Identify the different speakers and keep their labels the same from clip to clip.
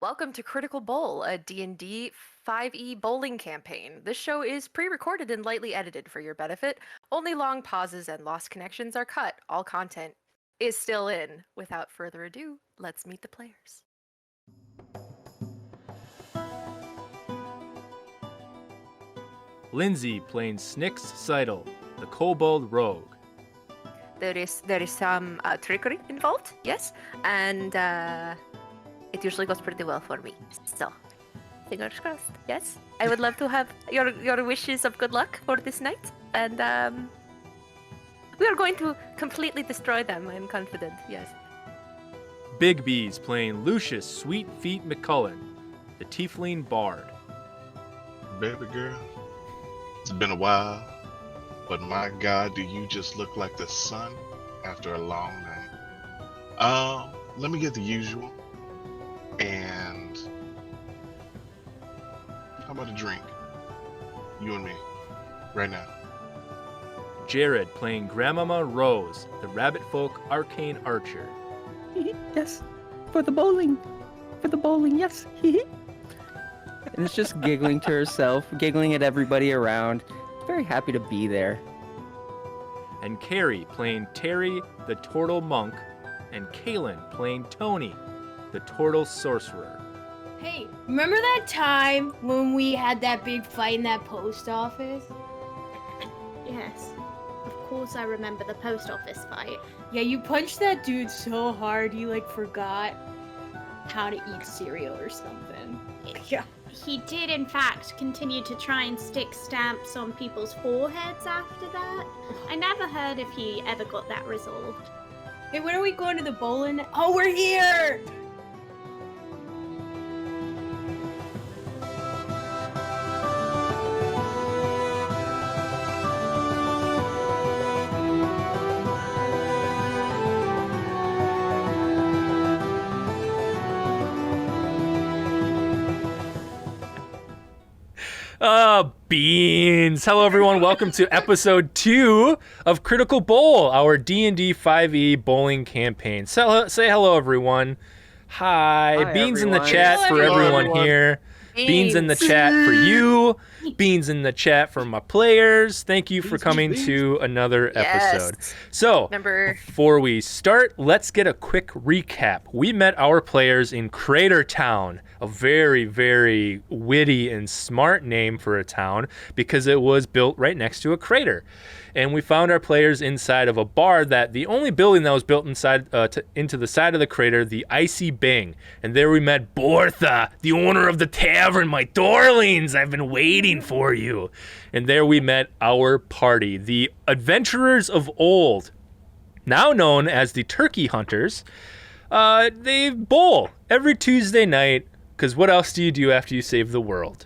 Speaker 1: Welcome to Critical Bowl, a D&D 5e bowling campaign. This show is pre-recorded and lightly edited for your benefit. Only long pauses and lost connections are cut. All content is still in. Without further ado, let's meet the players.
Speaker 2: Lindsey playing Snicks Sidle, the kobold rogue.
Speaker 1: There is some trickery involved, yes, and it usually goes pretty well for me. So, fingers crossed. Yes, I would love to have your wishes of good luck for this night, and we are going to completely destroy them. I am confident. Yes.
Speaker 2: Big Beaz playing Lucius Sweet Feet McCullen, the tiefling bard.
Speaker 3: Baby girl, it's been a while, but my God, do you just look like the sun after a long night? Let me get the usual. And how about a drink? You and me, right now.
Speaker 2: Jared playing Grandmamma Rose, the rabbit folk arcane archer.
Speaker 4: Yes, for the bowling, yes. And it's just giggling to herself, giggling at everybody around. Very happy to be there.
Speaker 2: And Kari playing Teri, the turtle monk, and Kailyn playing Toni, the turtle sorcerer.
Speaker 5: Hey, remember that time when we had that big fight in that post office?
Speaker 6: Yes. Of course I remember the post office fight.
Speaker 5: Yeah, you punched that dude so hard he forgot how to eat cereal or something. Yeah.
Speaker 6: He did in fact continue to try and stick stamps on people's foreheads after that. I never heard if he ever got that resolved.
Speaker 5: Hey, when are we going to the bowling? Oh, we're here!
Speaker 2: Beans! Hello everyone, welcome to episode 2 of Critical Bowl, our D&D 5e bowling campaign. Say hello everyone. Hi. Beans
Speaker 4: everyone.
Speaker 2: in the chat for
Speaker 3: Hello,
Speaker 2: everyone
Speaker 3: everyone.
Speaker 2: here. Beans in the chat for you. Beans in the chat for my players. Thank you for coming to another episode.
Speaker 1: Yes.
Speaker 2: So,
Speaker 1: Number
Speaker 2: before we start, let's get a quick recap. We met our players in Crater Town, a very, very witty and smart name for a town because it was built right next to a crater. And we found our players inside of a bar that the only building that was built inside into the side of the crater, the Icy Bing. And there we met Bertha, the owner of the tavern, my darlings. I've been waiting for you. And there we met our party, the adventurers of old, now known as the Turkey Hunters. They bowl every Tuesday night, because what else do you do after you save the world?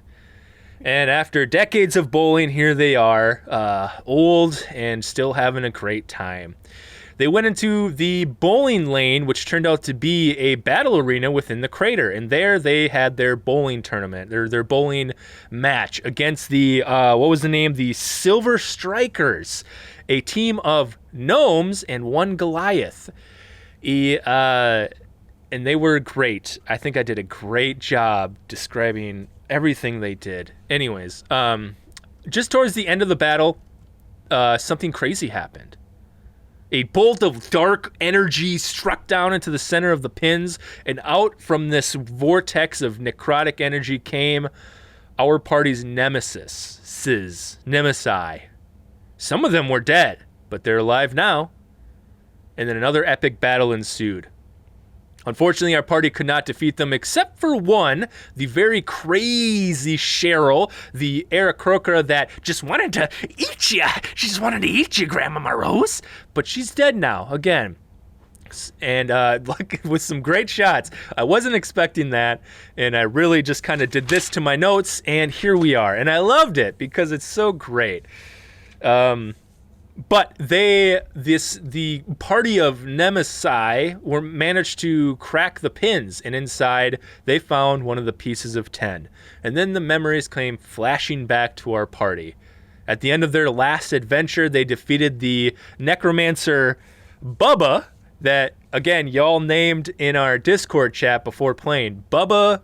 Speaker 2: And after decades of bowling, here they are, old and still having a great time. They went into the bowling lane, which turned out to be a battle arena within the crater. And there they had their bowling tournament, their bowling match against the, what was the name? The Silver Strikers, a team of gnomes and one Goliath. And they were great. I think I did a great job describing everything they did. Anyways, just towards the end of the battle, something crazy happened. A bolt of dark energy struck down into the center of the pins, and out from this vortex of necrotic energy came our party's nemesi. Some of them were dead, but they're alive now. And then another epic battle ensued. Unfortunately, our party could not defeat them except for one, the very crazy Cheryl, the Aarakocra that just wanted to eat you. She just wanted to eat you, Grandmamma Rose. But she's dead now, again. And with some great shots. I wasn't expecting that, and I really just kind of did this to my notes, and here we are. And I loved it because it's so great. But the party of Nemesi managed to crack the pins, and inside they found one of the pieces of 10. And then the memories came flashing back to our party. At the end of their last adventure, they defeated the necromancer Bubba, that, again, y'all named in our Discord chat before playing. Bubba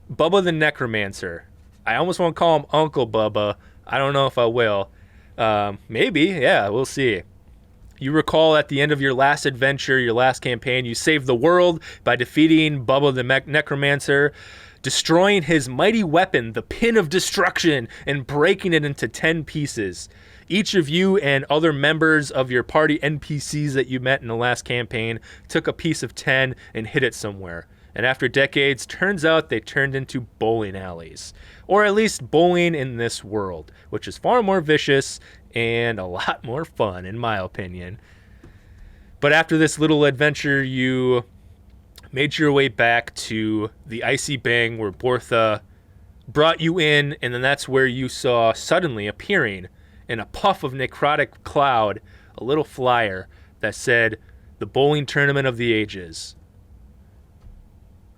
Speaker 2: the Necromancer. I almost want to call him Uncle Bubba. I don't know if I will. Maybe, yeah, we'll see. You recall at the end of your last adventure, your last campaign, you saved the world by defeating Bubba the Necromancer, destroying his mighty weapon, the Pin of Destruction, and breaking it into 10 pieces. Each of you and other members of your party NPCs that you met in the last campaign took a piece of 10 and hid it somewhere. And after decades, turns out they turned into bowling alleys. Or at least bowling in this world, which is far more vicious and a lot more fun, in my opinion. But after this little adventure, you made your way back to the Icy Bang where Bertha brought you in, and then that's where you saw suddenly appearing in a puff of necrotic cloud a little flyer that said, "The Bowling Tournament of the Ages."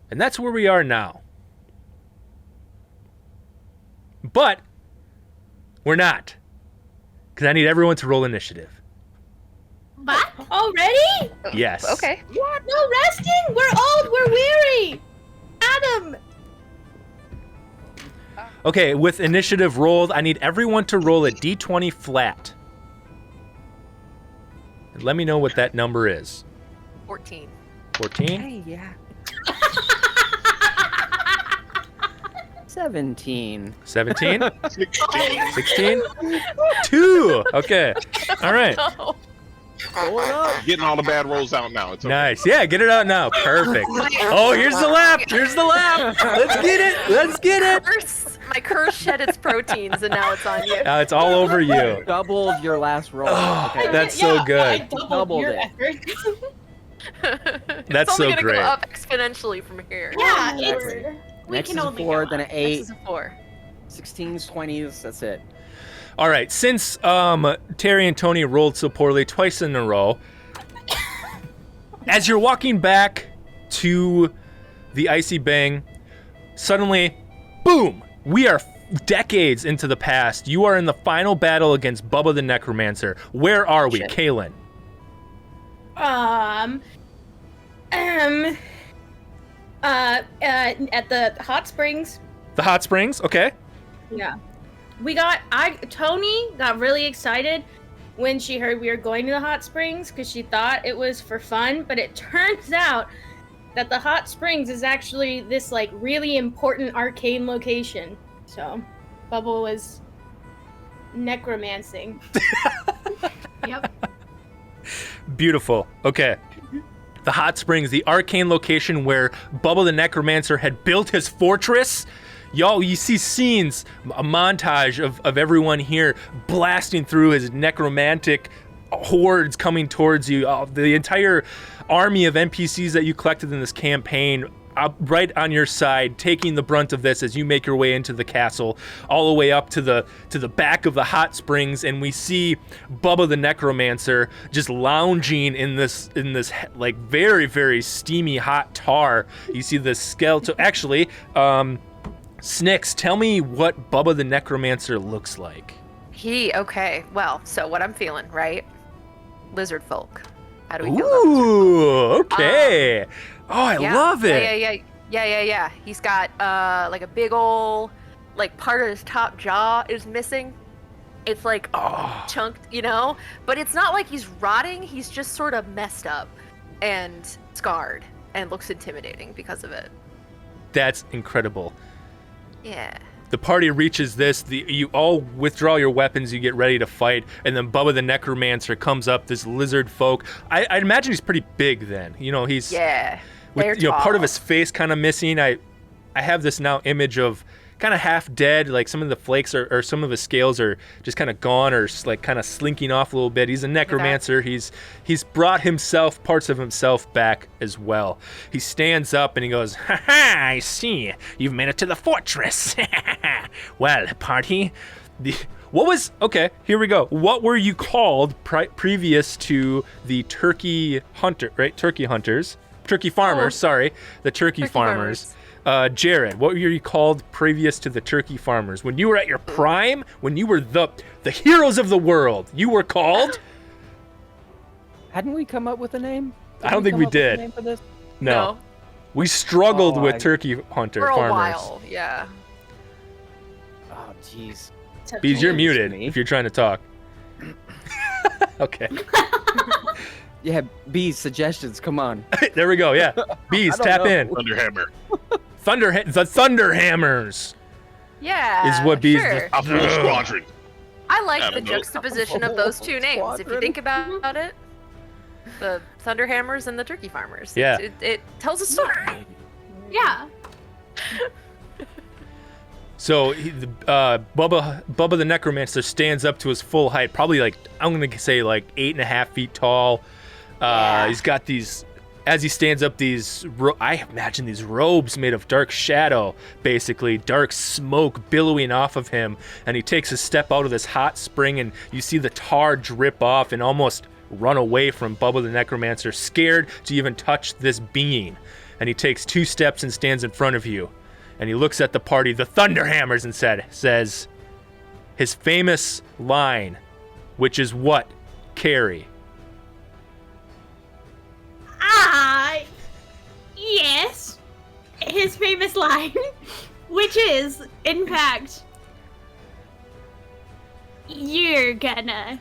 Speaker 2: And that's where we are now. But we're not, because I need everyone to roll initiative.
Speaker 6: What?
Speaker 5: Already?
Speaker 2: Yes.
Speaker 1: Okay.
Speaker 5: What? No resting? We're old, we're weary! Adam!
Speaker 2: Okay, with initiative rolled, I need everyone to roll a d20 flat. And let me know what that number is.
Speaker 1: 14.
Speaker 2: 14?
Speaker 4: Hey, yeah. 17.
Speaker 2: 17?
Speaker 3: 16.
Speaker 2: 16? 2! Okay. All right.
Speaker 1: No.
Speaker 3: Getting all the bad rolls out now. It's okay.
Speaker 2: Nice. Yeah, get it out now. Perfect. Oh, here's the lap. Here's the lap. Let's get it. Let's get it.
Speaker 1: My curse shed its proteins, and now it's on you.
Speaker 2: Now it's all over you.
Speaker 4: Doubled your last roll.
Speaker 2: Oh,
Speaker 4: Okay.
Speaker 2: that's so
Speaker 5: I
Speaker 2: good.
Speaker 5: doubled your
Speaker 4: it.
Speaker 5: effort.
Speaker 2: That's
Speaker 1: it's only
Speaker 2: so
Speaker 1: gonna
Speaker 2: great.
Speaker 1: go up exponentially from here.
Speaker 6: Yeah,
Speaker 4: Exactly.
Speaker 6: it's we
Speaker 4: Next
Speaker 6: can
Speaker 4: is a
Speaker 6: only
Speaker 4: 4,
Speaker 6: go
Speaker 4: then
Speaker 6: up.
Speaker 4: an 8,
Speaker 1: This is a 4.
Speaker 4: 16s, 20s, that's it.
Speaker 2: All right, since Teri and Toni rolled so poorly twice in a row, as you're walking back to the Icy Bang, suddenly, boom, we are decades into the past. You are in the final battle against Bubba the Necromancer. Where are we,
Speaker 1: Shit.
Speaker 2: Kailyn?
Speaker 5: At the hot springs.
Speaker 2: The Hot Springs, okay.
Speaker 5: Yeah. Toni got really excited when she heard we were going to the hot springs because she thought it was for fun, but it turns out that the hot springs is actually this like really important arcane location. So Bubba was necromancing.
Speaker 6: Yep.
Speaker 2: Beautiful. Okay. The Hot Springs, the arcane location where Bubba the Necromancer had built his fortress. Y'all, you see scenes, a montage of everyone here blasting through his necromantic hordes coming towards you. The entire army of NPCs that you collected in this campaign right on your side, taking the brunt of this as you make your way into the castle, all the way up to the back of the hot springs, and we see Bubba the Necromancer just lounging in this like very, very steamy hot tar. You see the skeleton. Actually, Snicks, tell me what Bubba the Necromancer looks like.
Speaker 1: Okay. Well, so what I'm feeling, right? Lizard folk. How do we feel about
Speaker 2: Ooh, okay. I
Speaker 1: Yeah.
Speaker 2: love it.
Speaker 1: Yeah. He's got like a big ol' like part of his top jaw is missing. It's like chunked, but it's not like he's rotting. He's just sort of messed up and scarred and looks intimidating because of it.
Speaker 2: That's incredible.
Speaker 1: Yeah.
Speaker 2: The party reaches this. You all withdraw your weapons. You get ready to fight, and then Bubba the Necromancer comes up. This lizard folk. I'd imagine he's pretty big. Then he's
Speaker 1: They're
Speaker 2: with part of
Speaker 1: tall.
Speaker 2: his face kind of missing. I have this now image of kind of half dead, like some of the flakes or some of his scales are just kind of gone or like kind of slinking off a little bit. He's a necromancer. He's brought parts of himself back as well. He stands up and he goes, "Ha ha! I see. You've made it to the fortress. Well, party, okay, here we go. What were you called previous to the turkey hunter, right? Turkey farmers, sorry. The turkey farmers. Jared, what were you called previous to the turkey farmers? When you were at your prime, when you were the heroes of the world, you were called?
Speaker 4: Hadn't we come up with a name?
Speaker 2: I don't think we did.
Speaker 4: Name for this?
Speaker 2: No. We struggled
Speaker 4: Oh,
Speaker 2: with
Speaker 4: I-
Speaker 2: turkey hunter
Speaker 1: For a
Speaker 2: farmers.
Speaker 1: while, yeah.
Speaker 4: Oh, jeez.
Speaker 2: Beaz, you're
Speaker 4: Excuse
Speaker 2: muted
Speaker 4: me.
Speaker 2: if you're trying to talk. Okay.
Speaker 4: Yeah, Beaz, suggestions, come on.
Speaker 2: There we go. Yeah. Beaz,
Speaker 4: I don't
Speaker 2: tap
Speaker 4: know.
Speaker 2: in.
Speaker 3: Thunderhammer.
Speaker 2: The Thunderhammers
Speaker 1: Yeah.
Speaker 2: is what Beaz.
Speaker 1: Sure.
Speaker 3: Alpha Squadron.
Speaker 1: I like
Speaker 3: I
Speaker 1: the
Speaker 3: don't know.
Speaker 1: juxtaposition of those two names. If you
Speaker 4: Squadron.
Speaker 1: think about it, the Thunderhammers and the Turkey Farmers.
Speaker 2: Yeah.
Speaker 1: It tells a story.
Speaker 6: Yeah.
Speaker 2: So Bubba the Necromancer stands up to his full height, probably like, I'm gonna say like 8.5 feet tall.
Speaker 1: Yeah.
Speaker 2: He's got these, as he stands up, I imagine these robes made of dark shadow, basically dark smoke billowing off of him, and he takes a step out of this hot spring, and you see the tar drip off and almost run away from Bubba the Necromancer, scared to even touch this being. And he takes 2 steps and stands in front of you. And he looks at the party, the Thunderhammers, and says his famous line, which is what, Kari?
Speaker 6: Yes. His famous line, which is, in fact, you're gonna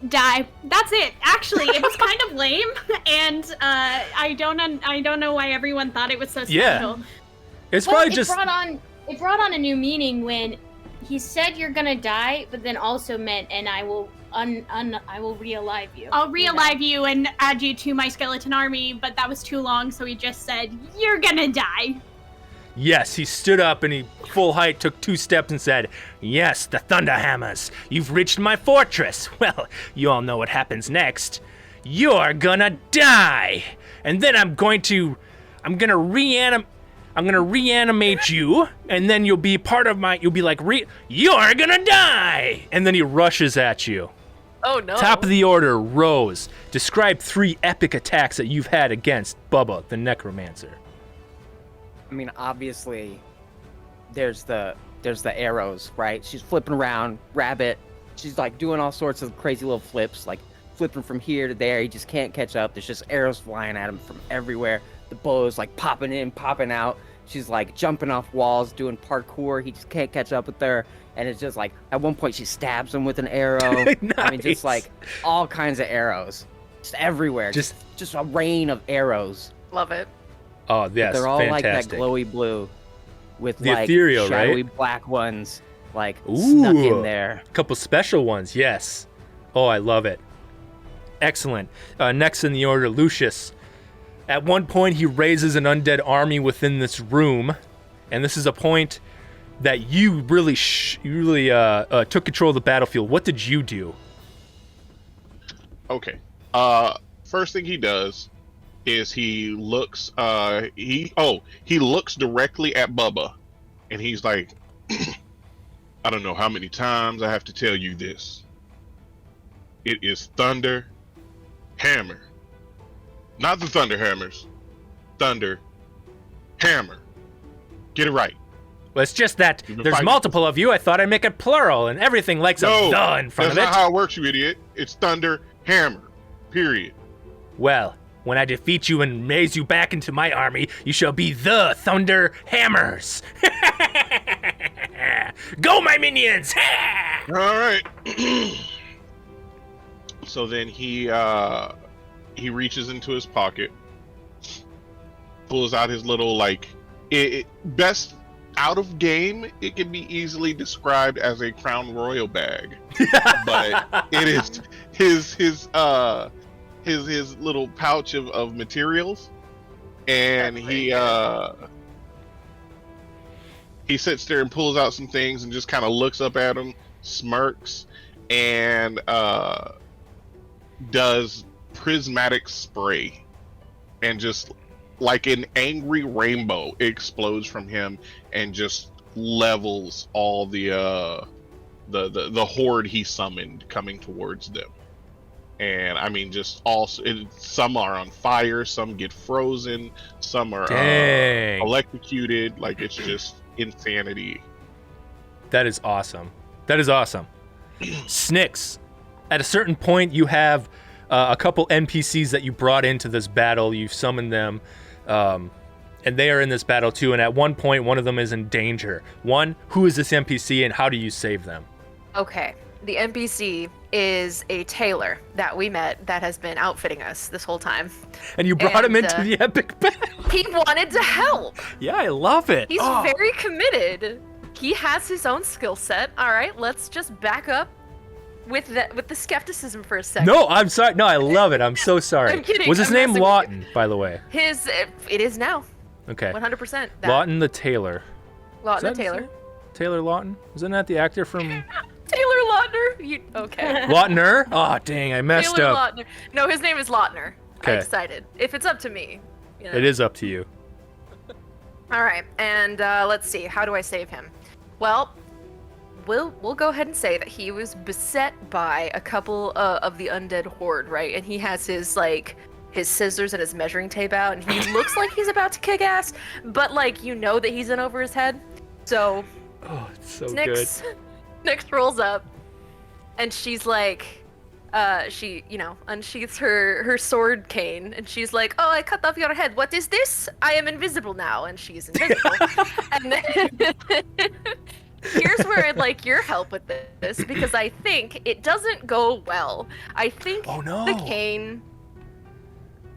Speaker 6: die. That's it. Actually, it was kind of lame, and I don't know why everyone thought it was so
Speaker 2: Yeah.
Speaker 6: special.
Speaker 2: It's
Speaker 5: Well,
Speaker 2: probably just
Speaker 5: it brought on a new meaning when he said you're gonna die, but then also meant, and I will I will re-alive you.
Speaker 6: I'll re-alive you and add you to my skeleton army, but that was too long, so he just said, you're gonna die.
Speaker 2: Yes, he stood up and he full height took 2 steps and said, "Yes, the Thunderhammers, you've reached my fortress. Well, you all know what happens next. You're gonna die. And then I'm gonna reanimate you, and then you'll be part of you'll be like, you're gonna die." And then he rushes at you.
Speaker 1: Oh no.
Speaker 2: Top of the order, Rose. Describe 3 epic attacks that you've had against Bubba the Necromancer.
Speaker 4: I mean, obviously, there's the arrows, right? She's flipping around, rabbit. She's like doing all sorts of crazy little flips, like flipping from here to there. He just can't catch up. There's just arrows flying at him from everywhere. The bow's like popping in, popping out. She's like jumping off walls, doing parkour. He just can't catch up with her. And it's just like, at one point she stabs him with an arrow. I mean,
Speaker 2: Nice.
Speaker 4: just like all kinds of arrows. Just everywhere. Just a rain of arrows.
Speaker 1: Love it.
Speaker 2: Oh, yes,
Speaker 4: They're all
Speaker 2: fantastic.
Speaker 4: like that glowy blue with
Speaker 2: The
Speaker 4: like
Speaker 2: ethereal,
Speaker 4: shadowy
Speaker 2: right?
Speaker 4: black ones like snuck
Speaker 2: Ooh.
Speaker 4: in there.
Speaker 2: Couple special ones, yes. Oh, I love it. Excellent. Next in the order, Lucius. At one point, he raises an undead army within this room, and this is a point that you really took control of the battlefield. What did you do?
Speaker 3: Okay. First thing he does is he looks he looks directly at Bubba, and he's like, I don't know how many times I have to tell you this. It is Thunder Hammer. Not the Thunderhammers. Thunder Hammer. Get it right.
Speaker 2: Well, it's just that
Speaker 3: You've been
Speaker 2: there's
Speaker 3: fighting.
Speaker 2: multiple of you. I thought I'd make it plural, and everything likes a
Speaker 3: No,
Speaker 2: the in front
Speaker 3: that's
Speaker 2: of
Speaker 3: not
Speaker 2: it.
Speaker 3: how it works, you idiot. It's Thunder Hammer. Period.
Speaker 2: Well, when I defeat you and raise you back into my army, you shall be the Thunder Hammers. Go, my minions!
Speaker 3: All right. So then he reaches into his pocket, pulls out his little best out of game. It can be easily described as a Crown Royal bag, but it is his little pouch of materials, and he sits there and pulls out some things and just kind of looks up at him, smirks, and does prismatic spray, and just like an angry rainbow explodes from him and just levels all the horde he summoned coming towards them. And I mean, just some are on fire, some get frozen, some are
Speaker 2: Dang.
Speaker 3: electrocuted. Like, it's just insanity.
Speaker 2: That is awesome. That is awesome. Snicks. At a certain point, you have a couple NPCs that you brought into this battle. You've summoned them, and they are in this battle too. And at one point, one of them is in danger. One, who is this NPC and how do you save them?
Speaker 1: Okay. The NPC is a tailor that we met that has been outfitting us this whole time.
Speaker 2: And you brought him into the epic battle.
Speaker 1: He wanted to help.
Speaker 2: Yeah, I love it.
Speaker 1: He's very committed. He has his own skill set. All right, let's just back up with the skepticism for a second.
Speaker 2: No, I'm sorry. No, I love it. I'm so sorry.
Speaker 1: I'm kidding.
Speaker 2: Was his
Speaker 1: I'm
Speaker 2: name
Speaker 1: messing with
Speaker 2: Lawton, by the way?
Speaker 1: It is now.
Speaker 2: Okay.
Speaker 1: 100%.
Speaker 2: Lawton the Tailor.
Speaker 1: Lawton the
Speaker 2: Is that his
Speaker 1: Tailor.
Speaker 2: name? Taylor Lawton? Wasn't that the actor from...
Speaker 1: Taylor Lautner? Okay.
Speaker 2: Lautner? Oh, dang, I messed
Speaker 1: Taylor
Speaker 2: up.
Speaker 1: Lautner. No, his name is Lautner.
Speaker 2: Okay.
Speaker 1: I decided. If it's up to me. You know.
Speaker 2: It is up to you.
Speaker 1: All right, and let's see. How do I save him? Well, we'll go ahead and say that he was beset by a couple of the undead horde, right? And he has his scissors and his measuring tape out, and he looks like he's about to kick ass, but like you know that he's in over his head. So,
Speaker 2: Oh, it's so
Speaker 1: Snicks,
Speaker 2: good.
Speaker 1: Snicks rolls up, and she's like, she unsheaths her sword cane, and she's like, "Oh, I cut off your head. What is this? I am invisible now," and she's invisible. And then here's where I'd like your help with this, because I think it doesn't go well. I think
Speaker 2: Oh, no.
Speaker 1: the cane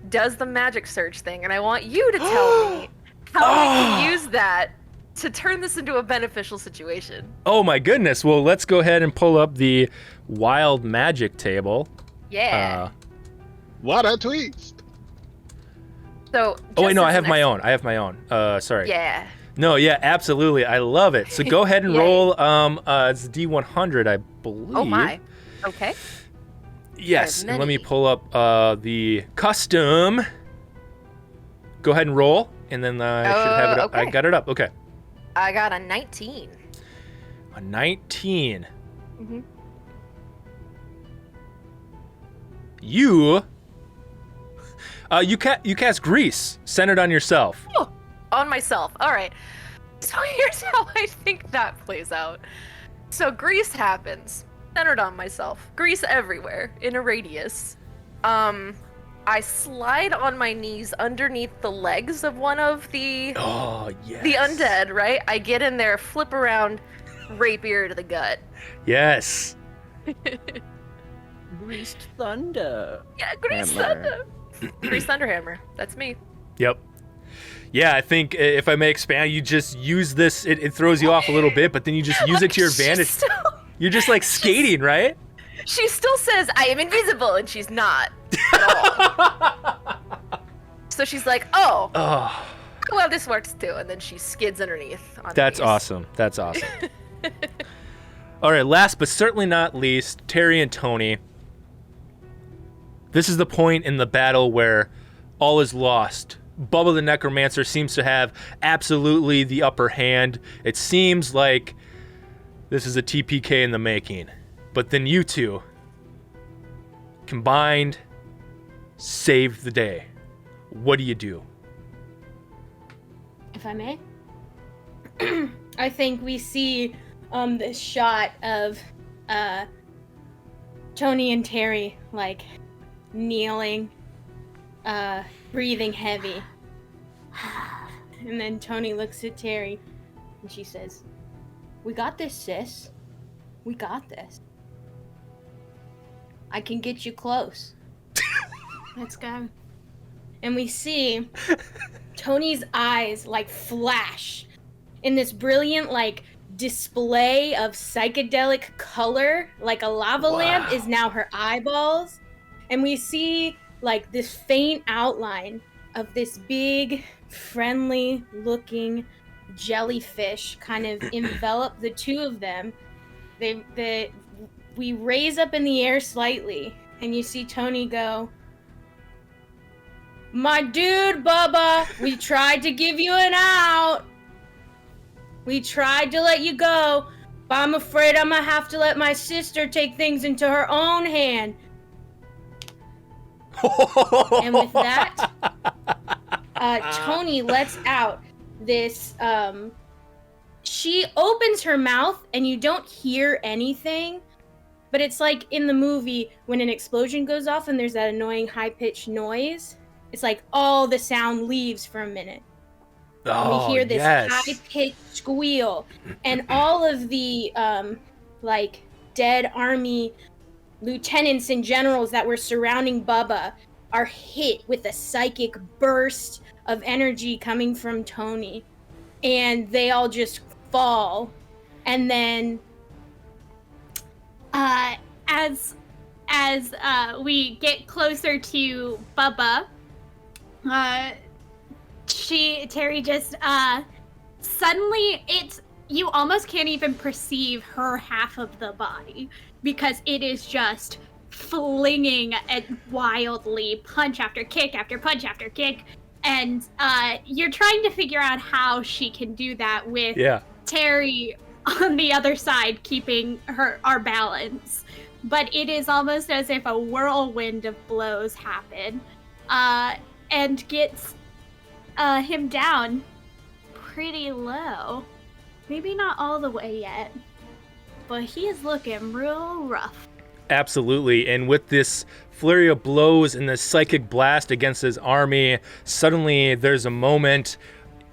Speaker 1: does the magic surge thing, and I want you to tell me how we can use that to turn this into a beneficial situation.
Speaker 2: Oh my goodness. Well, let's go ahead and pull up the wild magic table.
Speaker 1: Yeah.
Speaker 3: What a twist!
Speaker 1: So.
Speaker 2: Oh wait,
Speaker 1: just
Speaker 2: no, I
Speaker 1: as
Speaker 2: have
Speaker 1: an
Speaker 2: my own. I have my own. Sorry.
Speaker 1: Yeah.
Speaker 2: No, yeah, absolutely. I love it. So go ahead and
Speaker 1: Yay.
Speaker 2: roll it's D100, I believe.
Speaker 1: Oh my. Okay.
Speaker 2: Yes,
Speaker 1: There's
Speaker 2: and let me
Speaker 1: many.
Speaker 2: pull up the custom. Go ahead and roll, and then I should have it up. I
Speaker 1: okay.
Speaker 2: got it up. Okay.
Speaker 1: I got a 19.
Speaker 2: A 19.
Speaker 1: Mm-hmm.
Speaker 2: You cast grease centered on yourself.
Speaker 1: Oh, on myself. All right. So here's how I think that plays out. So grease happens, centered on myself. Grease everywhere in a radius. I slide on my knees underneath the legs of one of the
Speaker 2: Oh, yes.
Speaker 1: the undead, right? I get in there, flip around, rapier to the gut.
Speaker 2: Yes.
Speaker 4: Greased thunder.
Speaker 1: Yeah, grease
Speaker 4: Hammer.
Speaker 1: thunder. Grease thunderhammer. That's me.
Speaker 2: Yep. Yeah, I think if I may expand, you just use this. It throws you off a little bit, but then you just use it to your advantage. You're just like skating, right?
Speaker 1: She still says, "I am invisible," and she's not at all. So she's like, "Oh,
Speaker 2: Oh,
Speaker 1: well, this works too," and then she skids underneath. On
Speaker 2: that's
Speaker 1: these.
Speaker 2: awesome. That's awesome. All right, last but certainly not least, Teri and Toni. This is the point in the battle where all is lost. Bubba the Necromancer seems to have absolutely the upper hand. It seems like this is a TPK in the making. But then you two, combined, saved the day. What do you do?
Speaker 5: If I may. I think we see this shot of Toni and Teri like kneeling, breathing heavy. And then Toni looks at Teri and she says, "We got this, sis. We got this. I can get you close."
Speaker 6: Let's go.
Speaker 5: And we see Toni's eyes like flash in this brilliant like display of psychedelic color, like a lava lamp is now her eyeballs. And we see like this faint outline of this big, friendly looking jellyfish kind of envelop the two of them. We raise up in the air slightly, and you see Toni go, "My dude, Bubba, we tried to give you an out. We tried to let you go, but I'm afraid I'm gonna have to let my sister take things into her own hand." And with that, Toni lets out this, she opens her mouth and you don't hear anything, but it's like in the movie when an explosion goes off and there's that annoying high-pitched noise. It's like all the sound leaves for a minute. And we hear this high-pitched squeal, and all of the like dead army lieutenants and generals that were surrounding Bubba are hit with a psychic burst of energy coming from Toni, and they all just fall. And then
Speaker 6: as we get closer to Bubba, Teri just suddenly you almost can't even perceive her half of the body because it is just flinging it wildly, punch after kick after punch after kick, and you're trying to figure out how she can do that with Teri on the other side keeping our balance. But it is almost as if a whirlwind of blows happen and gets him down pretty low. Maybe not all the way yet, but he is looking real rough.
Speaker 2: Absolutely, and with this flurry of blows and this psychic blast against his army, suddenly there's a moment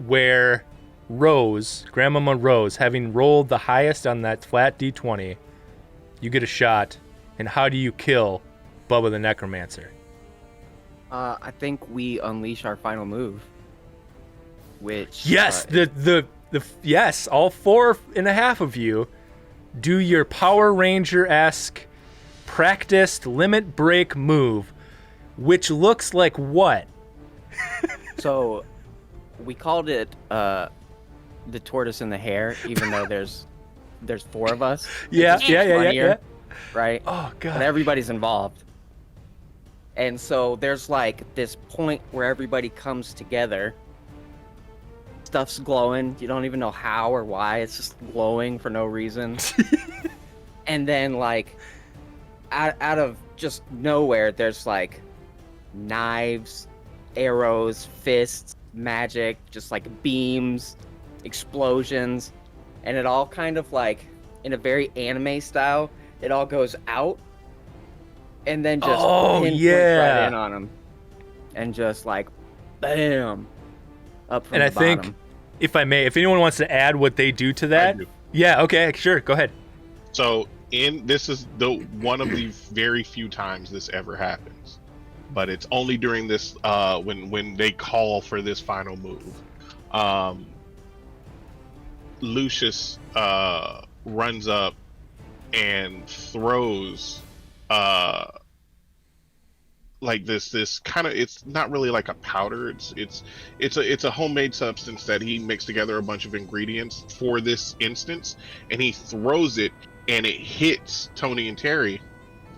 Speaker 2: where Grandmamma Rose, having rolled the highest on that flat D20, you get a shot. And how do you kill Bubba the Necromancer?
Speaker 4: I think we unleash our final move, which
Speaker 2: yes, yes, all 4.5 of you do your Power Ranger-esque practiced limit break move, which looks like what?
Speaker 4: So we called it the tortoise and the hare, even though there's 4 of us.
Speaker 2: Yeah.
Speaker 4: Right?
Speaker 2: Oh god.
Speaker 4: But everybody's involved. And so there's like this point where everybody comes together. Stuff's glowing. You don't even know how or why. It's just glowing for no reason. And then like out of just nowhere, there's like knives, arrows, fists, magic, just like beams, explosions, and it all kind of like in a very anime style, it all goes out and then just pinpoints right in on them and just like bam up from
Speaker 2: and
Speaker 4: the
Speaker 2: I
Speaker 4: bottom.
Speaker 2: think, if I may, if anyone wants to add what they do to that, yeah, okay, sure, go ahead.
Speaker 3: So this is the one of the very few times this ever happens, but it's only during this when they call for this final move. Lucius runs up and throws like this kind of, it's not really like a powder, it's a homemade substance that he mixed together a bunch of ingredients for this instance, and he throws it and it hits Toni and Teri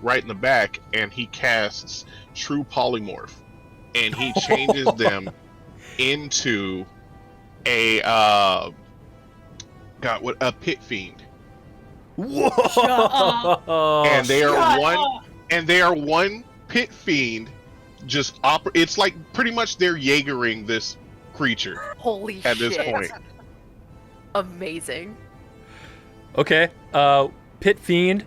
Speaker 3: right in the back, and he casts True Polymorph, and he changes them into a pit fiend.
Speaker 2: Whoa!
Speaker 3: And they are one pit fiend. Just it's like pretty much they're Jaegering this creature.
Speaker 1: Holy
Speaker 3: at
Speaker 1: shit.
Speaker 3: this point.
Speaker 1: Amazing.
Speaker 2: Okay, Pit Fiend,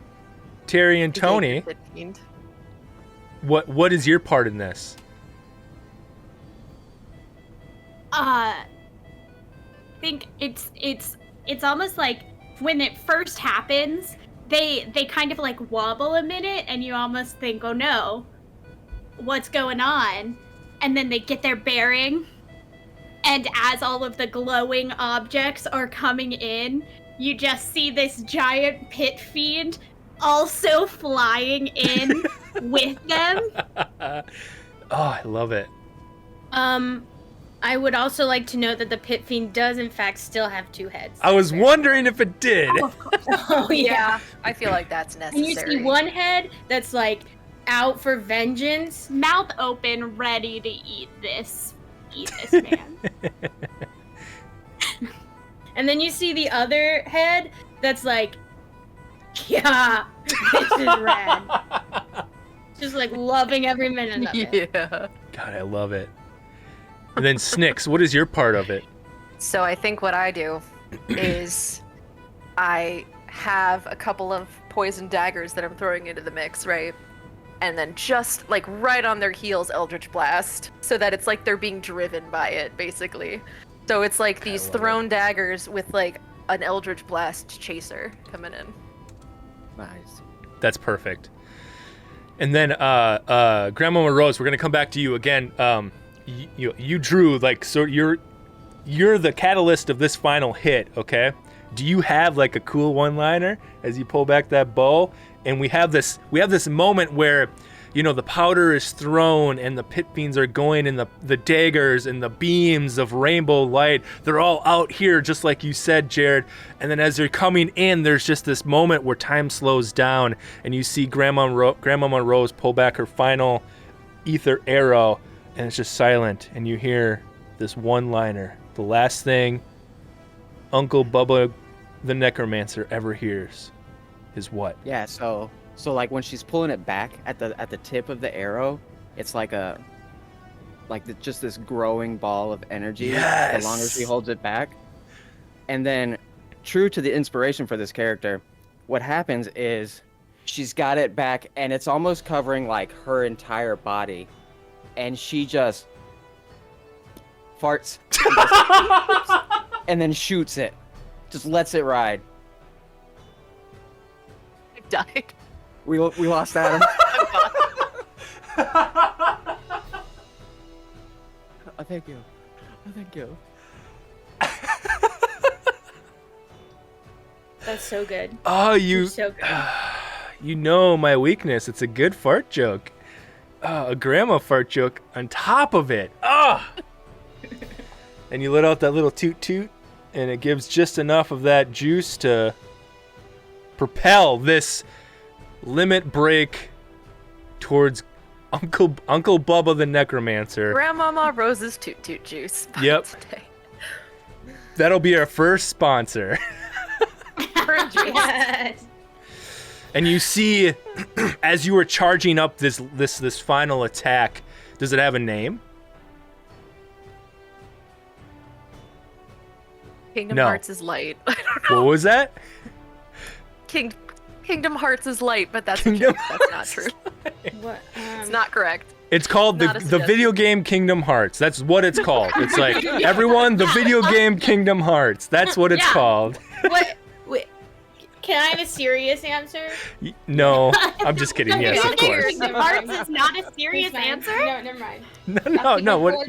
Speaker 2: Teri and Toni,
Speaker 1: Pit Fiend.
Speaker 2: what is your part in this?
Speaker 6: I think it's almost like when it first happens, they kind of like wobble a minute and you almost think, oh no, what's going on? And then they get their bearing, and as all of the glowing objects are coming in, you just see this giant pit fiend also flying in with them.
Speaker 2: Oh, I love it.
Speaker 5: I would also like to note that the pit fiend does in fact still have 2 heads.
Speaker 2: I was wondering if it did.
Speaker 6: Oh, of course.
Speaker 5: Oh
Speaker 1: Yeah, I feel like that's
Speaker 5: And
Speaker 1: necessary.
Speaker 5: you see one head that's like out for vengeance.
Speaker 6: Mouth open, ready to eat this man.
Speaker 5: And then you see the other head that's like, yeah, this is rad. Just like loving every minute of it.
Speaker 1: Yeah.
Speaker 2: God, I love it. And then Snicks, what is your part of it?
Speaker 1: So I think what I do is I have a couple of poison daggers that I'm throwing into the mix, right? And then just like right on their heels, Eldritch Blast, so that it's like they're being driven by it, basically. So it's like these thrown daggers with like an Eldritch Blast chaser coming in.
Speaker 4: Nice.
Speaker 2: That's perfect. And then Grandmamma Rose, we're gonna come back to you again. You drew like, so you're the catalyst of this final hit, okay? Do you have like a cool one-liner as you pull back that bow? And we have this moment where, you know, the powder is thrown and the pit fiends are going, and the daggers and the beams of rainbow light, they're all out here, just like you said, Jared. And then as they're coming in, there's just this moment where time slows down, and you see Grandmamma Rose pull back her final ether arrow, and it's just silent, and you hear this one-liner. The last thing Uncle Bubba the Necromancer ever hears is what?
Speaker 4: Yeah, so like when she's pulling it back at the tip of the arrow, it's like just this growing ball of energy.
Speaker 2: Yes!
Speaker 4: As long as she holds it back. And then, true to the inspiration for this character, what happens is she's got it back and it's almost covering like her entire body, and she just farts and then shoots it, just lets it ride.
Speaker 1: I died.
Speaker 4: We lost Adam. Thank you. Thank you.
Speaker 5: That's so good.
Speaker 2: Oh,
Speaker 5: You're so good.
Speaker 2: You know my weakness. It's a good fart joke. A grandma fart joke on top of it. Oh! And you let out that little toot toot, and it gives just enough of that juice to propel this limit break towards Uncle Bubba the Necromancer.
Speaker 1: Grandmamma Rose's Toot Toot Juice.
Speaker 2: Yep.
Speaker 1: Today.
Speaker 2: That'll be our first sponsor.
Speaker 5: Yes.
Speaker 2: And you see, as you were charging up this final attack, does it have a name?
Speaker 1: Kingdom
Speaker 2: No.
Speaker 1: Hearts is light. I don't know.
Speaker 2: What was that?
Speaker 1: Kingdom Hearts is light, but that's
Speaker 2: Kingdom
Speaker 1: that's not true.
Speaker 5: What?
Speaker 1: It's not correct.
Speaker 2: It's called
Speaker 1: Not a
Speaker 2: the
Speaker 1: suggestion.
Speaker 2: video game Kingdom Hearts. That's what it's called. It's like, everyone, the video game Kingdom Hearts. That's what it's
Speaker 5: Yeah.
Speaker 2: called.
Speaker 5: What? Wait. Can I have a serious answer?
Speaker 2: No, I'm just kidding.
Speaker 5: Okay,
Speaker 2: Yes, of
Speaker 5: okay,
Speaker 2: course.
Speaker 6: Kingdom Hearts is not a serious
Speaker 5: It's fine.
Speaker 6: answer?
Speaker 5: No, never mind.
Speaker 2: No. What?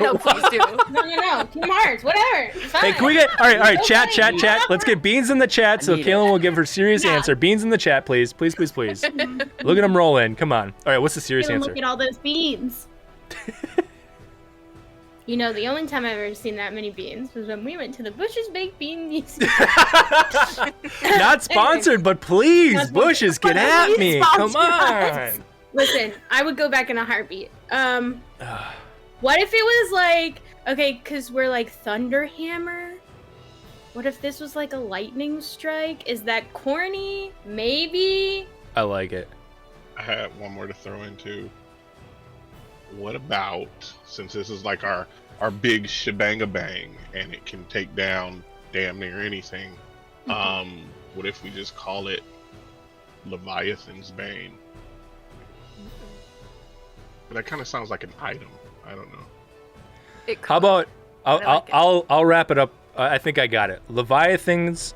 Speaker 1: No, please do.
Speaker 5: No. Kingdom Hearts, whatever. It's fine.
Speaker 2: Hey, can we get all right?
Speaker 5: It's
Speaker 2: Chat.
Speaker 5: okay.
Speaker 2: Let's get Beans in the chat so
Speaker 4: I need
Speaker 2: Kailyn
Speaker 4: it.
Speaker 2: will give her serious
Speaker 6: Yeah.
Speaker 2: answer. Beans in the chat, please. Look at them roll in. Come on. All right, what's the serious
Speaker 6: Kailyn,
Speaker 2: answer?
Speaker 6: look at all those beans.
Speaker 5: You know, the only time I've ever seen that many beans was when we went to the Bush's Baked Bean Museum.
Speaker 2: Not sponsored, but please,
Speaker 5: Not sponsored.
Speaker 2: Bushes, get at
Speaker 6: Please
Speaker 2: me. Come
Speaker 6: sponsor
Speaker 2: on.
Speaker 6: us.
Speaker 5: Listen, I would go back in a heartbeat. What if it was like, okay, because we're like Thunderhammer? What if this was like a lightning strike? Is that corny? Maybe.
Speaker 2: I like it.
Speaker 3: I had one more to throw in too. What about, since this is like our big shebanga bang and it can take down damn near anything, what if we just call it Leviathan's Bane? But that kind of sounds like an item. I don't know.
Speaker 1: It
Speaker 2: How about
Speaker 1: I like it.
Speaker 2: I'll wrap it up. I think I got it. Leviathan's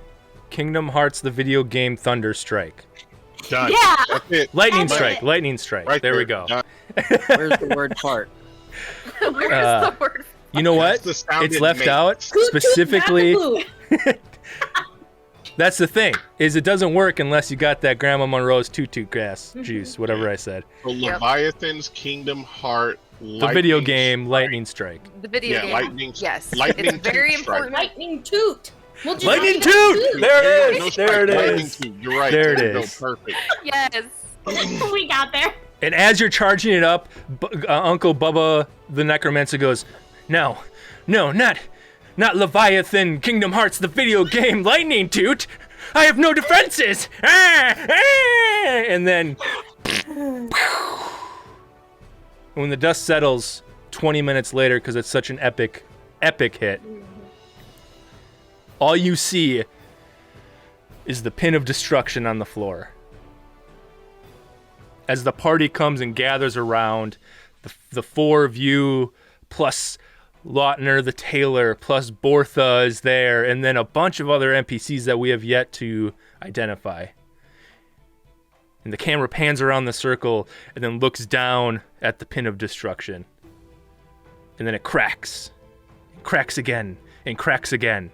Speaker 2: Kingdom Hearts, the video game Thunder Strike.
Speaker 3: Done.
Speaker 6: Yeah.
Speaker 3: That's it.
Speaker 2: Lightning
Speaker 6: That's
Speaker 2: strike.
Speaker 6: it.
Speaker 2: Lightning strike.
Speaker 3: Right
Speaker 2: there we go.
Speaker 3: Done.
Speaker 4: Where's the word fart?
Speaker 1: Where's the word?
Speaker 2: You know what?
Speaker 3: That's the sound
Speaker 2: It's
Speaker 3: it
Speaker 2: left
Speaker 3: makes.
Speaker 2: out
Speaker 5: Toot, toot,
Speaker 2: specifically.
Speaker 5: Boo.
Speaker 2: That's the thing, is it doesn't work unless you got that Grandma Monroe's toot grass juice, whatever I said.
Speaker 3: So
Speaker 1: Yep.
Speaker 3: Leviathan's Kingdom Heart.
Speaker 2: The video game Lightning Strike.
Speaker 1: The video
Speaker 3: Yeah,
Speaker 1: game.
Speaker 3: lightning.
Speaker 1: Yes.
Speaker 3: Lightning
Speaker 1: it's very
Speaker 3: toot strike.
Speaker 1: important.
Speaker 5: Lightning toot. We'll just
Speaker 2: Lightning
Speaker 5: call it
Speaker 2: toot! There it
Speaker 3: No
Speaker 2: is.
Speaker 3: strike,
Speaker 2: There it
Speaker 3: lightning
Speaker 2: is.
Speaker 3: toot. You're right.
Speaker 2: There it
Speaker 3: Go
Speaker 2: is.
Speaker 3: perfect.
Speaker 1: Yes.
Speaker 6: We got there.
Speaker 2: And as you're charging it up, Uncle Bubba the Necromancer goes, No, not Leviathan Kingdom Hearts, the video game Lightning Toot. I have no defenses. And then, when the dust settles, 20 minutes later, because it's such an epic hit, all you see is the pin of destruction on the floor. As the party comes and gathers around, the four of you plus Lautner the tailor plus Bertha is there, and then a bunch of other NPCs that we have yet to identify. And the camera pans around the circle and then looks down at the pin of destruction. And then it cracks. And cracks again. And cracks again.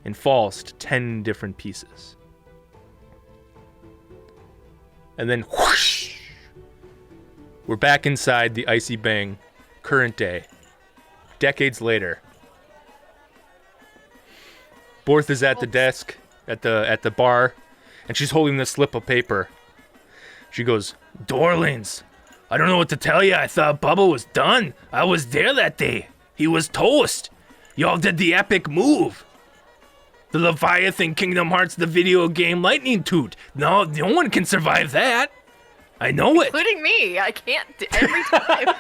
Speaker 2: And falls to 10 different pieces. And then whoosh! We're back inside the Icy Bang, current day. Decades later. Bertha's at the desk, at the bar, and she's holding this slip of paper. She goes, "Darlings, I don't know what to tell you. I thought Bubba was done. I was there that day. He was toast. Y'all did the epic move. The Leviathan Kingdom Hearts, the video game lightning toot. No one can survive that. I know it."
Speaker 1: Including me. I can't every time.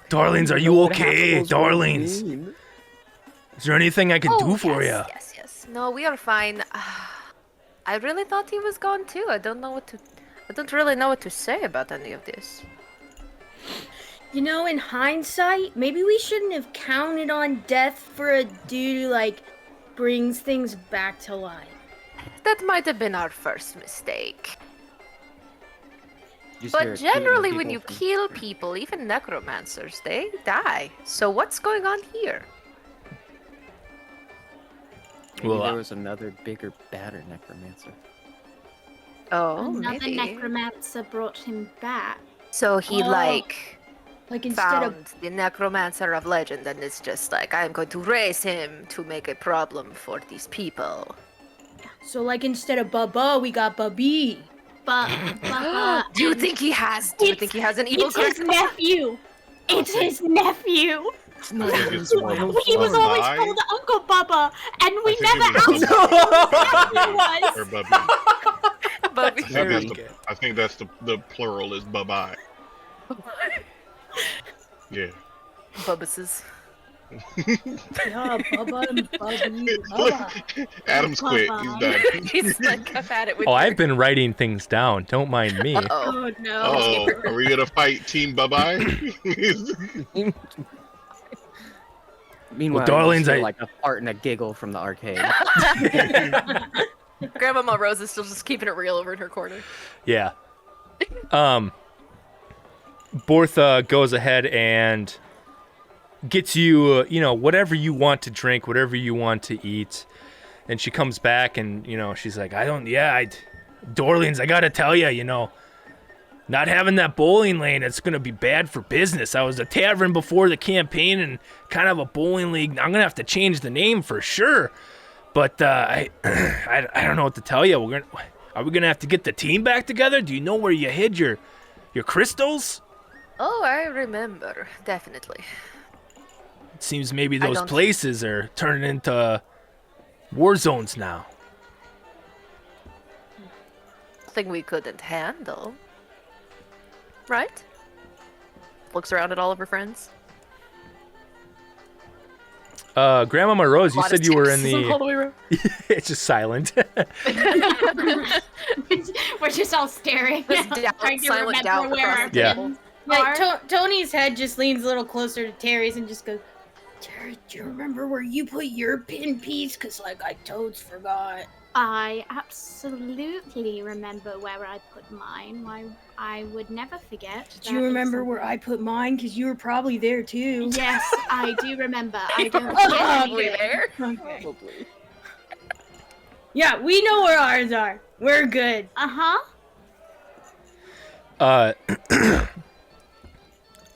Speaker 2: Darlings, are you okay? Darlings. Is there anything I can do for you?
Speaker 1: Yes. No, we are fine. I really thought he was gone too. I don't really know what to say about any of this.
Speaker 5: You know, in hindsight, maybe we shouldn't have counted on death for a dude who, like, brings things back to life.
Speaker 1: That might have been our first mistake.
Speaker 4: You
Speaker 1: But
Speaker 4: start
Speaker 1: generally,
Speaker 4: shooting
Speaker 1: when you
Speaker 4: people
Speaker 1: kill people, even necromancers, they die. So what's going on here?
Speaker 4: Maybe
Speaker 2: Well,
Speaker 4: there was another bigger, badder necromancer.
Speaker 1: Oh,
Speaker 6: Another
Speaker 1: maybe.
Speaker 6: necromancer brought him back.
Speaker 1: So he
Speaker 5: Like instead of
Speaker 1: found the necromancer of legend, and it's just like, I'm going to raise him to make a problem for these people.
Speaker 5: instead of Bubba, we got Bubby.
Speaker 6: But
Speaker 1: Do you think he has? Do you think he has an evil
Speaker 6: it's his
Speaker 1: curse?
Speaker 6: nephew. It's his nephew.
Speaker 3: I think it's more
Speaker 6: He was always
Speaker 3: Bubby
Speaker 6: called Uncle Bubba, and we
Speaker 3: I think
Speaker 6: never
Speaker 3: it was
Speaker 6: asked him who he was.
Speaker 3: or Bubby.
Speaker 1: Bubby.
Speaker 3: I think that's the plural is Bubba. Yeah.
Speaker 1: Bubbases.
Speaker 5: Yeah, Bubba and Bubby.
Speaker 3: Look, Adam's quit. He's done.
Speaker 1: He's like, I've had it with
Speaker 2: Oh,
Speaker 1: you.
Speaker 2: I've been writing things down. Don't mind me.
Speaker 1: Uh-oh.
Speaker 6: Oh no.
Speaker 3: Oh, are we gonna fight Team Bubba?
Speaker 4: Meanwhile,
Speaker 2: darlings,
Speaker 4: you just
Speaker 2: I-
Speaker 4: hear, like a fart and a giggle from the arcade.
Speaker 1: Grandmamma Rose is still just keeping it real over in her corner.
Speaker 2: Yeah. Bertha goes ahead and gets you, whatever you want to drink, whatever you want to eat. And she comes back and, she's like, Dorlings, I gotta tell you, not having that bowling lane, it's gonna be bad for business. I was a tavern before the campaign and kind of a bowling league. I'm gonna have to change the name for sure. But I don't know what to tell you. Are we gonna have to get the team back together? Do you know where you hid your crystals?
Speaker 1: Oh, I remember. Definitely.
Speaker 2: It seems maybe
Speaker 1: I
Speaker 2: those
Speaker 1: don't-
Speaker 2: places are turning into war zones now.
Speaker 1: Thing we couldn't handle. Right? Looks around at all of her friends.
Speaker 2: Grandmamma Rose, you
Speaker 1: Lot of
Speaker 2: said you were in
Speaker 1: texts all the
Speaker 2: the...
Speaker 1: way around.
Speaker 2: It's just silent.
Speaker 6: We're just all staring.
Speaker 1: This doubt,
Speaker 6: trying to
Speaker 1: silent
Speaker 6: remember
Speaker 1: doubt
Speaker 6: where
Speaker 1: across
Speaker 6: our
Speaker 1: the
Speaker 2: Yeah.
Speaker 6: pins
Speaker 5: Like
Speaker 6: are.
Speaker 5: Tony's head just leans a little closer to Terry's and just goes, Terry, do you remember where you put your pin piece? Cause I totes forgot.
Speaker 6: I absolutely remember where I put mine. Why, I would never forget.
Speaker 5: Do you remember where I put mine? Cause you were probably there too.
Speaker 6: Yes, I do remember. I don't forget
Speaker 1: Probably
Speaker 6: anything.
Speaker 1: there.
Speaker 5: Okay.
Speaker 4: Probably.
Speaker 5: Yeah, we know where ours are. We're good.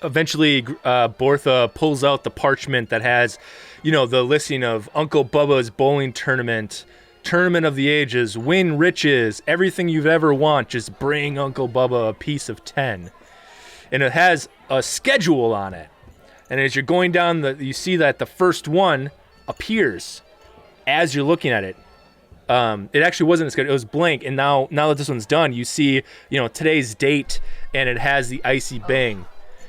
Speaker 2: Eventually, Bertha pulls out the parchment that has, the listing of Uncle Bubba's bowling tournament of the ages, win riches, everything you've ever want, just bring Uncle Bubba a piece of 10. And it has a schedule on it. And as you're going down, you see that the first one appears as you're looking at it. It actually wasn't a schedule, it was blank. And now that this one's done, you see, today's date, and it has the Icy Bang.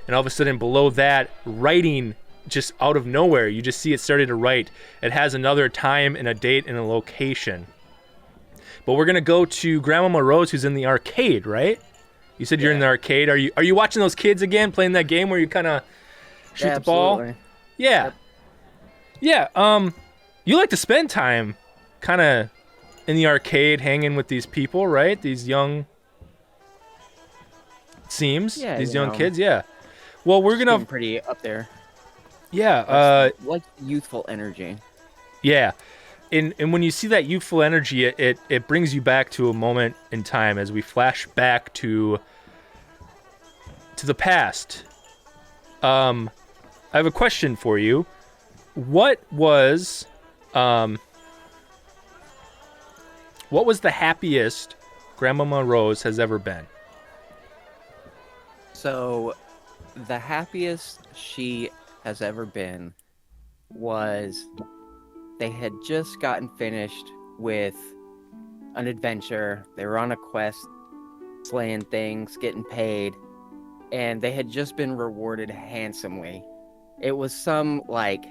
Speaker 2: And all of a sudden below that, writing just out of nowhere, you just see it started to write. It has another time and a date and a location. But we're gonna go to Grandmamma Rose, who's in the arcade, right? You said you're in the arcade. Are you watching those kids again playing that game where you kind of shoot the ball? Yeah. Yep. Yeah. You like to spend time kind of in the arcade hanging with these people, right? These young these young kids, yeah. Well, we're gonna
Speaker 4: pretty up there.
Speaker 2: Yeah,
Speaker 4: like youthful energy.
Speaker 2: Yeah. And when you see that youthful energy, it brings you back to a moment in time as we flash back to the past. I have a question for you. What was the happiest Grandmamma Rose has ever been?
Speaker 4: So, the happiest she has ever been was they had just gotten finished with an adventure. They were on a quest, slaying things, getting paid, and they had just been rewarded handsomely. It was some, like,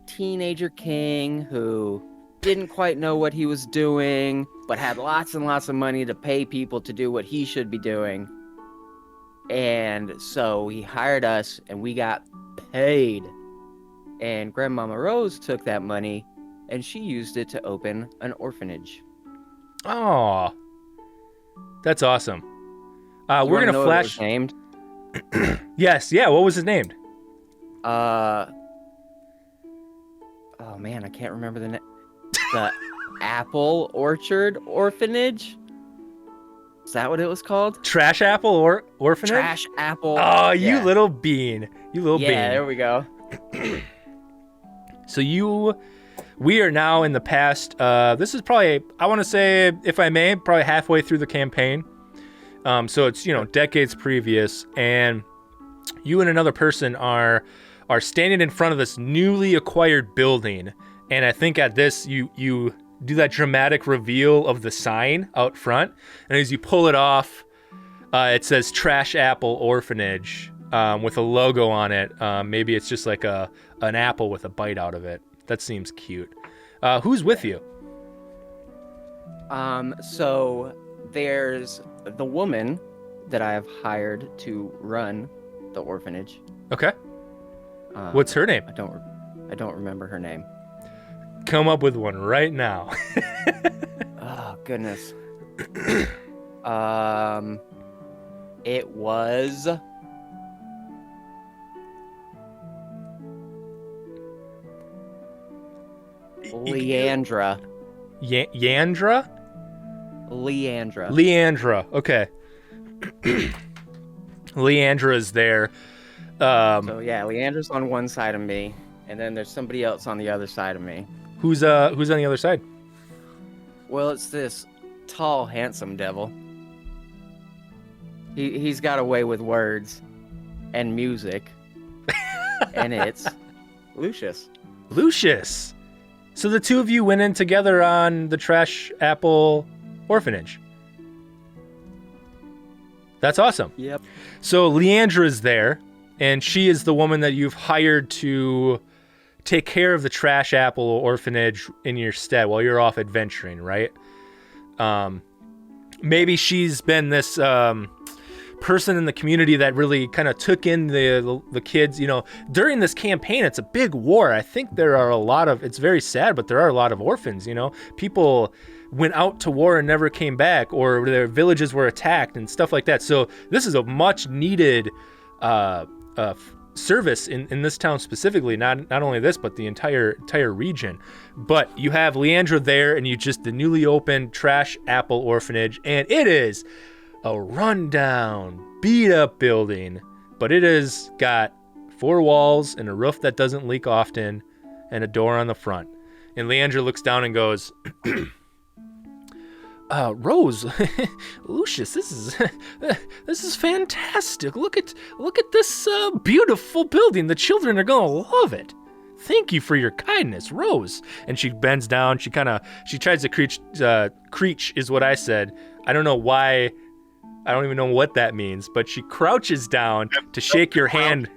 Speaker 4: teenager king who didn't quite know what he was doing, but had lots and lots of money to pay people to do what he should be doing. And so he hired us, and we got paid. And Grandmamma Rose took that money, and she used it to open an orphanage.
Speaker 2: Oh, that's awesome. We're gonna
Speaker 4: know
Speaker 2: flash.
Speaker 4: What it was named?
Speaker 2: Yes, yeah. What was it named?
Speaker 4: Oh man, I can't remember the name. The Apple Orchard Orphanage. Is that what it was called?
Speaker 2: Trash Apple or Orphanage?
Speaker 4: Trash Apple.
Speaker 2: Oh, you little bean. You little bean.
Speaker 4: Yeah, there we go.
Speaker 2: So we are now in the past. This is probably, I want to say, if I may, probably halfway through the campaign. So it's, decades previous, and you and another person are standing in front of this newly acquired building. And I think at this, you do that dramatic reveal of the sign out front. And as you pull it off, it says Trash Apple Orphanage with a logo on it. Maybe it's just like an apple with a bite out of it. That seems cute. Who's with you?
Speaker 4: So there's the woman that I have hired to run the orphanage.
Speaker 2: Okay. What's her name?
Speaker 4: I don't remember her name.
Speaker 2: Come up with one right now.
Speaker 4: Oh goodness. It was Leandra.
Speaker 2: Yandra?
Speaker 4: Leandra.
Speaker 2: Okay. Leandra's there.
Speaker 4: So yeah, Leandra's on one side of me, and then there's somebody else on the other side of me.
Speaker 2: Who's on the other side?
Speaker 4: Well, it's this tall, handsome devil. He's got a way with words and music. And it's Lucius.
Speaker 2: Lucius. So the two of you went in together on the Trash Apple Orphanage. That's awesome.
Speaker 4: Yep.
Speaker 2: So Leandra is there, and she is the woman that you've hired to take care of the Trash Apple Orphanage in your stead while you're off adventuring, right? Maybe she's been this person in the community that really kind of took in the kids. During this campaign, it's a big war. I think there are a lot of, it's very sad, but there are a lot of orphans. People went out to war and never came back, or their villages were attacked and stuff like that. So this is a much needed service in this town specifically, not only this, but the entire region. But you have Leandra there, and the newly opened Trash Apple Orphanage, and it is a rundown, beat up building, but it has got 4 walls and a roof that doesn't leak often and a door on the front. And Leandra looks down and goes, Rose, Lucius, this is fantastic. Look at this beautiful building. The children are gonna love it. Thank you for your kindness, Rose. And she bends down. She tries to creech is what I said. I don't know why. I don't even know what that means, but she crouches down to shake your hand.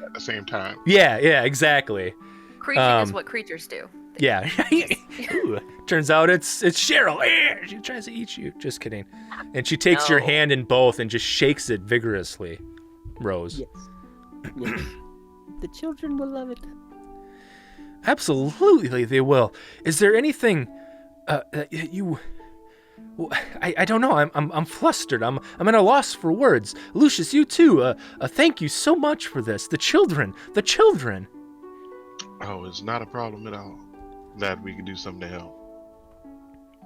Speaker 3: at the same time.
Speaker 2: Yeah, exactly.
Speaker 1: Creeping is what creatures do.
Speaker 2: Yeah. Ooh, turns out it's Cheryl. She tries to eat you. Just kidding. And she takes your hand in both and just shakes it vigorously. Rose.
Speaker 4: Yes. The children will love it.
Speaker 2: Absolutely, they will. Is there anything you? I don't know. I'm flustered. I'm at a loss for words. Lucius, you too. Thank you so much for this. The children.
Speaker 3: Oh, it's not a problem at all. Glad we can do something to help.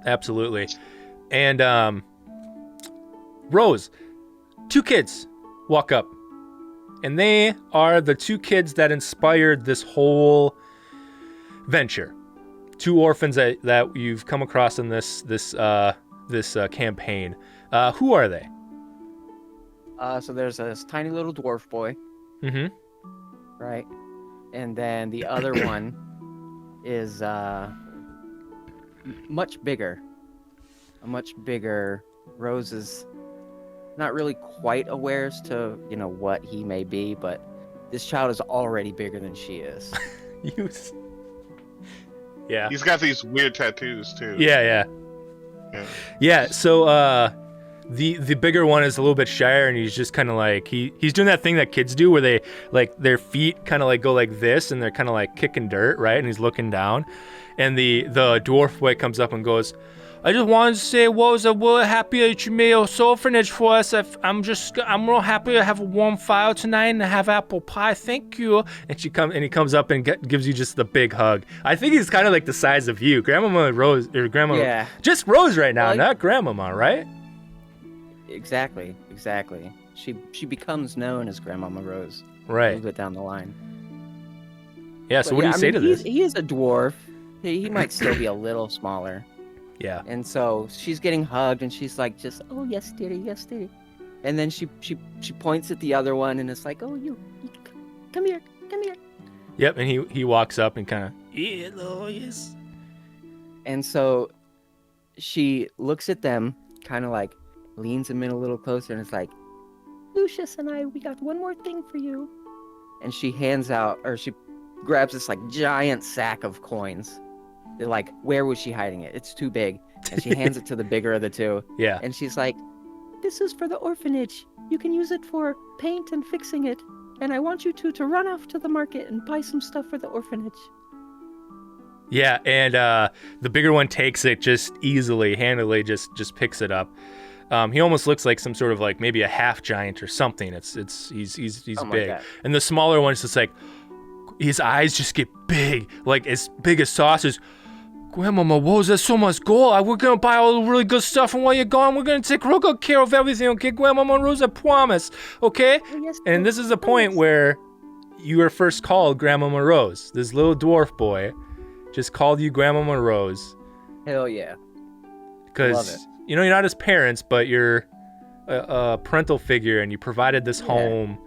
Speaker 2: Absolutely. And Rose, 2 kids walk up, and they are the 2 kids that inspired this whole venture. 2 orphans that you've come across in this campaign. Who are they?
Speaker 4: So there's this tiny little dwarf boy.
Speaker 2: Mm-hmm.
Speaker 4: Right. And then the other one is much bigger. A much bigger. Rose is not really quite aware as to, what he may be, but this child is already bigger than she is. Yeah.
Speaker 3: He's got these weird tattoos too.
Speaker 2: Yeah. So the bigger one is a little bit shyer, and he's just kind of like he's doing that thing that kids do where they like their feet kind of like go like this, and they're kind of like kicking dirt, right? And he's looking down, and the dwarf boy comes up and goes, I just wanted to say, we're happy that you made a orphanage for us. I'm real happy to have a warm fire tonight and have apple pie. Thank you. And he comes up and gives you just the big hug. I think he's kind of like the size of you, Grandmama Rose, or Grandma. Yeah. Just Rose right now, not Grandmama, right?
Speaker 4: Exactly. She becomes known as Grandmama Rose.
Speaker 2: Right.
Speaker 4: A little bit down the line.
Speaker 2: Yeah. So what do you say to this?
Speaker 4: He is a dwarf. He might still be a little smaller.
Speaker 2: Yeah.
Speaker 4: And so she's getting hugged, and she's like, just, oh, yes, dearie. And then she points at the other one, and it's like, oh, you come here.
Speaker 2: Yep, and he walks up and kind of, hello, yes.
Speaker 4: And so she looks at them, kind of like leans them in a little closer, and it's like, Lucius and I, we got one more thing for you. And she she grabs this like giant sack of coins. They're like, where was she hiding it? It's too big. And she hands it to the bigger of the 2.
Speaker 2: Yeah.
Speaker 4: And she's like, this is for the orphanage. You can use it for paint and fixing it. And I want you to run off to the market and buy some stuff for the orphanage.
Speaker 2: Yeah, and the bigger one takes it just handily, just picks it up. He almost looks like some sort of like maybe a half giant or something. He's big. And the smaller one's just like, his eyes just get big, like as big as saucers. Grandmama, what was that so much gold? We're going to buy all the really good stuff, and while you're gone, we're going to take real good care of everything, okay? Grandmama Rose, I promise, okay? Yes, and this is the point where you were first called Grandmama Rose. This little dwarf boy just called you Grandmama Rose.
Speaker 4: Hell yeah.
Speaker 2: Because, you're not his parents, but you're a parental figure, and you provided this home.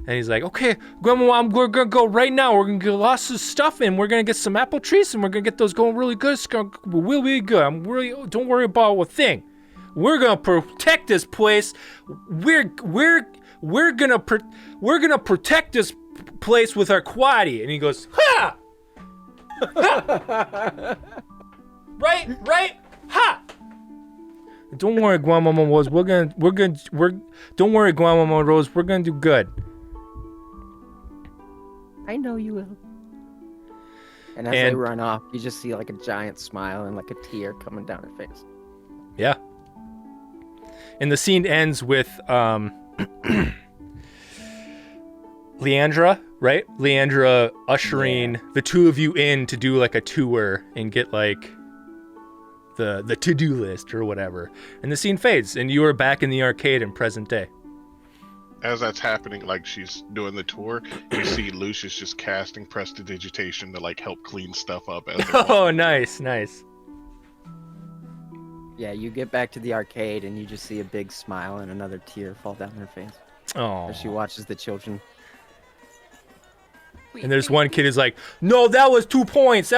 Speaker 2: And he's like, okay, Grandma, we're going to go right now. We're going to get lots of stuff in. We're going to get some apple trees, and we're going to get those going really good. It's going to be really good. Don't worry about a thing. We're going to protect this place. We're going to protect this place with our quaddy. And he goes, ha! Ha! Right? Ha! Don't worry, Grandmama Rose. Don't worry, Grandmama Rose. We're going to do good.
Speaker 4: I know you will. And as they run off, you just see like a giant smile and like a tear coming down her face.
Speaker 2: Yeah. And the scene ends with Leandra, right? Leandra ushering the 2 of you in to do like a tour and get like the to-do list or whatever. And the scene fades, and you are back in the arcade in present day.
Speaker 3: As that's happening, like she's doing the tour, you see Lucius just casting prestidigitation to like help clean stuff up.
Speaker 2: Oh, nice.
Speaker 4: Yeah, you get back to the arcade and you just see a big smile and another tear fall down her face.
Speaker 2: Oh.
Speaker 4: As she watches the children.
Speaker 2: And there's one kid who's like, no, that was 2 points.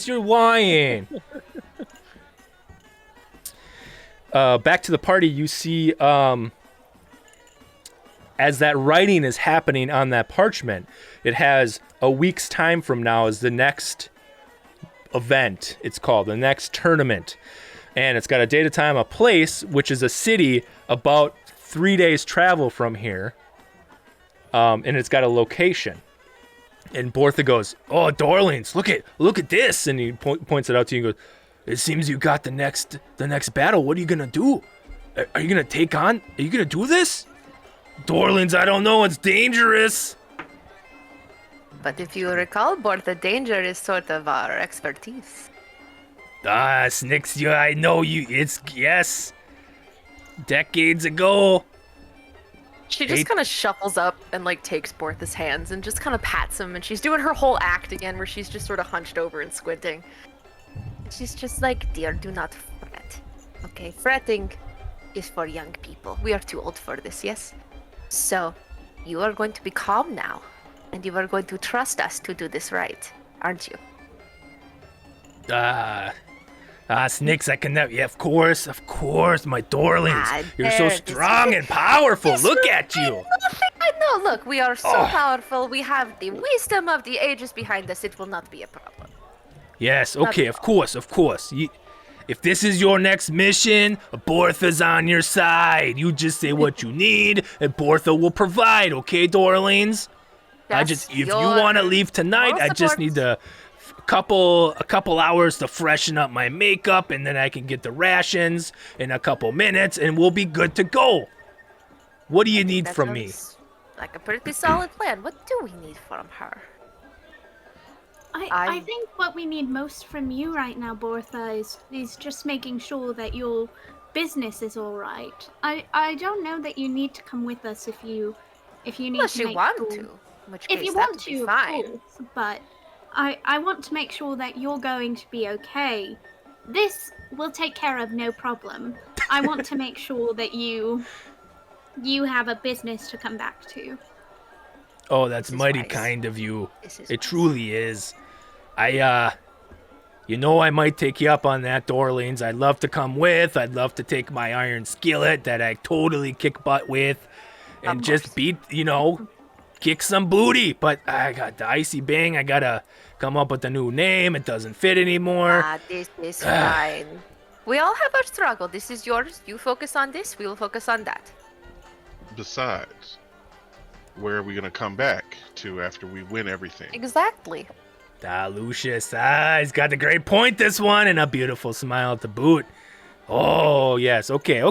Speaker 2: You're lying. Back to the party, you see as that writing is happening on that parchment, it has a week's time from now is the next event. It's called the next tournament. And it's got a date, a time, a place, which is a city about 3 days travel from here. And it's got a location. And Bertha goes, "Oh, darlings, look at this." And he points it out to you and goes, "It seems you got the next battle. What are you going to do? Are you going to do this? Darlings, I don't know. It's dangerous."
Speaker 1: But if you recall, Bertha, danger is sort of our expertise.
Speaker 2: Snicks, yeah, I know you. Yes. Decades ago.
Speaker 1: She just kind of shuffles up and like takes Bertha's hands and just kind of pats him, and she's doing her whole act again where she's just sort of hunched over and squinting. She's just like, "Dear, do not fret. Okay, fretting is for young people. We are too old for this, yes? So, you are going to be calm now, and you are going to trust us to do this right, aren't you?"
Speaker 2: Snicks, I can never. Yeah, of course, my darlings. You're so
Speaker 1: there,
Speaker 2: strong and powerful. Look at you.
Speaker 1: I know, look, we are so powerful. We have the wisdom of the ages behind us. It will not be a problem.
Speaker 2: Yes, okay, of course. If this is your next mission, Bertha's on your side. You just say what you need, and Bertha will provide, okay, darlings? If you want to leave tonight, I just need a couple hours to freshen up my makeup, and then I can get the rations in a couple minutes, and we'll be good to go. What do you need from me?
Speaker 1: Like a pretty solid plan. What do we need from her?
Speaker 6: I think what we need most from you right now, Bertha, is just making sure that your business is all right. I don't know that you need to come with us if you need
Speaker 1: Unless
Speaker 6: to
Speaker 1: you
Speaker 6: make
Speaker 1: want
Speaker 6: sure.
Speaker 1: to. In which case,
Speaker 6: If you
Speaker 1: that
Speaker 6: want
Speaker 1: would be
Speaker 6: to,
Speaker 1: fine.
Speaker 6: of course, but I want to make sure that you're going to be okay. This will take care of, no problem. I want to make sure that you have a business to come back to.
Speaker 2: Oh, that's mighty
Speaker 1: wise.
Speaker 2: kind of you.
Speaker 1: This is
Speaker 2: It
Speaker 1: wise.
Speaker 2: truly is. I might take you up on that, darlings. I'd love to come with. I'd love to take my iron skillet that I totally kick butt with and
Speaker 1: Of
Speaker 2: just
Speaker 1: course.
Speaker 2: beat, kick some booty. But I got the icy bang. I gotta come up with a new name. It doesn't fit anymore.
Speaker 1: This is fine. We all have our struggle. This is yours. You focus on this. We will focus on that.
Speaker 3: Besides, where are we gonna come back to after we win everything?
Speaker 1: Exactly.
Speaker 2: Lucius. He's got a great point, this one, and a beautiful smile at the boot. Oh, yes. Okay.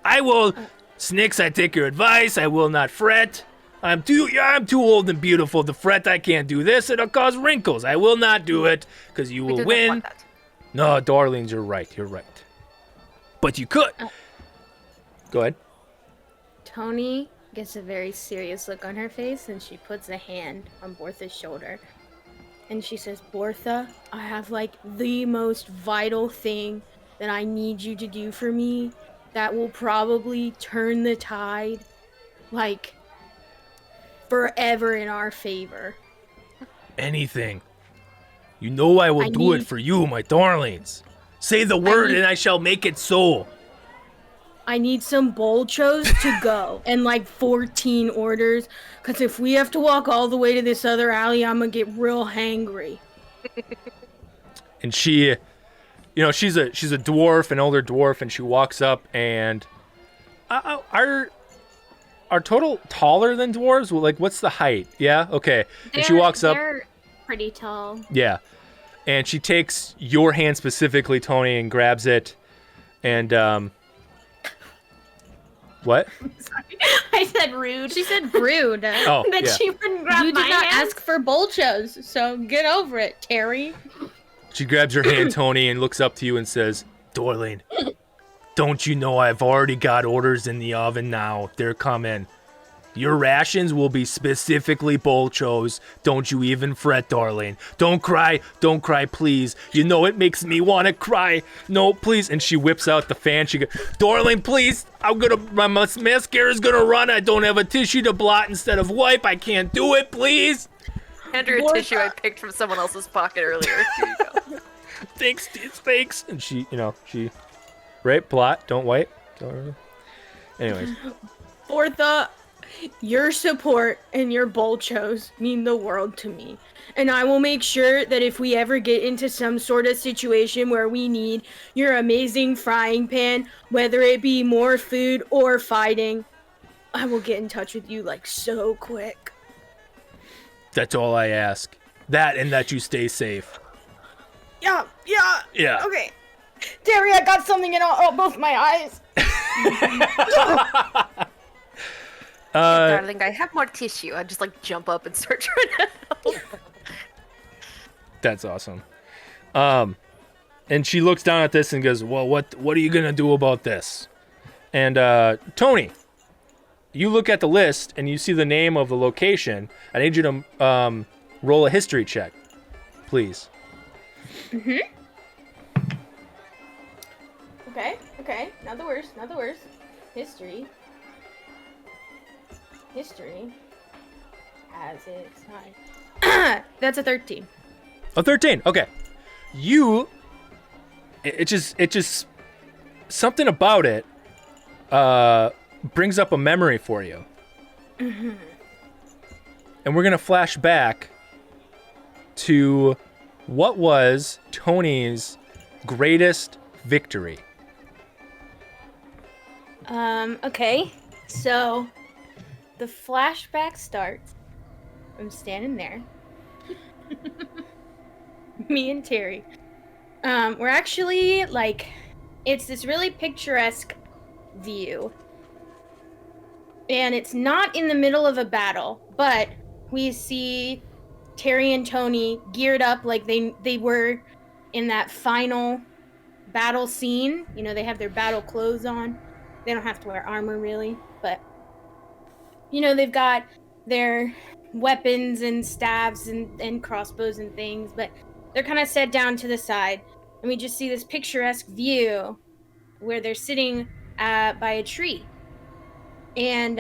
Speaker 2: I will, Snicks, I take your advice. I will not fret. I'm too old and beautiful to fret. I can't do this. It'll cause wrinkles. I will not do it, because you
Speaker 1: We
Speaker 2: will
Speaker 1: do not
Speaker 2: win.
Speaker 1: want that.
Speaker 2: No, darlings, you're right. But you could. Go ahead.
Speaker 5: Toni gets a very serious look on her face, and she puts a hand on Bertha's shoulder. And she says, "Bertha, I have like the most vital thing that I need you to do for me that will probably turn the tide like forever in our favor."
Speaker 2: Anything. You know I will do it for you, my darlings. Say the word and I shall make it so.
Speaker 5: I need some bolchos to go and like 14 orders, because if we have to walk all the way to this other alley, I'm gonna get real hangry.
Speaker 2: And she, she's a dwarf, an older dwarf, and she walks up and are total taller than dwarves? Like, what's the height? Yeah, okay. And she walks up.
Speaker 6: They're pretty tall.
Speaker 2: Yeah, and she takes your hand specifically, Toni, and grabs it, and What?
Speaker 6: Sorry. I said rude.
Speaker 5: She said rude.
Speaker 2: Oh,
Speaker 6: that
Speaker 2: yeah.
Speaker 6: she wouldn't grab
Speaker 5: You
Speaker 6: my
Speaker 5: did not
Speaker 6: hand.
Speaker 5: ask for bolchos, so get over it, Teri.
Speaker 2: She grabs your hand, Toni, and looks up to you and says, "Darling, don't you know I've already got orders in the oven now? They're coming. Your rations will be specifically bolchos. Don't you even fret, darling. Don't cry, please. You know it makes me want to cry. No, please." And she whips out the fan. She goes, "Darling, please. My mascara's gonna run. I don't have a tissue to blot instead of wipe. I can't do it, please."
Speaker 1: Hand her a tissue I picked from someone else's pocket earlier. Here you go.
Speaker 2: Thanks. And she, right? Blot, don't wipe. Anyways.
Speaker 5: Bertha, Your support and your bolchos mean the world to me. And I will make sure that if we ever get into some sort of situation where we need your amazing frying pan, whether it be more food or fighting, I will get in touch with you like so quick.
Speaker 2: That's all I ask. That and that you stay safe.
Speaker 5: Yeah.
Speaker 2: Yeah.
Speaker 5: Okay. Teri, I got something in both my eyes.
Speaker 1: Darling, I have more tissue. I just like jump up and start trying to help.
Speaker 2: That's awesome. And she looks down at this and goes, well, what are you going to do about this? And Toni, you look at the list and you see the name of the location. I need you to roll a history check, please.
Speaker 5: Mm-hmm. Okay. Not the worst. History has its time. That's a 13.
Speaker 2: Oh, 13. Okay. It just something about it brings up a memory for you.
Speaker 5: Mm-hmm.
Speaker 2: And we're going to flash back to what was Toni's greatest victory.
Speaker 5: Okay. So, the flashback starts. I'm standing there. Me and Teri. We're actually, like, it's this really picturesque view. And it's not in the middle of a battle, but we see Teri and Toni geared up like they were in that final battle scene. You know, they have their battle clothes on. They don't have to wear armor, really, but, you know, they've got their weapons and staves and crossbows and things, but they're kind of set down to the side. And we just see this picturesque view where they're sitting by a tree. And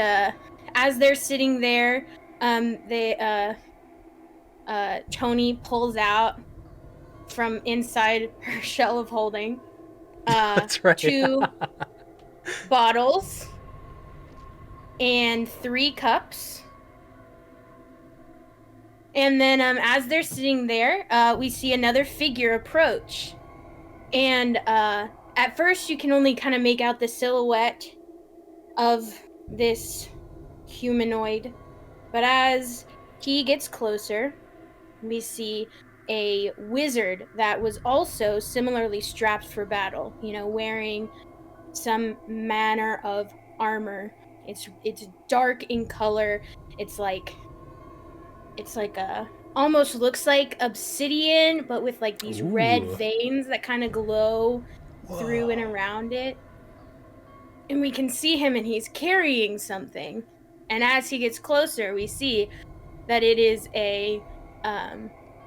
Speaker 5: as they're sitting there, Toni pulls out from inside her shell of holding
Speaker 2: That's right.
Speaker 5: 2 bottles and 3 cups. And then as they're sitting there, we see another figure approach. And at first you can only kind of make out the silhouette of this humanoid. But as he gets closer, we see a wizard that was also similarly strapped for battle, you know, wearing some manner of armor. It's dark in color. It's like a almost looks like obsidian, but with like these red veins that kind of glow through and around it. And we can see him, and he's carrying something. And as he gets closer, we see that it is a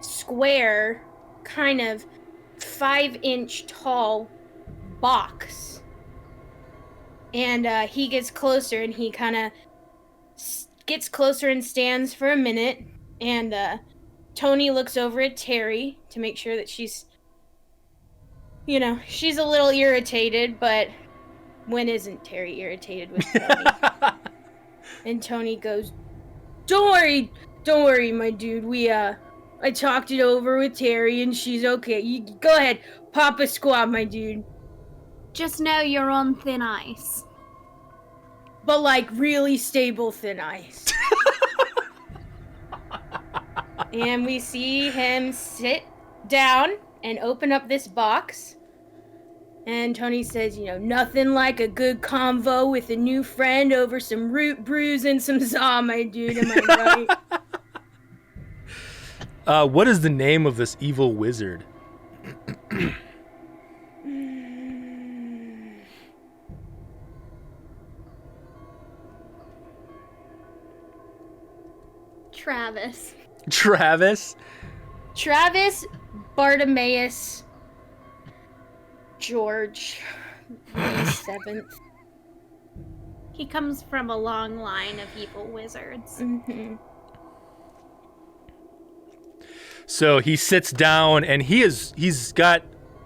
Speaker 5: square, kind of 5-inch tall box. And he gets closer, and he kind of gets closer and stands for a minute. And Toni looks over at Teri to make sure that she's, you know, she's a little irritated, but when isn't Teri irritated with Toni? And Toni goes, Don't worry, my dude. I talked it over with Teri, and she's okay. You go ahead, pop a squat, my dude.
Speaker 6: Just know you're on thin ice.
Speaker 5: But like really stable thin ice. And we see him sit down and open up this box. And Toni says, you know, nothing like a good convo with a new friend over some root brews and some za, my dude. Am I right?
Speaker 2: What is the name of this evil wizard?
Speaker 6: Travis.
Speaker 5: Travis Bartimaeus George the 7th.
Speaker 6: He comes from a long line of evil wizards.
Speaker 5: Mm-hmm.
Speaker 2: So he sits down, and he's got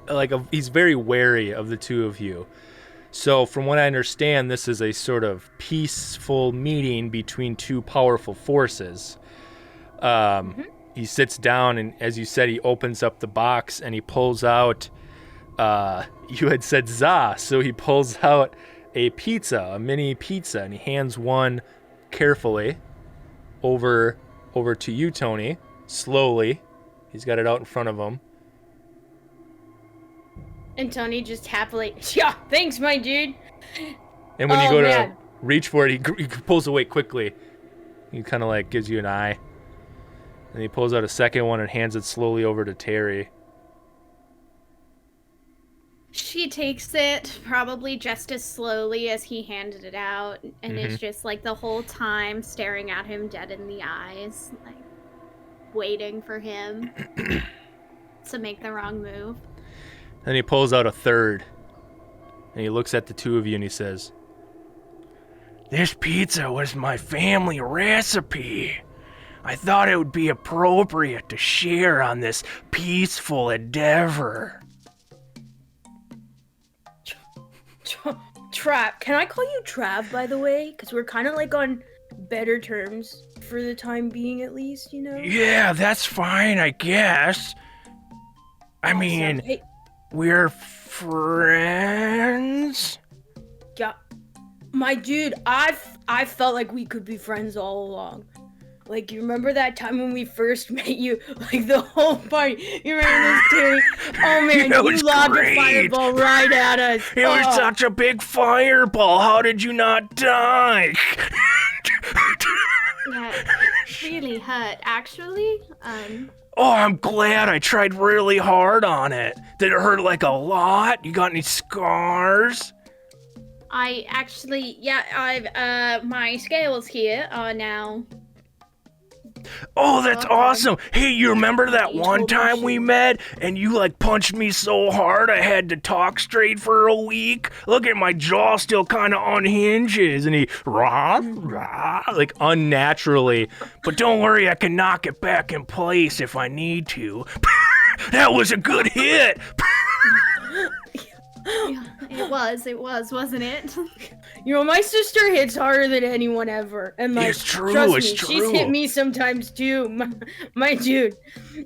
Speaker 2: like he's very wary of the two of you. So from what I understand, this is a sort of peaceful meeting between two powerful forces. He sits down, and as you said, he opens up the box and he pulls out, you had said za, so he pulls out a pizza, a mini pizza, and he hands one carefully over to you, Toni, slowly. He's got it out in front of him.
Speaker 5: And Toni just happily, yeah, thanks, my dude.
Speaker 2: And when you go to reach for it, he pulls away quickly. He kind of like gives you an eye. And he pulls out a second one and hands it slowly over to Teri.
Speaker 6: She takes it probably just as slowly as he handed it out, and is just like the whole time staring at him dead in the eyes, like waiting for him to make the wrong move.
Speaker 2: Then he pulls out a third, and he looks at the two of you and he says, "This pizza was my family recipe. I thought it would be appropriate to share on this peaceful endeavor."
Speaker 5: Trav, can I call you Trav, by the way? Because we're kind of like on better terms for the time being, at least, you know?
Speaker 2: Yeah, that's fine, I guess. I mean,
Speaker 5: Hey,
Speaker 2: we're friends?
Speaker 5: yeah, my dude, I felt like we could be friends all along. Like, you remember that time when we first met you? Like, the whole party. You remember this, Teri? Oh, man,
Speaker 2: It
Speaker 5: you
Speaker 2: was
Speaker 5: lobbed
Speaker 2: great.
Speaker 5: a fireball right at us.
Speaker 2: It was such a big fireball. How did you not die?
Speaker 6: Yeah, it really hurt, actually.
Speaker 2: Oh, I'm glad. I tried really hard on it. Did it hurt like a lot? You got any scars?
Speaker 6: I actually, yeah, I've, my scales here are now.
Speaker 2: Oh, that's awesome. Hey, you remember that
Speaker 5: You
Speaker 2: one
Speaker 5: told me
Speaker 2: time we
Speaker 5: she-
Speaker 2: met and you like punched me so hard I had to talk straight for a week? Look at my jaw still kind of on hinges, and he rah, like unnaturally. But don't worry, I can knock it back in place if I need to. That was a good hit.
Speaker 6: Yeah, it was, wasn't it?
Speaker 5: You know, my sister hits harder than anyone ever. And, like,
Speaker 2: It's true,
Speaker 5: trust
Speaker 2: it's
Speaker 5: me,
Speaker 2: true.
Speaker 5: she's hit me sometimes, too. My dude.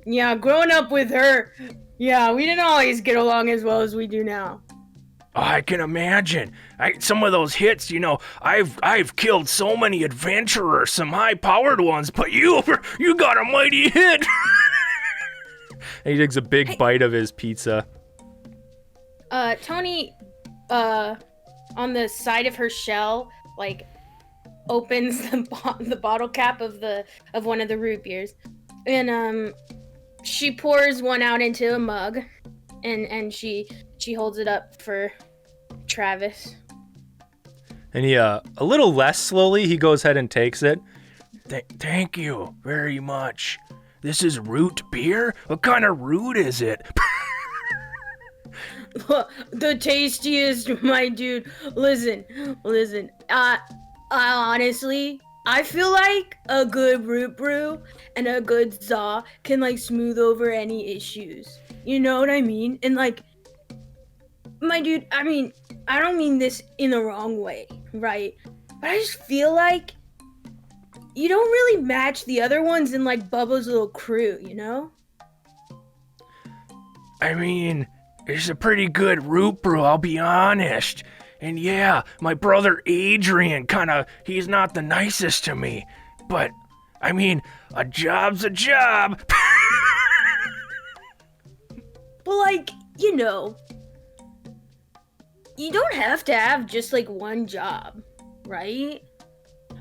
Speaker 5: Yeah, growing up with her, yeah, we didn't always get along as well as we do now.
Speaker 2: Oh, I can imagine. Some of those hits, you know, I've killed so many adventurers, some high-powered ones, but you got a mighty hit. And he takes a big bite of his pizza.
Speaker 5: Toni, on the side of her shell, like, opens the bottle cap of one of the root beers, and she pours one out into a mug, and she holds it up for Travis.
Speaker 2: And he, a little less slowly, he goes ahead and takes it. Thank you very much. This is root beer? What kind of root is it?
Speaker 5: The tastiest, my dude. Listen. I honestly, I feel like a good root brew and a good za can like smooth over any issues. You know what I mean? And like, my dude, I mean, I don't mean this in the wrong way, right? But I just feel like you don't really match the other ones in like Bubba's little crew, you know?
Speaker 2: I mean, it's a pretty good root brew, I'll be honest. And yeah, my brother Adrian he's not the nicest to me. But, I mean, a job's a job.
Speaker 5: But like, you know, you don't have to have just like one job, right?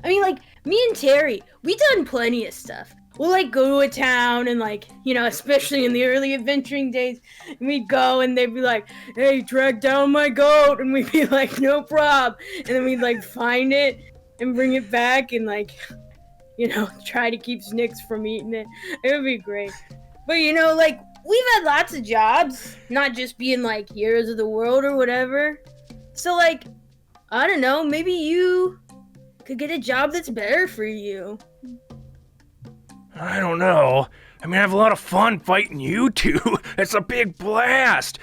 Speaker 5: I mean, like, me and Teri, we done plenty of stuff. We'll like go to a town and like, you know, especially in the early adventuring days, and we'd go and they'd be like, "Hey, track down my goat," and we'd be like, "No prob," and then we'd like find it and bring it back and like, you know, try to keep Snicks from eating it. It would be great. But you know, like, we've had lots of jobs, not just being like heroes of the world or whatever. So like, I don't know, maybe you could get a job that's better for you.
Speaker 2: I don't know. I mean, I have a lot of fun fighting you two. It's a big blast.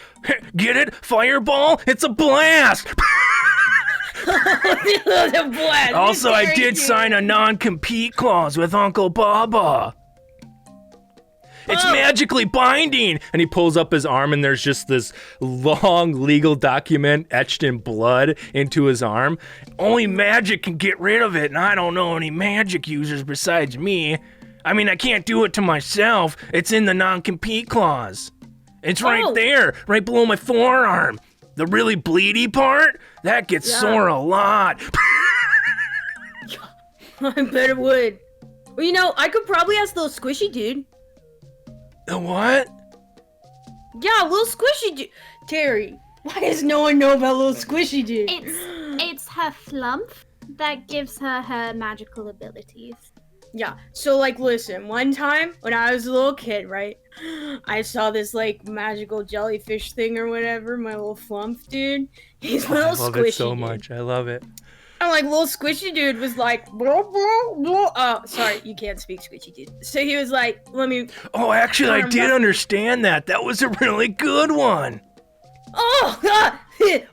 Speaker 2: Get it? Fireball? It's a blast.
Speaker 5: The blast.
Speaker 2: Also, I did sign a non-compete clause with Uncle Bubba. It's magically binding. And he pulls up his arm and there's just this long legal document etched in blood into his arm. Only magic can get rid of it, and I don't know any magic users besides me. I mean, I can't do it to myself. It's in the non-compete clause. It's right there, right below my forearm. The really bleedy part, that gets sore a lot.
Speaker 5: I bet it would. Well, you know, I could probably ask little squishy dude.
Speaker 2: The what?
Speaker 5: Yeah, little squishy dude. Teri, why does no one know about little squishy dude?
Speaker 6: It's her flump that gives her her magical abilities.
Speaker 5: Yeah, so like listen, one time when I was a little kid, right, I saw this like magical jellyfish thing or whatever, my little flump dude. He's little squishy. I love it so
Speaker 2: much. I love it.
Speaker 5: And like little squishy dude was like, blah, blah, blah. Oh, sorry, you can't speak squishy dude. So he was like, let me.
Speaker 2: Oh, actually, I did understand that. That was a really good one.
Speaker 5: Oh, God.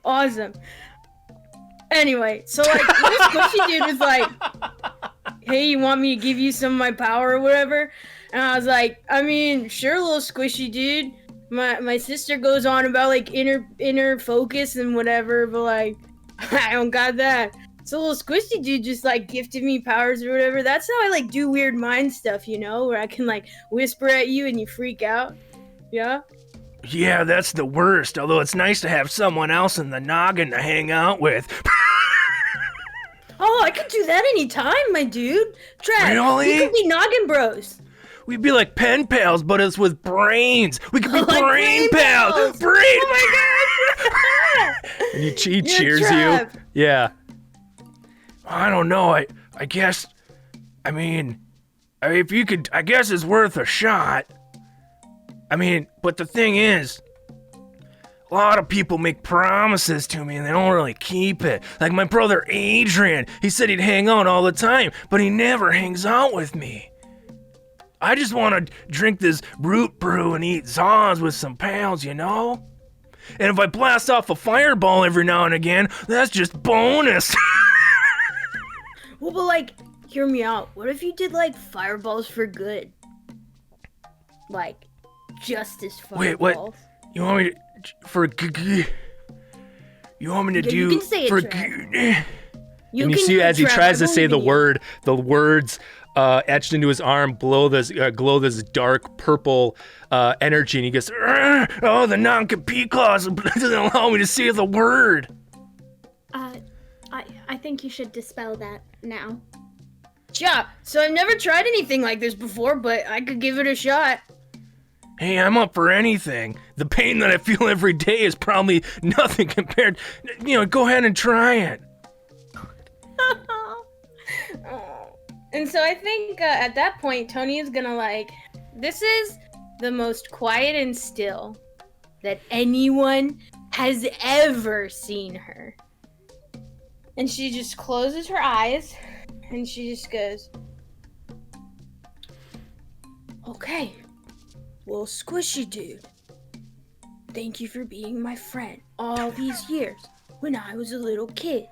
Speaker 5: Awesome. Anyway, so like little squishy dude was like, hey, you want me to give you some of my power or whatever? And I was like, I mean, sure, little squishy dude. My sister goes on about like inner focus and whatever, but like I don't got that. So little squishy dude just like gifted me powers or whatever. That's how I like do weird mind stuff, you know, where I can like whisper at you and you freak out. Yeah?
Speaker 2: Yeah, that's the worst, although it's nice to have someone else in the noggin to hang out with.
Speaker 5: Oh, I could do that anytime, my dude. Trav,
Speaker 2: Really?
Speaker 5: we could be noggin bros.
Speaker 2: We'd be like pen pals, but it's with brains. We could be
Speaker 5: Like
Speaker 2: brain pals. Brain.
Speaker 5: Oh my god!
Speaker 2: And he cheers you. Yeah. I don't know. I guess. I mean, if you could, I guess it's worth a shot. I mean, but the thing is, a lot of people make promises to me and they don't really keep it. Like my brother Adrian, he said he'd hang out all the time, but he never hangs out with me. I just want to drink this root brew and eat Zaws with some pals, you know? And if I blast off a fireball every now and again, that's just bonus.
Speaker 5: Well, but like, hear me out. What if you did like fireballs for good? Like, justice fireballs.
Speaker 2: Wait, what? You want me to... You want me to do...
Speaker 5: You can say it,
Speaker 2: for
Speaker 5: Trav.
Speaker 2: And you see as he tries to say the words etched into his arm glow this dark purple energy, and he goes, oh, the non-compete clause doesn't allow me to say the word.
Speaker 6: I think you should dispel that now.
Speaker 5: Yeah, so I've never tried anything like this before, but I could give it a shot.
Speaker 2: Hey, I'm up for anything. The pain that I feel every day is probably nothing compared. You know, go ahead and try it.
Speaker 5: And so I think at that point, Toni is gonna like, this is the most quiet and still that anyone has ever seen her. And she just closes her eyes and she just goes, okay, well, squishy dude, thank you for being my friend all these years when I was a little kid.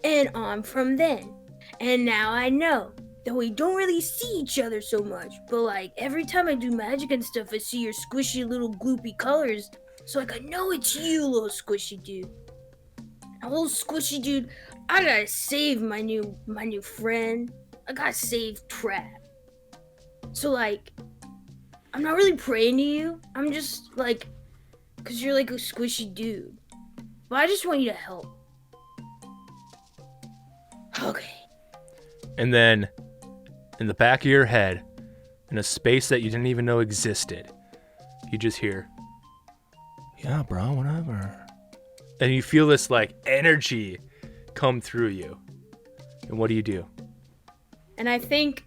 Speaker 5: And I'm from then. And now I know that we don't really see each other so much, but like every time I do magic and stuff, I see your squishy little gloopy colors. So like I know it's you, little squishy dude. Now, little squishy dude, I gotta save my new friend. I gotta save Trav. So like, I'm not really praying to you. I'm just like, cause you're like a squishy dude. But I just want you to help. Okay.
Speaker 2: And then, in the back of your head, in a space that you didn't even know existed, you just hear, yeah, bro, whatever. And you feel this, like, energy come through you. And what do?
Speaker 5: And I think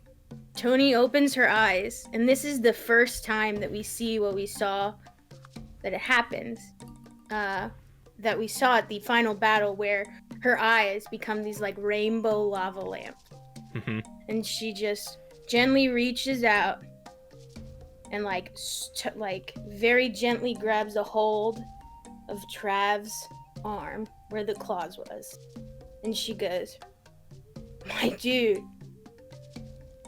Speaker 5: Toni opens her eyes, and this is the first time that we see what we saw, that it happens, that we saw at the final battle where her eyes become these, like, rainbow lava lamps.
Speaker 2: Mm-hmm.
Speaker 5: And she just gently reaches out and like very gently grabs a hold of Trav's arm where the claws was, and she goes, "My dude,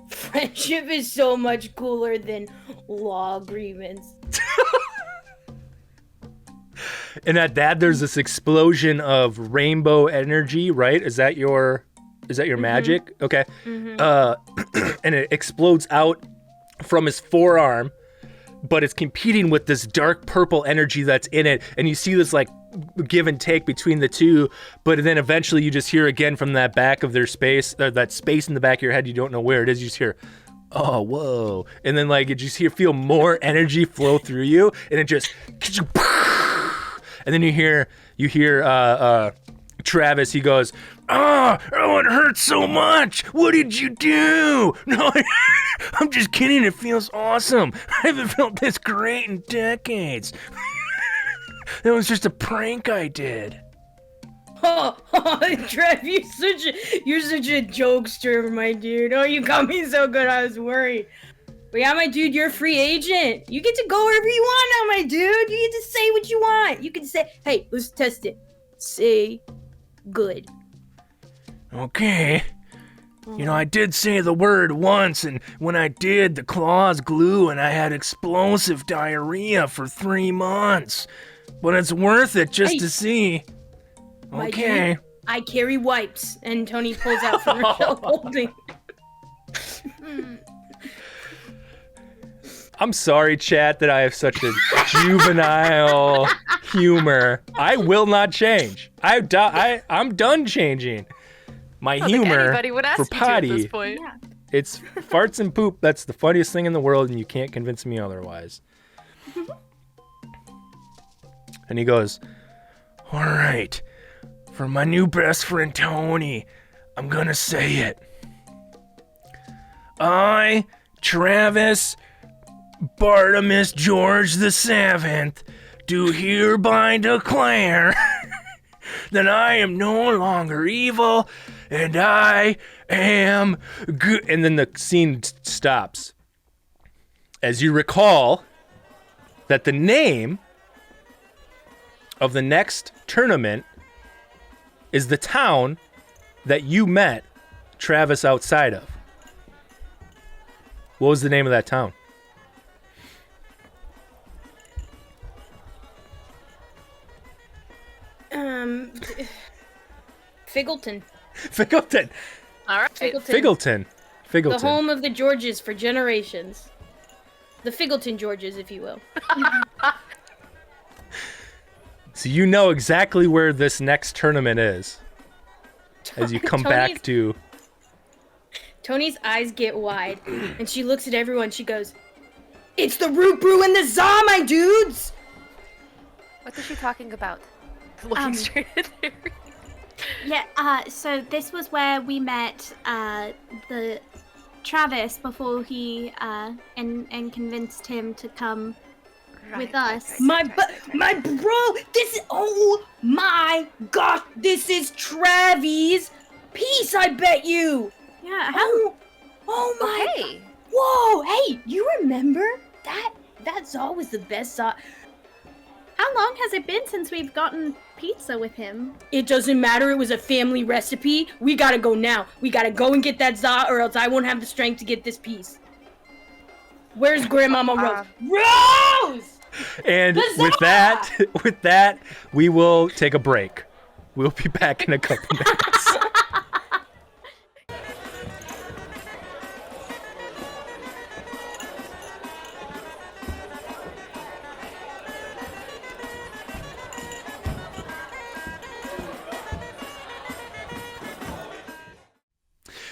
Speaker 5: friendship is so much cooler than law agreements."
Speaker 2: And at that, there's this explosion of rainbow energy, right? Is that your magic? Okay. And it explodes out from his forearm, but it's competing with this dark purple energy that's in it. And you see this like give and take between the two, but then eventually you just hear again from that back of their space, or that space in the back of your head, you don't know where it is. You just hear, "Oh, whoa." And then like you just feel more energy flow through you, and it just, and then you hear Travis, he goes, "Oh, it hurts so much. What did you do?" "No, I'm just kidding. It feels awesome. I haven't felt this great in decades. That was just a prank I did."
Speaker 5: Oh, Trev, you're such a jokester, my dude. Oh, you got me so good, I was worried. But yeah, my dude, you're a free agent. You get to go wherever you want now, my dude. You get to say what you want. You can say, "Hey, let's test it. Say good."
Speaker 2: "Okay. You know, I did say the word once, and when I did, the claws glue, and I had explosive diarrhea for 3 months. But it's worth it just to see."
Speaker 5: My
Speaker 2: "Okay."
Speaker 5: dude, I carry wipes, and Toni pulls out from her shelf holding.
Speaker 2: I'm sorry, chat, that I have such a juvenile humor. I will not change. I'm done changing my humor
Speaker 1: anybody would ask
Speaker 2: for
Speaker 1: you to at
Speaker 2: potty.
Speaker 1: this point.
Speaker 6: Yeah.
Speaker 2: It's farts and poop. That's the funniest thing in the world, and you can't convince me otherwise. And he goes, "All right, for my new best friend Toni, I'm gonna say it. I, Travis Bartimus George the Seventh, do hereby declare that I am no longer evil, and I am good." And then the scene stops. As you recall that the name of the next tournament is the town that you met Travis outside of. What was the name of that town?
Speaker 5: Figgleton.
Speaker 2: Figgleton.
Speaker 1: All right.
Speaker 2: Figgleton.
Speaker 5: The home of the Georges for generations. The Figgleton Georges, if you will.
Speaker 2: So you know exactly where this next tournament is as you come back to...
Speaker 5: Toni's eyes get wide, and she looks at everyone. She goes, "It's the Root Brew and the Za, my dudes!"
Speaker 1: What is she talking about? Looking straight at Teri.
Speaker 6: Yeah, so this was where we met the Travis before he and convinced him to come with us.
Speaker 5: My bro, this is, oh my gosh, this is Travis' piece, I bet you.
Speaker 6: Yeah,
Speaker 5: Oh my.
Speaker 1: Okay.
Speaker 5: Whoa, hey, you remember that? That Za was the best Za.
Speaker 6: how long has it been since we've gotten pizza with him?
Speaker 5: It doesn't matter, it was a family recipe. We gotta go now. We gotta go and get that Za, or else I won't have the strength to get this piece. Where's Grandmamma Rose? Rose!
Speaker 2: And with that, we will take a break. We'll be back in a couple minutes.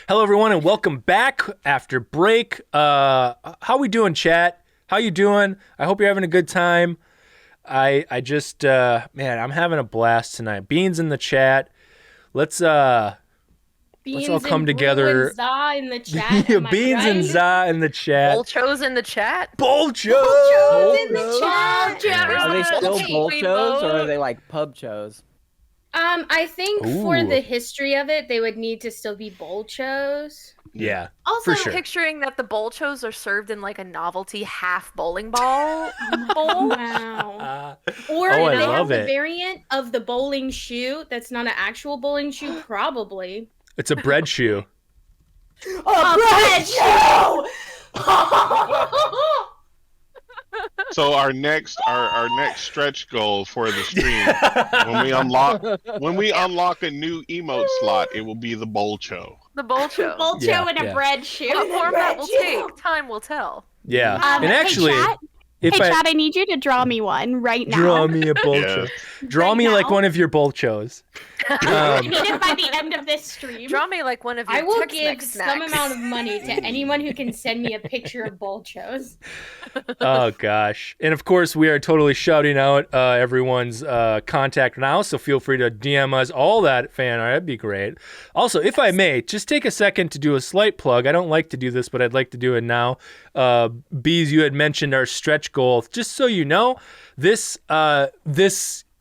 Speaker 2: Hello, everyone, and welcome back after break. How we doing, chat? How you doing? I hope you're having a good time. I just, man, I'm having a blast tonight. Beans in the chat. Let's all come together.
Speaker 5: And Za in the chat. Am I
Speaker 2: Beans
Speaker 5: right?
Speaker 2: and Za in the chat.
Speaker 1: Bolchos in the chat.
Speaker 2: Bolchos
Speaker 5: in the chat.
Speaker 4: Are they still
Speaker 1: Okay,
Speaker 4: bolchos or are they like pub chos?
Speaker 5: I think for
Speaker 2: Ooh.
Speaker 5: the history of it, they would need to still be bolchos.
Speaker 2: Yeah,
Speaker 6: Also,
Speaker 2: for sure.
Speaker 1: Picturing that the bolchos are served in like a novelty half bowling ball bowl.
Speaker 5: Wow. Or
Speaker 2: Oh, I
Speaker 5: they
Speaker 2: love
Speaker 5: have the
Speaker 2: it.
Speaker 5: variant of the bowling shoe that's not an actual bowling shoe, probably.
Speaker 2: It's a bread shoe.
Speaker 6: bread
Speaker 3: So our next stretch goal for the stream, when we unlock a new emote slot, it will be the bolcho.
Speaker 1: The bolcho.
Speaker 6: bolcho
Speaker 2: Yeah,
Speaker 6: and a
Speaker 2: yeah.
Speaker 6: bread shoe.
Speaker 1: What form that will take, time will tell.
Speaker 2: Yeah, and
Speaker 6: Hey,
Speaker 2: actually,
Speaker 6: chat.
Speaker 2: if
Speaker 6: Hey,
Speaker 2: I
Speaker 6: Chad, I need you to draw me one right now.
Speaker 2: draw me a bolcho, draw
Speaker 6: Right
Speaker 2: me like
Speaker 6: now.
Speaker 2: one of your bolchos.
Speaker 6: I need it by the end of this stream.
Speaker 1: Draw me like one of your
Speaker 5: I will
Speaker 1: Tex-Mex
Speaker 5: give
Speaker 1: snacks.
Speaker 5: some amount of money to anyone who can send me a picture of bolchos.
Speaker 2: Oh gosh, and of course we are totally shouting out everyone's contact now, so feel free to DM us all that fan art. That'd be great. Also, if I may, just take a second to do a slight plug. I don't like to do this, but I'd like to do it now. Beaz, you had mentioned our stretch goal. Just so you know, this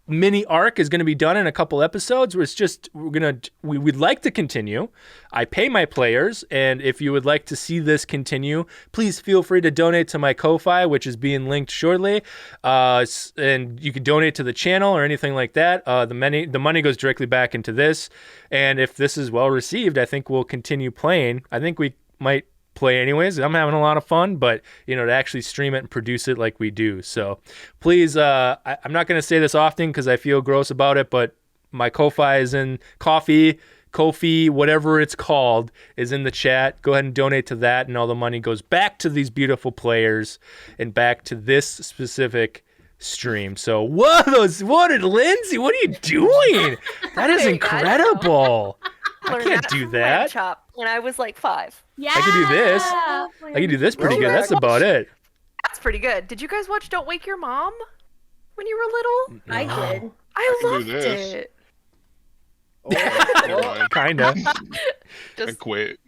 Speaker 2: mini arc is going to be done in a couple episodes where it's just we'd like to continue. I pay my players, and if you would like to see this continue, please feel free to donate to my Ko-Fi, which is being linked shortly, and you can donate to the channel or anything like that. The money goes directly back into this, and if this is well received, I think we'll continue playing. I think we might play anyways. I'm having a lot of fun, but to actually stream it and produce it like we do. So please, I'm not going to say this often because I feel gross about it, but my Ko-Fi is in Ko-fi, whatever it's called, is in the chat. Go ahead and donate to that, and all the money goes back to these beautiful players and back to this specific stream. So what did Lindsey? What are you doing? That is incredible. I can't do that.
Speaker 1: Chop when I was like 5.
Speaker 6: Yeah.
Speaker 2: I can do this. I can do this pretty good. That's about it.
Speaker 1: That's pretty good. Did you guys watch Don't Wake Your Mom when you were little?
Speaker 5: I did.
Speaker 1: I
Speaker 3: can do
Speaker 1: loved
Speaker 3: this.
Speaker 1: it.
Speaker 2: Kinda.
Speaker 3: I quit.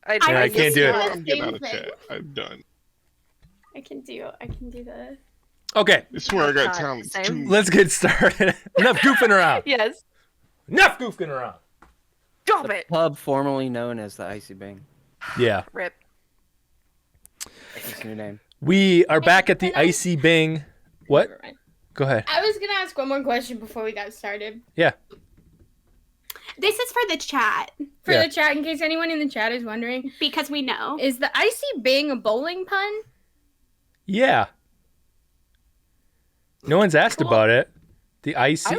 Speaker 2: I can't do it.
Speaker 3: I'm getting out of chat. I'm done.
Speaker 6: I can do that.
Speaker 2: Okay,
Speaker 3: I swear I got
Speaker 1: God,
Speaker 3: talent.
Speaker 1: same.
Speaker 2: let's get started. Enough goofing around.
Speaker 1: Yes.
Speaker 2: Enough goofing around.
Speaker 1: Stop it.
Speaker 4: Pub formerly known as the Icy Bing.
Speaker 2: Yeah.
Speaker 1: Rip.
Speaker 4: That's his new name.
Speaker 2: We are back at the Icy Bing. What?
Speaker 5: Never mind.
Speaker 2: Go ahead.
Speaker 5: I was gonna ask one more question before we got started.
Speaker 2: Yeah.
Speaker 6: This is for the chat
Speaker 5: For
Speaker 2: Yeah.
Speaker 5: the chat, in case anyone in the chat is wondering,
Speaker 6: because we know.
Speaker 5: is the Icy Bing a bowling pun?
Speaker 2: Yeah. No one's asked about it. The Icy.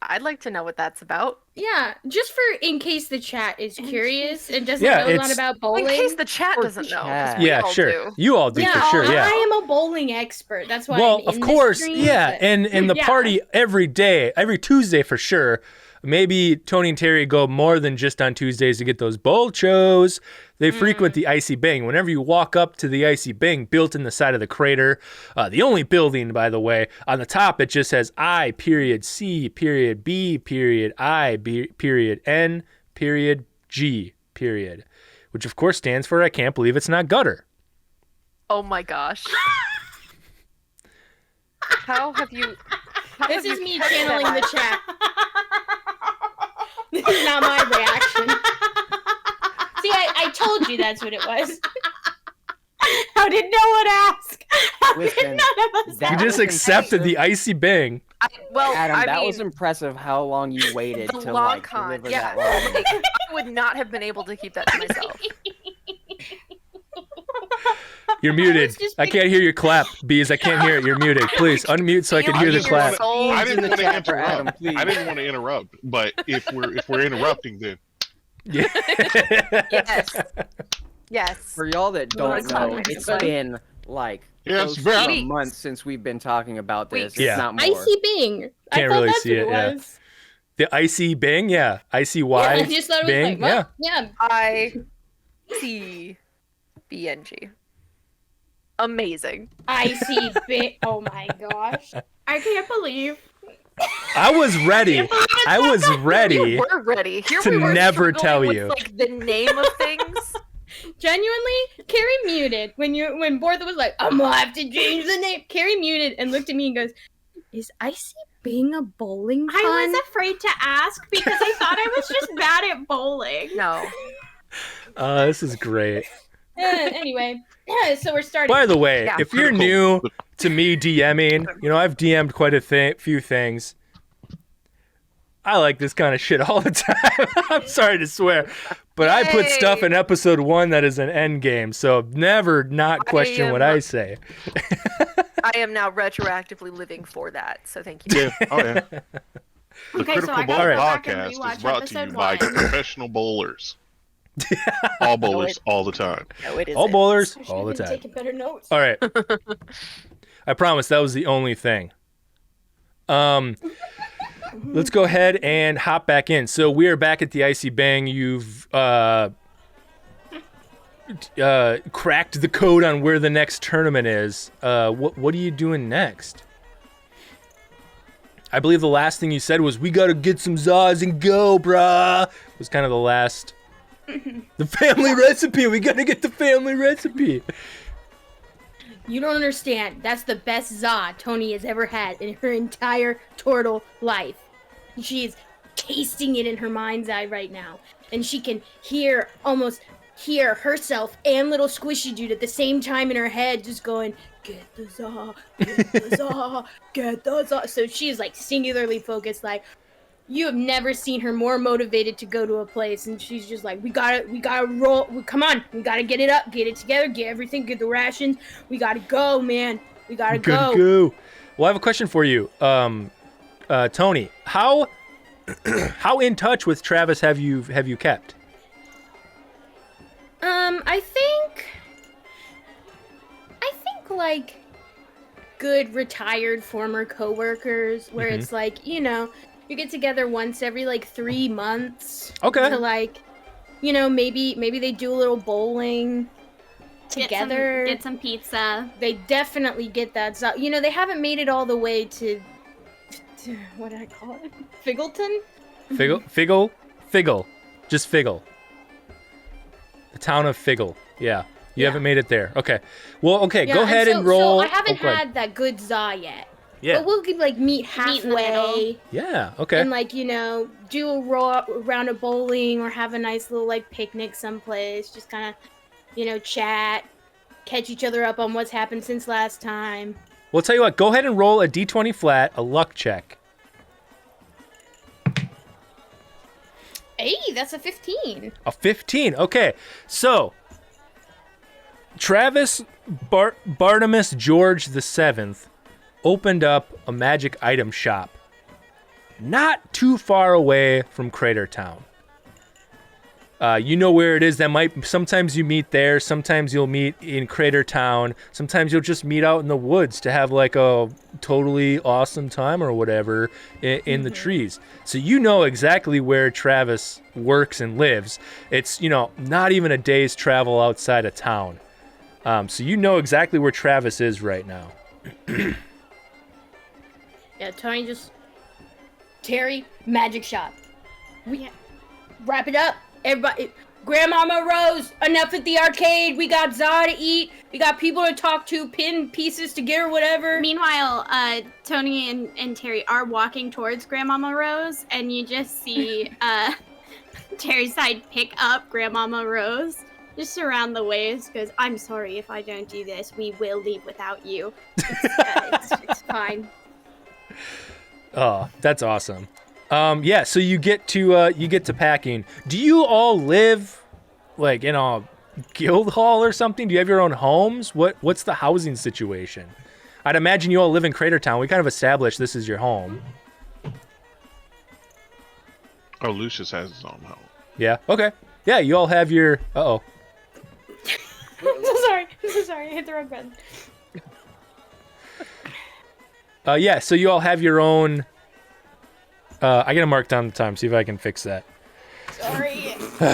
Speaker 1: I'd like to know what that's about.
Speaker 5: Yeah, just for in case the chat is curious and doesn't
Speaker 2: Yeah,
Speaker 5: know a lot
Speaker 2: it's-
Speaker 5: about bowling.
Speaker 1: In case the chat
Speaker 4: Or
Speaker 1: doesn't know. 'cause
Speaker 4: chat.
Speaker 1: we
Speaker 2: Yeah,
Speaker 1: all
Speaker 2: sure.
Speaker 1: do.
Speaker 2: You all do for sure.
Speaker 5: I
Speaker 2: Yeah.
Speaker 5: am a bowling expert. That's why.
Speaker 2: Well,
Speaker 5: I'm
Speaker 2: of
Speaker 5: in
Speaker 2: course,
Speaker 5: this stream,
Speaker 2: yeah,
Speaker 5: but-
Speaker 2: and the
Speaker 6: Yeah.
Speaker 2: party every day, every Tuesday for sure. Maybe Toni and Teri go more than just on Tuesdays to get those bolchos. They frequent the Icy Bing. Whenever you walk up to the Icy Bing, built in the side of the crater, the only building, by the way, on the top it just says I period C period B period I period N period G period, which of course stands for I can't believe it's not gutter.
Speaker 1: Oh my gosh. How have you?
Speaker 5: This is me channeling the chat. This is not my reaction. See, I told you that's what it was.
Speaker 6: How did no one ask? How did
Speaker 4: Listen,
Speaker 6: none of us
Speaker 4: that
Speaker 2: You
Speaker 6: ask?
Speaker 2: just
Speaker 4: was
Speaker 2: accepted the Icy Bing.
Speaker 4: Adam,
Speaker 1: I
Speaker 4: that
Speaker 1: mean,
Speaker 4: was impressive how long you waited
Speaker 1: the
Speaker 4: to
Speaker 1: long
Speaker 4: like
Speaker 1: con.
Speaker 4: deliver
Speaker 1: Yeah,
Speaker 4: that line.
Speaker 1: like, I would not have been able to keep that to myself.
Speaker 2: You're muted.
Speaker 5: just
Speaker 2: I can't hear your clap, Beaz. I can't hear it. You're muted. Please unmute so I can hear the
Speaker 1: Feel
Speaker 2: clap.
Speaker 1: your soul
Speaker 3: I
Speaker 1: in
Speaker 3: didn't
Speaker 1: the
Speaker 3: want to
Speaker 1: chat.
Speaker 4: for Adam,
Speaker 3: interrupt.
Speaker 4: please.
Speaker 3: I didn't want to interrupt, but if we're interrupting, then
Speaker 2: Yeah.
Speaker 1: Yes. Yes.
Speaker 4: For y'all that
Speaker 1: You wanna
Speaker 4: don't
Speaker 1: clap
Speaker 4: know,
Speaker 1: next
Speaker 4: it's
Speaker 1: time?
Speaker 4: been like
Speaker 3: Yes,
Speaker 4: close to
Speaker 3: very.
Speaker 4: a month since we've been talking about this.
Speaker 1: Weeks.
Speaker 4: If
Speaker 2: Yeah.
Speaker 4: not more.
Speaker 5: Icy Bing. I
Speaker 2: Can't
Speaker 5: thought
Speaker 2: really
Speaker 5: that's
Speaker 2: see
Speaker 5: what
Speaker 2: it, yeah.
Speaker 5: was.
Speaker 2: The Icy Bing, yeah. ICY
Speaker 5: Yeah, I just thought it was
Speaker 2: Bing,
Speaker 5: like, well, yeah.
Speaker 1: ICBNG. Amazing.
Speaker 5: Icy Bing. Oh my gosh.
Speaker 6: I can't believe.
Speaker 2: I was ready. I was ready.
Speaker 1: You were ready. Here
Speaker 2: to
Speaker 1: we were
Speaker 2: never
Speaker 1: struggling
Speaker 2: tell
Speaker 1: with,
Speaker 2: you.
Speaker 1: like the name of things.
Speaker 5: Genuinely, Kari muted when Bertha was like, I'm gonna have to change the name. Kari muted and looked at me and goes, is Icy Bing a bowling pun?
Speaker 6: I was afraid to ask because I thought I was just bad at bowling.
Speaker 1: No.
Speaker 2: This is great.
Speaker 5: Anyway, so we're starting.
Speaker 2: By the way,
Speaker 1: Yeah.
Speaker 2: if you're new to me DMing, I've DM'd quite a few things. I like this kind of shit all the time. I'm sorry to swear, but I put stuff in episode 1 that is an end game, so never not question what I say.
Speaker 1: I am now retroactively living for that, so thank you.
Speaker 3: Yeah. Oh yeah. The
Speaker 6: Okay, so
Speaker 3: Critical
Speaker 6: I
Speaker 3: Bowl
Speaker 6: gotta go back and
Speaker 3: podcast is
Speaker 6: rewatch
Speaker 3: brought to you
Speaker 6: episode
Speaker 3: by
Speaker 6: 1.
Speaker 3: professional bowlers. All bowlers, all the time.
Speaker 1: No, it isn't.
Speaker 2: All bowlers,
Speaker 5: I
Speaker 2: all the
Speaker 5: should've
Speaker 2: time.
Speaker 5: been taking better notes.
Speaker 2: All right. I promise that was the only thing. Let's go ahead and hop back in. So we are back at the Icy Bang. You've cracked the code on where the next tournament is. What are you doing next? I believe the last thing you said was, we got to get some Zaws and go, brah. Was kind of the last. The family recipe. We got to get the family recipe.
Speaker 5: You don't understand. That's the best za Toni has ever had in her entire turtle life. She is tasting it in her mind's eye right now. And she can almost hear herself and little Squishy Dude at the same time in her head just going, get the za, get the za, get the za. So she is like singularly focused, like, you have never seen her more motivated to go to a place, and she's just like, we gotta roll, come on, we gotta get it up, get it together, get everything, get the rations, we gotta go, man, we gotta go.
Speaker 2: Well, I have a question for you, Toni. How in touch with Travis have you kept?
Speaker 5: I think like good retired former coworkers, where it's like, you get together once every like 3 months.
Speaker 2: Okay.
Speaker 5: To like, maybe they do a little bowling together.
Speaker 6: Get some pizza.
Speaker 5: They definitely get that. So, they haven't made it all the way to what did I call it? Figgleton?
Speaker 2: Figgle. Just Figgle. The town of Figgle. Yeah. You haven't made it there. Okay. Well, okay.
Speaker 5: Yeah,
Speaker 2: go ahead and roll.
Speaker 5: So I haven't
Speaker 2: go ahead.
Speaker 5: had that good za yet.
Speaker 2: Yeah.
Speaker 5: But we'll like meet
Speaker 6: Meet in the middle.
Speaker 5: halfway.
Speaker 2: Yeah. Okay.
Speaker 5: And like, do a round of bowling or have a nice little like picnic someplace. Just kind of, chat, catch each other up on what's happened since last time.
Speaker 2: Well, tell you what. Go ahead and roll a d20 flat, a luck check.
Speaker 5: Hey, that's a 15.
Speaker 2: A 15. Okay. So, Travis Bartimus George VII opened up a magic item shop not too far away from Crater Town. You know where it is. Sometimes you meet there, sometimes you'll meet in Crater Town, sometimes you'll just meet out in the woods to have like a totally awesome time or whatever in the trees. So you know exactly where Travis works and lives. It's, not even a day's travel outside of town. So you know exactly where Travis is right now.
Speaker 5: Yeah, Toni Teri, magic shop. Wrap it up. Everybody, Grandmamma Rose, enough at the arcade. We got za to eat. We got people to talk to, pin pieces to get or whatever.
Speaker 6: Meanwhile, Toni and Teri are walking towards Grandmamma Rose, and you just see Teri's side pick up Grandmamma Rose just around the waist, because I'm sorry if I don't do this. We will leave without you. It's fine.
Speaker 2: Oh, that's awesome. Yeah, so you get to packing. Do you all live like in a guild hall or something? Do you have your own homes? What's the housing situation? I'd imagine you all live in Crater Town. We kind of established this is your home.
Speaker 3: Oh, Lucius has his own home.
Speaker 2: Yeah. Okay. Yeah, you all have your. Uh-oh.
Speaker 5: I'm so sorry. I hit the wrong button.
Speaker 2: Yeah, so you all have your own. I gotta mark down the time, see if I can fix that.
Speaker 5: Sorry.
Speaker 6: Come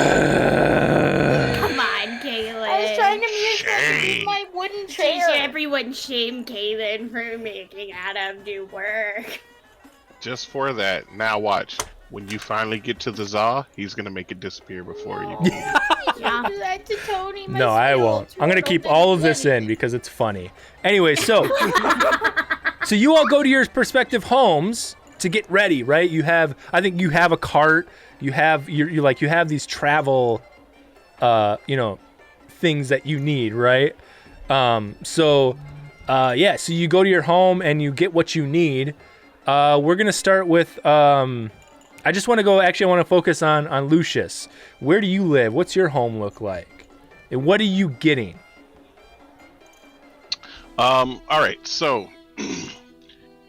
Speaker 6: on, Kailyn.
Speaker 5: I was trying to mute my wooden chair.
Speaker 6: Everyone shame Kailyn for making Adam do work.
Speaker 3: Just for that. Now watch. When you finally get to the za, he's gonna make it disappear before you can.
Speaker 6: Yeah.
Speaker 5: Do that to Toni.
Speaker 2: No, I won't. I'm gonna keep all of this in because it's funny. Anyway, so you all go to your respective homes to get ready, right? I think you have a cart. You have you have these travel things that you need, right? So you go to your home and you get what you need. We're gonna start with. I just want to go. Actually, I want to focus on Lucius. Where do you live? What's your home look like? And what are you getting?
Speaker 3: All right, so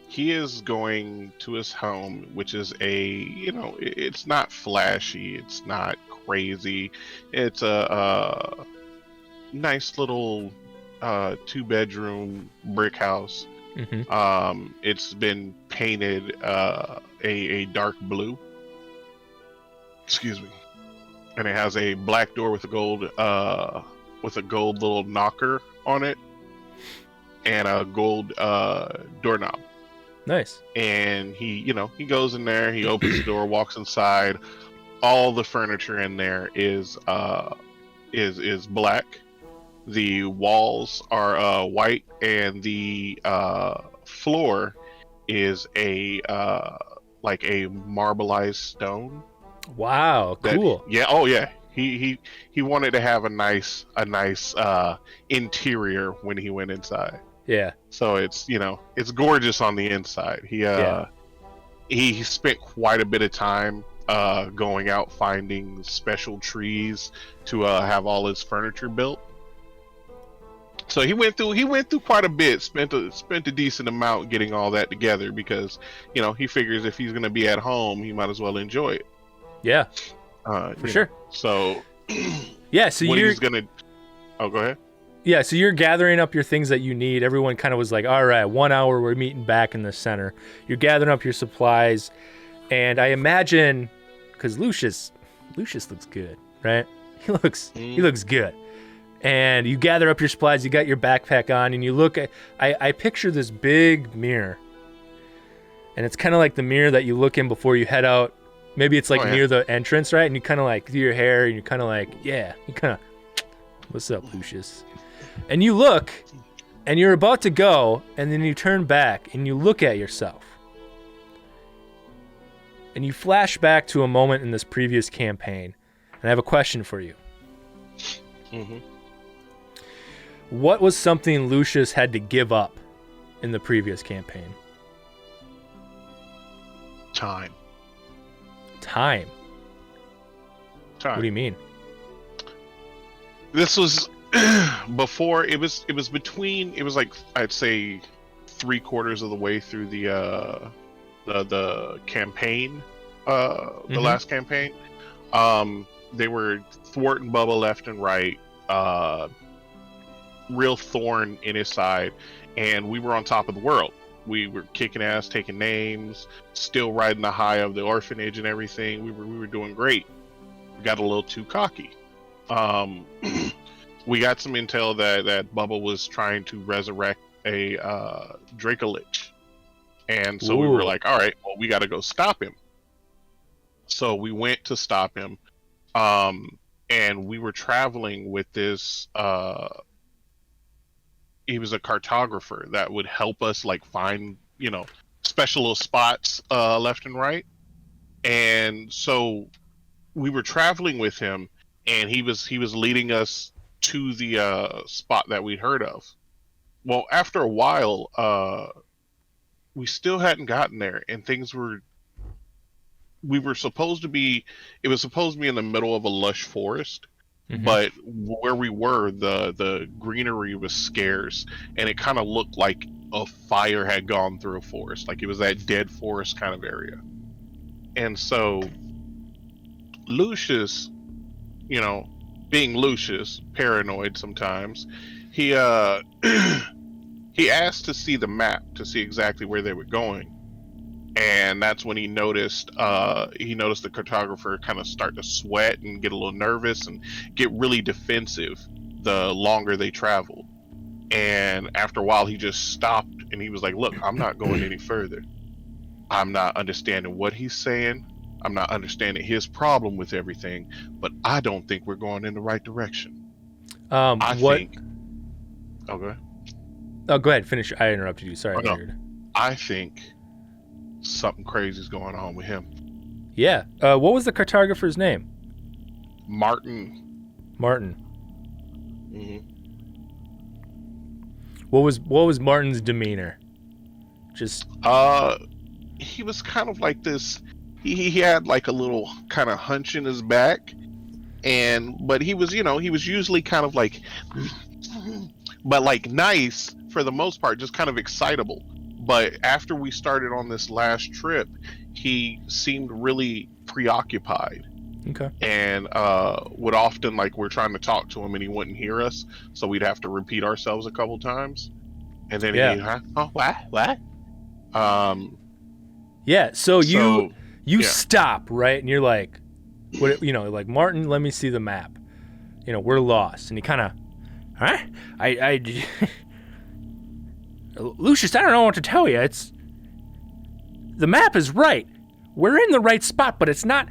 Speaker 3: he is going to his home, which is it's not flashy, it's not crazy. It's a nice little 2-bedroom brick house.
Speaker 2: Mm-hmm.
Speaker 3: It's been painted a dark blue. Excuse me. And it has a black door with a gold little knocker on it, and a gold doorknob.
Speaker 2: Nice.
Speaker 3: And he goes in there, he opens the door, walks inside. All the furniture in there is black. The walls are white, and the floor is a marbleized stone.
Speaker 2: Wow, cool.
Speaker 3: He wanted to have a nice interior when he went inside.
Speaker 2: Yeah.
Speaker 3: So it's gorgeous on the inside. He spent quite a bit of time going out finding special trees to have all his furniture built. So he went through quite a bit, spent a decent amount getting all that together, because he figures if he's gonna be at home, he might as well enjoy it.
Speaker 2: Yeah, for sure.
Speaker 3: So
Speaker 2: yeah, so
Speaker 3: he's gonna. Oh, go ahead.
Speaker 2: Yeah, so you're gathering up your things that you need. Everyone kind of was like, all right, 1 hour, we're meeting back in the center. You're gathering up your supplies, and I imagine, because Lucius looks good, right? He looks good. And you gather up your supplies, you got your backpack on, and you look at, I picture this big mirror. And it's kind of like the mirror that you look in before you head out. Maybe it's like near the entrance, right? And you kind of like do your hair, and you're kind of like, yeah, you kind of, what's up, Lucius? And you look, and you're about to go, and then you turn back, and you look at yourself. And you flash back to a moment in this previous campaign. And I have a question for you.
Speaker 3: Mm-hmm.
Speaker 2: What was something Lucius had to give up in the previous campaign?
Speaker 3: Time.
Speaker 2: What do you mean?
Speaker 3: This was before. It was like, I'd say 3/4 of the way through the campaign, the last campaign. They were thwarting Bubba left and right. Real thorn in his side, and we were on top of the world. We were kicking ass, taking names, still riding the high of the orphanage and everything. We were doing great. We got a little too cocky. We got some intel that Bubba was trying to resurrect a Dracolich, and so we were like, all right, well, we got to go stop him. So we went to stop him, and we were traveling with this. He was a cartographer that would help us like find, special little spots left and right. And so we were traveling with him, and he was leading us to the spot that we'd heard of. Well, after a while, we still hadn't gotten there, and it was supposed to be in the middle of a lush forest. Mm-hmm. But where we were, the greenery was scarce, and it kind of looked like a fire had gone through a forest. Like it was that dead forest kind of area. And so Lucius, being Lucius, paranoid sometimes, he he asked to see the map to see exactly where they were going. And that's when he noticed the cartographer kind of start to sweat and get a little nervous and get really defensive the longer they traveled. And after a while, he just stopped, and he was like, look, I'm not going any further. I'm not understanding what he's saying. I'm not understanding his problem with everything, but I don't think we're going in the right direction.
Speaker 2: Oh, go ahead. Finish. I interrupted you. Sorry.
Speaker 3: I think something crazy is going on with him.
Speaker 2: Yeah. What was the cartographer's name?
Speaker 3: Martin
Speaker 2: Martin.
Speaker 3: Hmm.
Speaker 2: What was Martin's demeanor? Just
Speaker 3: He was kind of like this. He had like a little kind of hunch in his back, but he was usually kind of like, but like nice for the most part, just kind of excitable. But after we started on this last trip, he seemed really preoccupied.
Speaker 2: okay.
Speaker 3: And would often, like, we're trying to talk to him and he wouldn't hear us, so we'd have to repeat ourselves a couple times. And then
Speaker 2: Yeah.
Speaker 3: he'd, oh, what?
Speaker 2: Yeah. So you
Speaker 3: yeah.
Speaker 2: stop, right? And you're like, what? Like, Martin, let me see the map. We're lost. And he kind of, huh? I Lucius, I don't know what to tell you. The map is right. We're in the right spot, but it's not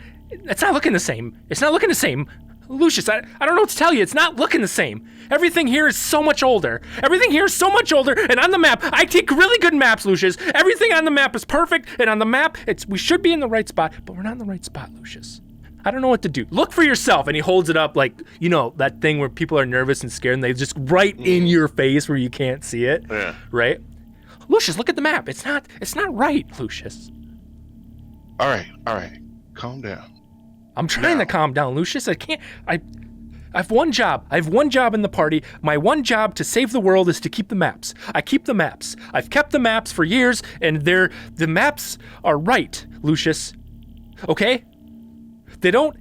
Speaker 2: looking the same. It's not looking the same. Lucius, I don't know what to tell you. It's not looking the same. Everything here is so much older. And on the map, I take really good maps, Lucius. Everything on the map is perfect, and on the map, we should be in the right spot, but we're not in the right spot, Lucius. I don't know what to do. Look for yourself. And he holds it up like, that thing where people are nervous and scared and they just right in your face where you can't see it.
Speaker 3: Yeah.
Speaker 2: Right? Lucius, look at the map. It's not right, Lucius.
Speaker 3: All right. Calm down.
Speaker 2: I'm trying to calm down, Lucius. I can't. I have one job. I have one job in the party. My one job to save the world is to keep the maps. I keep the maps. I've kept the maps for years, and the maps are right, Lucius. Okay? They don't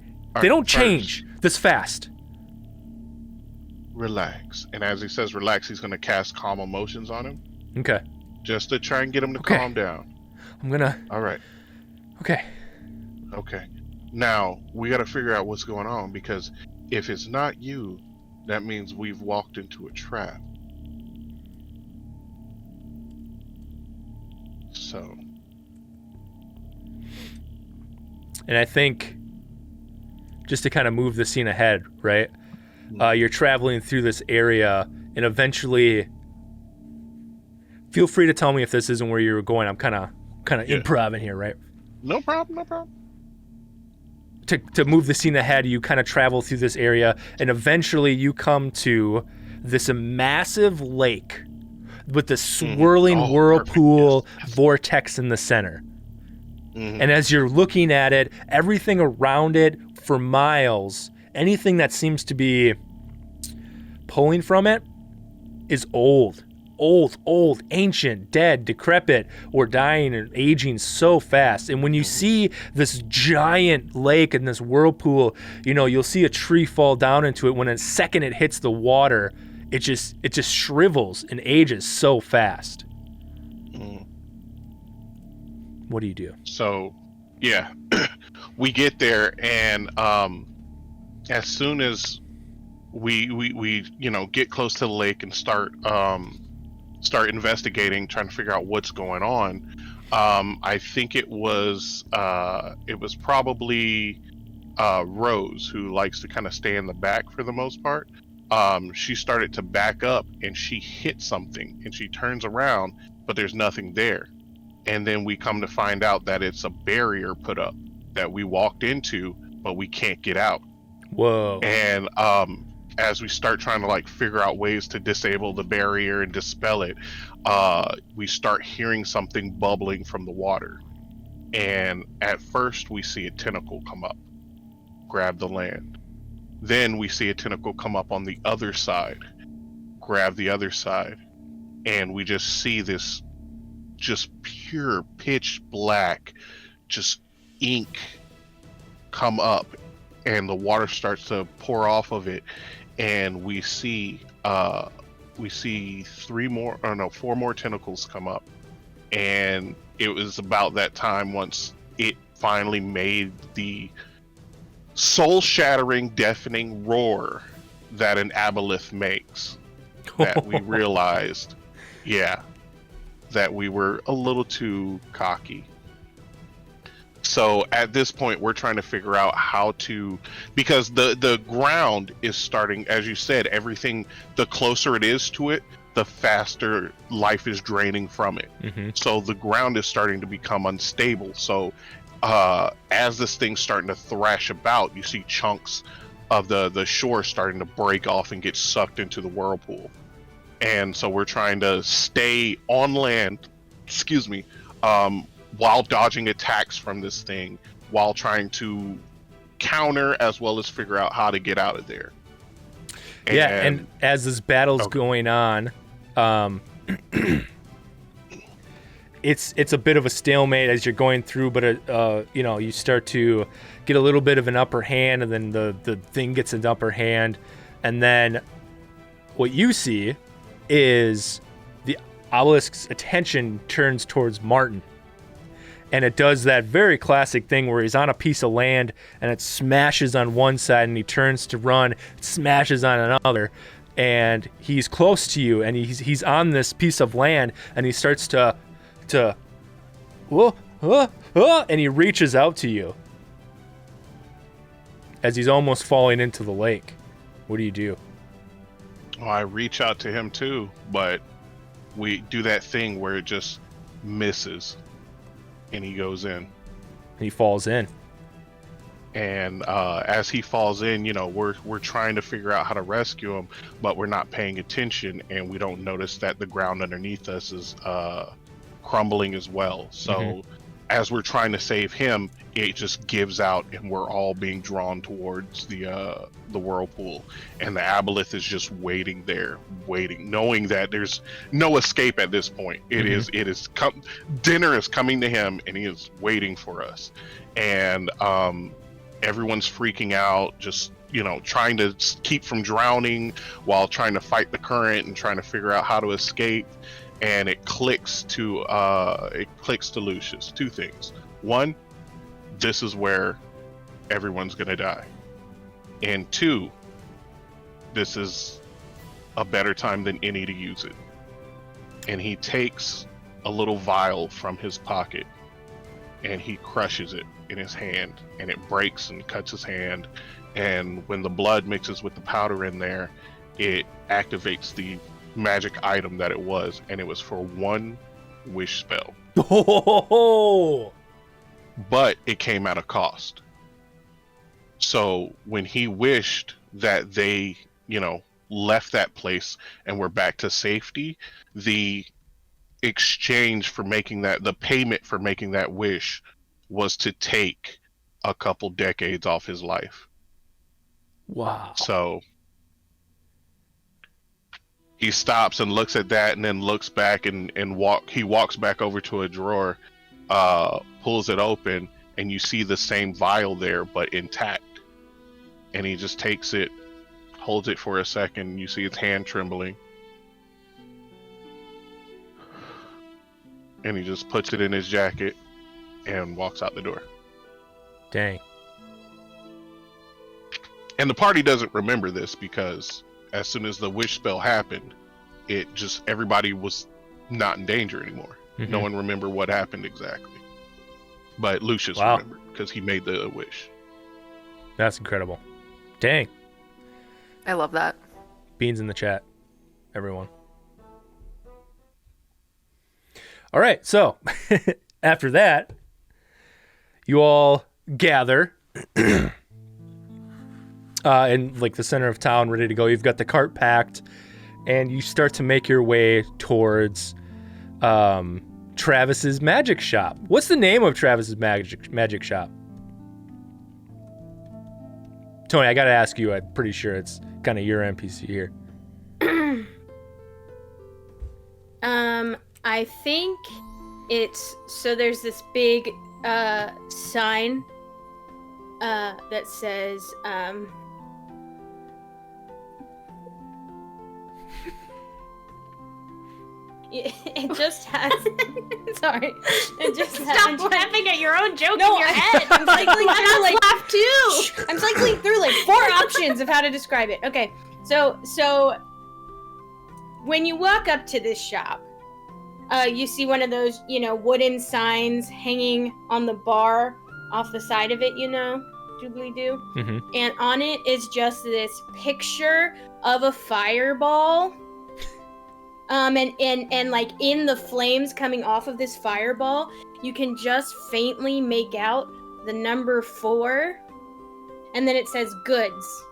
Speaker 2: change this fast.
Speaker 3: Relax. And as he says relax, he's going to cast calm emotions on him.
Speaker 2: Okay.
Speaker 3: Just to try and get him to calm down.
Speaker 2: I'm gonna.
Speaker 3: All right.
Speaker 2: Okay.
Speaker 3: Now, we got to figure out what's going on, because if it's not you, that means we've walked into a trap. So.
Speaker 2: And I think, just to kind of move the scene ahead, right? You're traveling through this area, and eventually, feel free to tell me if this isn't where you were going. I'm kind of improv here, right?
Speaker 3: No problem.
Speaker 2: To move the scene ahead, you kind of travel through this area, and eventually you come to this massive lake with the swirling whirlpool vortex in the center. And as you're looking at it, everything around it for miles, anything that seems to be pulling from it is old, ancient, dead, decrepit, or dying and aging so fast. And when you see this giant lake and this whirlpool, you'll see a tree fall down into it. When a second it hits the water, it just shrivels and ages so fast. What do you do?
Speaker 3: So, yeah, we get there, and as soon as we get close to the lake and start investigating, trying to figure out what's going on, I think it was probably Rose, who likes to kind of stay in the back for the most part. She started to back up, and she hit something, and she turns around, but there's nothing there. And then we come to find out that it's a barrier put up that we walked into, but we can't get out.
Speaker 2: Whoa.
Speaker 3: And as we start trying to figure out ways to disable the barrier and dispel it, we start hearing something bubbling from the water. And at first we see a tentacle come up, grab the land. Then we see a tentacle come up on the other side, grab the other side. And we just see this just pure pitch black, just ink come up, and the water starts to pour off of it, and we see 4 more tentacles come up. And it was about that time, once it finally made the soul-shattering, deafening roar that an aboleth makes, that we realized, that we were a little too cocky. So at this point, we're trying to figure out how to, because the ground is starting, as you said, everything, the closer it is to it, the faster life is draining from it. So the ground is starting to become unstable. So as this thing's starting to thrash about, you see chunks of the shore starting to break off and get sucked into the whirlpool. And so we're trying to stay on land, while dodging attacks from this thing, while trying to counter as well as figure out how to get out of there.
Speaker 2: And as this battle's going on, it's a bit of a stalemate as you're going through, but you start to get a little bit of an upper hand, and then the thing gets an upper hand, and then what you see is the obelisk's attention turns towards Martin. And it does that very classic thing where he's on a piece of land and it smashes on one side and he turns to run, it smashes on another, and he's close to you and he's on this piece of land and he starts to and he reaches out to you as he's almost falling into the lake. What do you do?
Speaker 3: Well, I reach out to him too, but we do that thing where it just misses, and he goes in.
Speaker 2: And he falls in.
Speaker 3: And as he falls in, we're trying to figure out how to rescue him, but we're not paying attention, and we don't notice that the ground underneath us is crumbling as well. So as we're trying to save him, it just gives out, and we're all being drawn towards the whirlpool, and the aboleth is just waiting there, knowing that there's no escape at this point. Dinner is coming to him, and he is waiting for us, and everyone's freaking out, just trying to keep from drowning while trying to fight the current and trying to figure out how to escape. And it clicks to Lucius. Two things. One, this is where everyone's gonna die. And two, this is a better time than any to use it. And he takes a little vial from his pocket and he crushes it in his hand, and it breaks and cuts his hand. And when the blood mixes with the powder in there, it activates the magic item that it was, and it was for one wish spell.
Speaker 2: Oh!
Speaker 3: But it came at a cost. So when he wished that they, left that place and were back to safety, the exchange for making that, the payment for making that wish, was to take a couple decades off his life.
Speaker 2: Wow.
Speaker 3: So he stops and looks at that, and then looks back and he walks back over to a drawer, pulls it open, and you see the same vial there but intact. And he just takes it, holds it for a second, you see his hand trembling, and he just puts it in his jacket and walks out the door.
Speaker 2: Dang.
Speaker 3: And the party doesn't remember this, because as soon as the wish spell happened, everybody was not in danger anymore. No one remembered what happened exactly. But Lucius remembered, because he made the wish.
Speaker 2: That's incredible. Dang.
Speaker 1: I love that.
Speaker 2: Beans in the chat, everyone. All right, so after that, you all gather in the center of town, ready to go. You've got the cart packed, and you start to make your way towards Travis's magic shop. What's the name of Travis's magic shop? Toni, I gotta ask you. I'm pretty sure it's kind of your NPC here.
Speaker 5: I think there's this big sign that says it just has sorry, it just
Speaker 6: Stop laughing at your own joke
Speaker 5: No,
Speaker 6: in your head.
Speaker 5: I'm cycling through
Speaker 6: Laugh too.
Speaker 5: I'm cycling through 4 options of how to describe it. Okay, so when you walk up to this shop, you see one of those, wooden signs hanging on the bar off the side of it, doobly-doo.
Speaker 2: Mm-hmm.
Speaker 5: And on it is just this picture of a fireball. And in the flames coming off of this fireball, you can just faintly make out the number 4, and then it says goods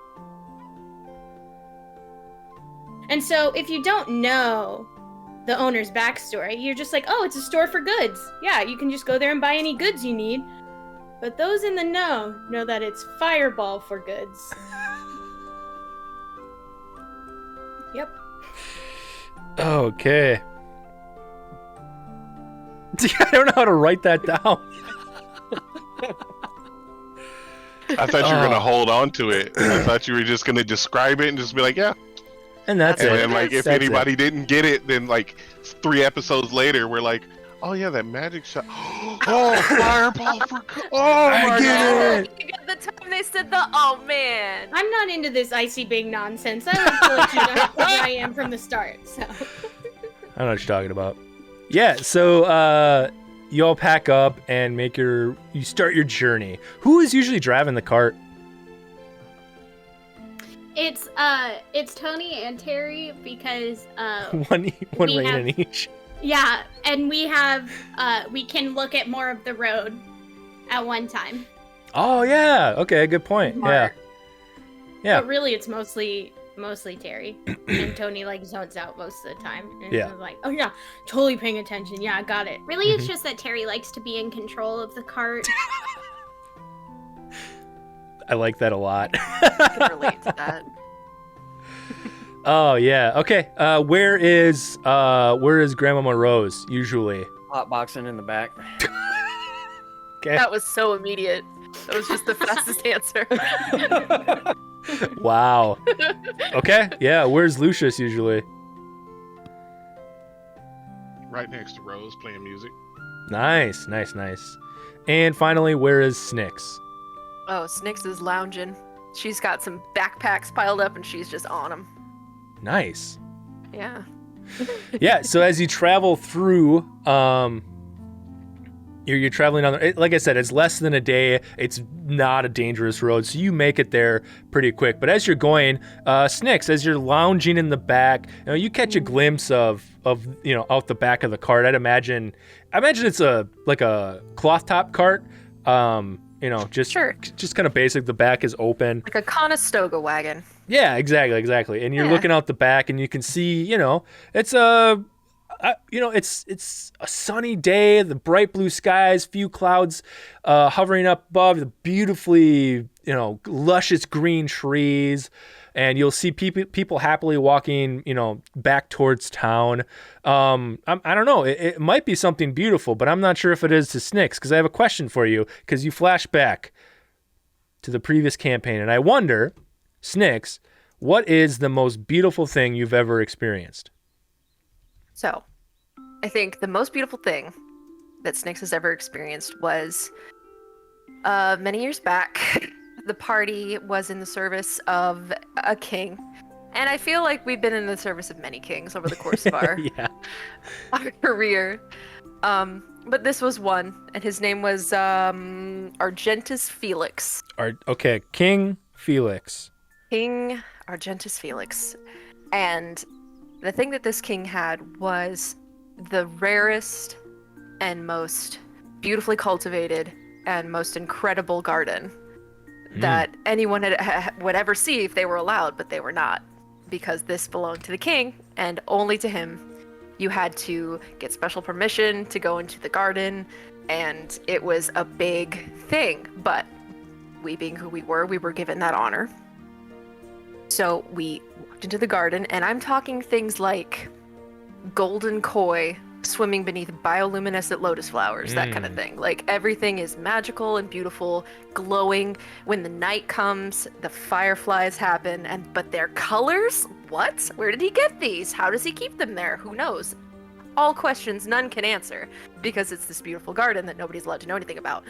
Speaker 5: And so if you don't know the owner's backstory, you're just like, oh, it's a store for goods. Yeah, you can just go there and buy any goods you need. But those in the know that it's Fireball for goods. Yep.
Speaker 2: Okay. I don't know how to write that down.
Speaker 3: I thought you were gonna hold on to it. I thought you were just gonna describe it and just be like, yeah.
Speaker 2: And that's
Speaker 3: And
Speaker 2: it.
Speaker 3: then, like, if
Speaker 2: That's
Speaker 3: anybody
Speaker 2: it.
Speaker 3: didn't get it, then like 3 episodes later, we're like, oh yeah, that magic shot. Oh, Fireball for. Oh
Speaker 2: I
Speaker 3: my
Speaker 2: get
Speaker 3: god.
Speaker 2: it.
Speaker 1: You get the time they said oh man.
Speaker 5: I'm not into this icy bing nonsense. I like to let you know who I am from the start. So.
Speaker 2: I don't know what you're talking about. Yeah, so you all pack up and you start your journey. Who is usually driving the cart?
Speaker 6: It's Toni and Teri because
Speaker 2: one
Speaker 6: we
Speaker 2: rein
Speaker 6: have-
Speaker 2: in each.
Speaker 6: yeah, and we have we can look at more of the road at one time.
Speaker 2: Oh yeah. Okay, good point. Yeah. Yeah.
Speaker 5: But really, it's mostly Teri, and Toni like zones out most of the time. And
Speaker 2: Yeah.
Speaker 5: is like, oh yeah, totally paying attention. Yeah, I got it.
Speaker 6: Really, it's just that Teri likes to be in control of the cart.
Speaker 2: I like that a lot.
Speaker 1: I can relate to that.
Speaker 2: Oh yeah. Okay. Where is Grandmama Rose usually?
Speaker 4: Hot boxing in the back.
Speaker 2: Okay.
Speaker 1: That was so immediate. That was just the fastest answer.
Speaker 2: Wow. Okay. Yeah. Where's Lucius usually?
Speaker 3: Right next to Rose playing music.
Speaker 2: Nice. And finally, where is Snicks?
Speaker 1: Oh, Snicks is lounging. She's got some backpacks piled up and she's just on them.
Speaker 2: Nice.
Speaker 1: Yeah.
Speaker 2: Yeah. So as you travel through, you're traveling on. Like I said, it's less than a day. It's not a dangerous road, so you make it there pretty quick. But as you're going, Snicks, as you're lounging in the back, you catch a glimpse of out the back of the cart. I imagine it's a cloth top cart. Just
Speaker 1: Sure.
Speaker 2: just kind of basic. The back is open.
Speaker 1: Like a Conestoga wagon.
Speaker 2: Yeah, exactly. And you're
Speaker 1: Yeah.
Speaker 2: looking out the back, and you can see, it's a sunny day, the bright blue skies, few clouds hovering up above, the beautifully, luscious green trees, and you'll see people happily walking, back towards town. I don't know, it might be something beautiful, but I'm not sure if it is to Snicks, because I have a question for you, because you flash back to the previous campaign, and I wonder, Snicks, what is the most beautiful thing you've ever experienced?
Speaker 1: So, I think the most beautiful thing that Snicks has ever experienced was many years back. The party was in the service of a king, and I feel like we've been in the service of many kings over the course of our
Speaker 2: Yeah.
Speaker 1: our career. But this was one, and his name was Argentus Felix.
Speaker 2: Okay, King Felix.
Speaker 1: King Argentus Felix. And the thing that this king had was the rarest and most beautifully cultivated and most incredible garden that anyone would ever see if they were allowed, but they were not, because this belonged to the king and only to him. You had to get special permission to go into the garden, and it was a big thing, but we being who we were given that honor. So we walked into the garden, and I'm talking things like golden koi swimming beneath bioluminescent lotus flowers, that kind of thing. Like, everything is magical and beautiful, glowing. When the night comes, the fireflies happen, but their colors? What? Where did he get these? How does he keep them there? Who knows? All questions none can answer, because it's this beautiful garden that nobody's allowed to know anything about.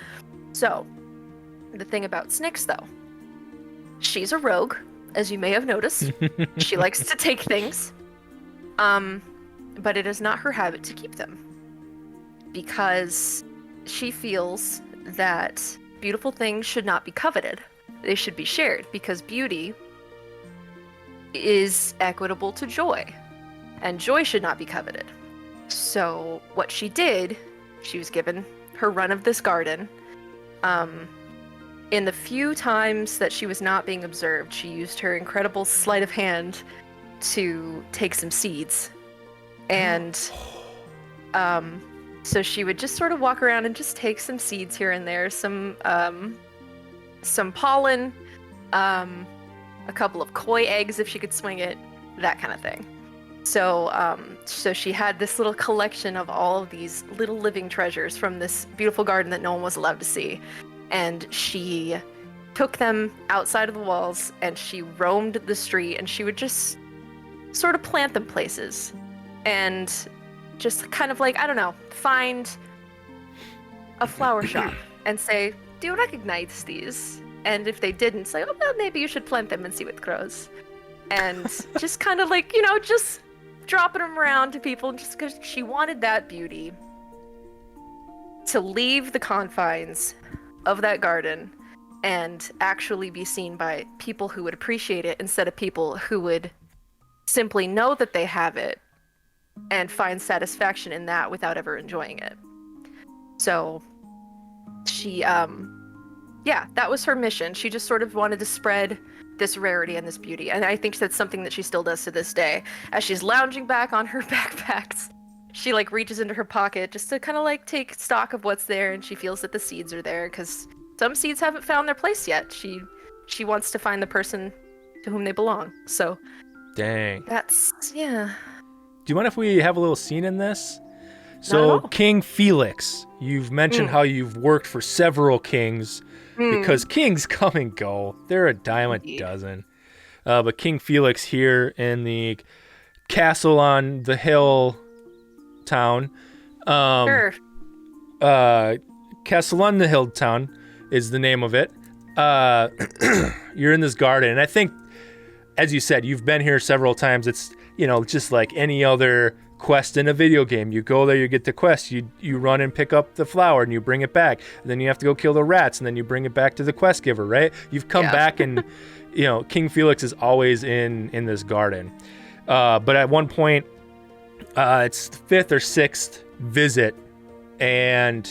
Speaker 1: So, the thing about Snicks, though, she's a rogue, as you may have noticed. She likes to take things. But it is not her habit to keep them, because she feels that beautiful things should not be coveted. They should be shared, because beauty is equitable to joy, and joy should not be coveted. So what she did, she was given her run of this garden. In the few times that she was not being observed, she used her incredible sleight of hand to take some seeds. And so she would just sort of walk around and just take some seeds here and there, some pollen, a couple of koi eggs if she could swing it, that kind of thing. So so she had this little collection of all of these little living treasures from this beautiful garden that no one was allowed to see. And she took them outside of the walls and she roamed the street, and she would just sort of plant them places and just kind of like, I don't know, find a flower shop and say, do you recognize these? And if they didn't, say, oh, well, maybe you should plant them and see what grows. And just kind of like, just dropping them around to people just because she wanted that beauty to leave the confines of that garden and actually be seen by people who would appreciate it instead of people who would simply know that they have it and find satisfaction in that without ever enjoying it. So she, that was her mission. She just sort of wanted to spread this rarity and this beauty. And I think that's something that she still does to this day. As she's lounging back on her backpacks, she like reaches into her pocket just to kind of like take stock of what's there, and she feels that the seeds are there because some seeds haven't found their place yet. She wants to find the person to whom they belong. So
Speaker 2: Dang.
Speaker 1: that's, yeah.
Speaker 2: Do you mind if we have a little scene in this?
Speaker 1: Not at
Speaker 2: So,
Speaker 1: all.
Speaker 2: King Felix, you've mentioned how you've worked for several kings, because kings come and go. They're a dime a
Speaker 1: Indeed.
Speaker 2: dozen. But King Felix here in the castle on the hill town.
Speaker 1: Sure.
Speaker 2: Castle on the hill town is the name of it. You're in this garden, and I think, as you said, you've been here several times. It's, just like any other quest in a video game. You go there, you get the quest, you run and pick up the flower and you bring it back, and then you have to go kill the rats, and then you bring it back to the quest giver, right? You've come back, and King Felix is always in this garden. But at one point, it's the 5th or 6th visit, and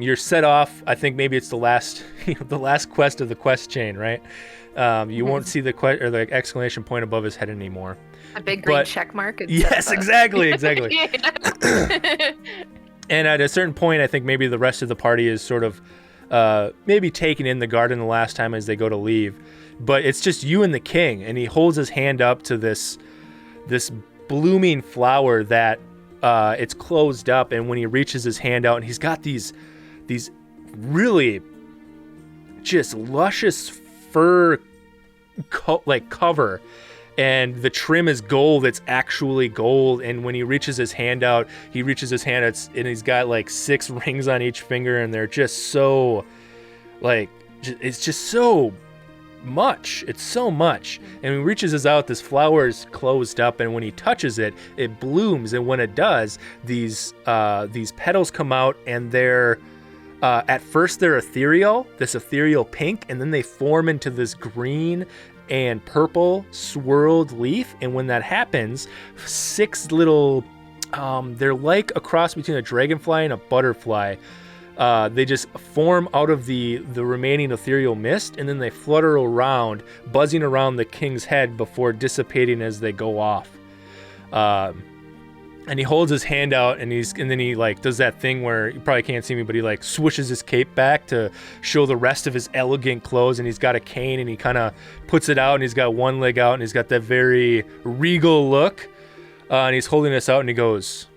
Speaker 2: you're set off. I think maybe it's the last the last quest of the quest chain, right? You won't see the exclamation point above his head anymore.
Speaker 1: A big green check mark.
Speaker 2: Yes, exactly. And at a certain point, I think maybe the rest of the party is sort of maybe taken in the garden the last time as they go to leave. But it's just you and the king, and he holds his hand up to this blooming flower that it's closed up, and when he reaches his hand out, and he's got these really just luscious fur cover, and the trim is gold. It's actually gold. And when he reaches his hand out, and he's got like 6 rings on each finger, and they're just so it's just so much. It's so much. And when he reaches his out, this flower is closed up, and when he touches it, it blooms. And when it does, these petals come out, and they're at first they're this ethereal pink, and then they form into this green and purple swirled leaf. And when that happens, 6 little they're like a cross between a dragonfly and a butterfly. They just form out of the remaining ethereal mist, and then they flutter around, buzzing around the king's head before dissipating as they go off. And he holds his hand out, and then he like does that thing where you probably can't see me, but he like swishes his cape back to show the rest of his elegant clothes, and he's got a cane, and he kind of puts it out, and he's got one leg out, and he's got that very regal look, and he's holding this out, and he goes,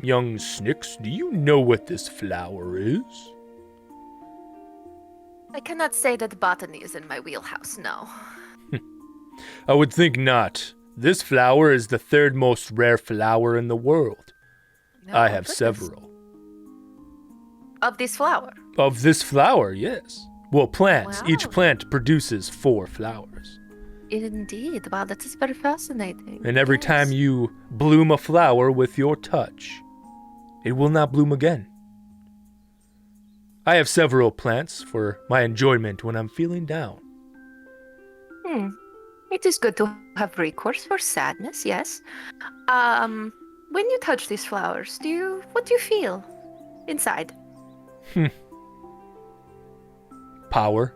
Speaker 2: "Young Snicks, do you know what this flower is?"
Speaker 1: I cannot say that botany is in my wheelhouse, no.
Speaker 2: I would think not. This flower is the 3rd most rare flower in the world. I have several.
Speaker 1: Of this flower?
Speaker 2: Of this flower, yes. Well, plants.
Speaker 1: Wow.
Speaker 2: Each plant produces 4 flowers.
Speaker 1: Indeed. Wow, that is very fascinating.
Speaker 2: And every time you bloom a flower with your touch, it will not bloom again. I have several plants for my enjoyment when I'm feeling down.
Speaker 1: It is good to have recourse for sadness, yes. When you touch these flowers, what do you feel inside?
Speaker 2: Power.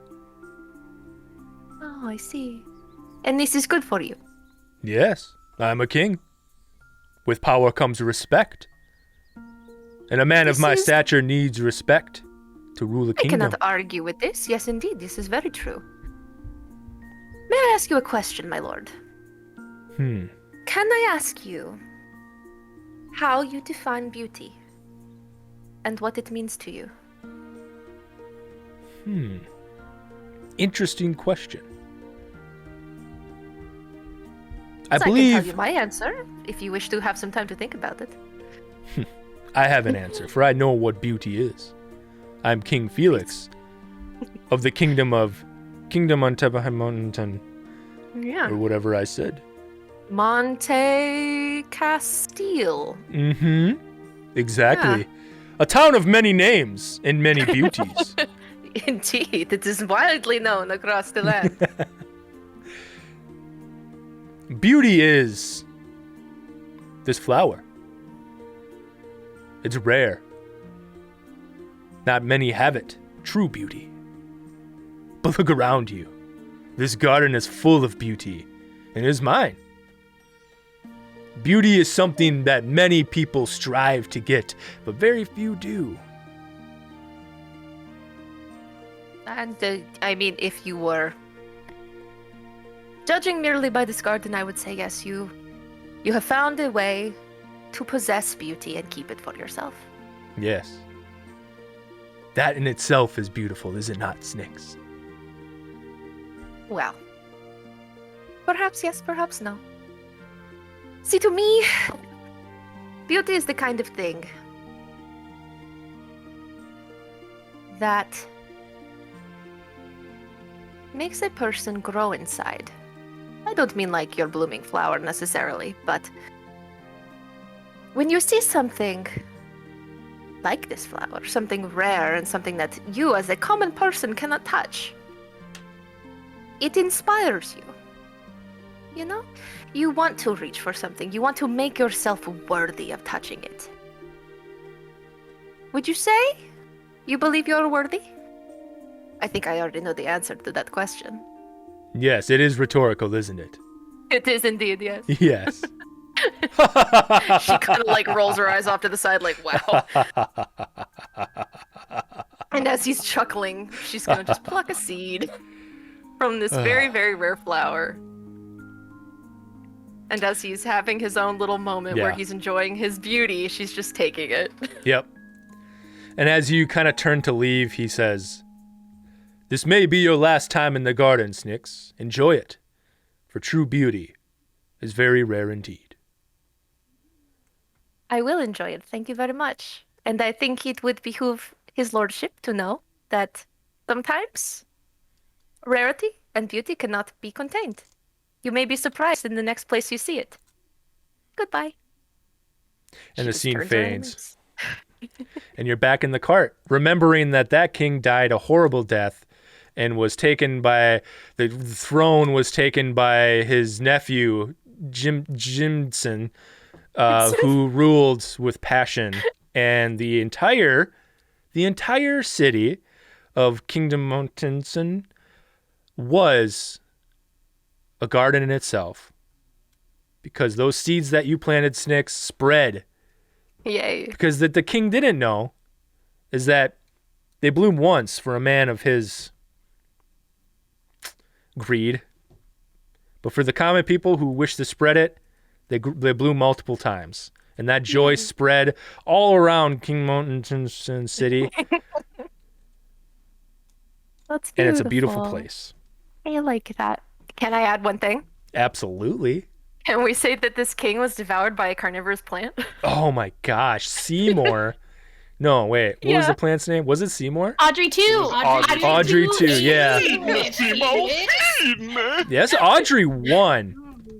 Speaker 1: Oh, I see. And this is good for you.
Speaker 2: Yes, I'm a king. With power comes respect. And a man of my stature needs respect to rule a
Speaker 1: I
Speaker 2: kingdom.
Speaker 1: cannot argue with this. Yes, indeed, this is very true. May I ask you a question, my lord? Can I ask you how you define beauty and what it means to you?
Speaker 2: Interesting question.
Speaker 1: I can tell you my answer if you wish to have some time to think about it.
Speaker 2: I have an answer, for I know what beauty is. I'm King Felix of the kingdom Montebahamontan,
Speaker 1: Yeah.
Speaker 2: or whatever I said.
Speaker 1: Monte Castile.
Speaker 2: Exactly.
Speaker 1: Yeah.
Speaker 2: A town of many names and many beauties.
Speaker 1: Indeed, it is widely known across the land.
Speaker 2: Beauty is this flower. It's rare. Not many have it. True beauty. But look around you. This garden is full of beauty, and it is mine. Beauty is something that many people strive to get, but very few do.
Speaker 1: And, I mean, if you were judging merely by this garden, I would say yes, you have found a way to possess beauty and keep it for yourself.
Speaker 2: Yes. That in itself is beautiful, is it not, Snicks?
Speaker 1: Well, perhaps yes, perhaps no. See, to me, beauty is the kind of thing that makes a person grow inside. I don't mean like your blooming flower necessarily, but when you see something like this flower, something rare and something that you as a common person cannot touch, it inspires you. You know? You want to reach for something. You want to make yourself worthy of touching it. Would you say you believe you're worthy? I think I already know the answer to that question.
Speaker 2: Yes, it is rhetorical, isn't it?
Speaker 1: It is indeed, yes.
Speaker 2: Yes.
Speaker 1: She kind of like rolls her eyes off to the side like, wow. And as he's chuckling, she's gonna just pluck a seed from this very, very rare flower. And as he's having his own little moment where he's enjoying his beauty, she's just taking it.
Speaker 2: Yep. And as you kind of turn to leave, he says, "This may be your last time in the garden, Snicks. Enjoy it, for true beauty is very rare indeed."
Speaker 1: I will enjoy it, thank you very much. And I think it would behoove his lordship to know that sometimes rarity and beauty cannot be contained. You may be surprised in the next place you see it. Goodbye.
Speaker 2: And the
Speaker 1: She
Speaker 2: scene
Speaker 1: turns around and
Speaker 2: fades. And you're back in the cart, remembering that king died a horrible death and was taken by, the throne was taken by his nephew, Jimson, who ruled with passion. And the entire city of Kingdom Montenson was a garden in itself, because those seeds that you planted, Snicks, spread.
Speaker 1: Yay.
Speaker 2: Because that the king didn't know is that they bloom once for a man of his greed, but for the common people who wish to spread it, they bloom multiple times, and that joy spread all around King Montenson City.
Speaker 1: That's beautiful.
Speaker 2: And it's a beautiful place.
Speaker 1: I like that. Can I add one thing?
Speaker 2: Absolutely.
Speaker 1: Can we say that this king was devoured by a carnivorous plant?
Speaker 2: Oh my gosh, Seymour. No, wait. What was the plant's name? Was it Seymour?
Speaker 6: Audrey too.
Speaker 2: Audrey too, yeah. Yes, Audrey won.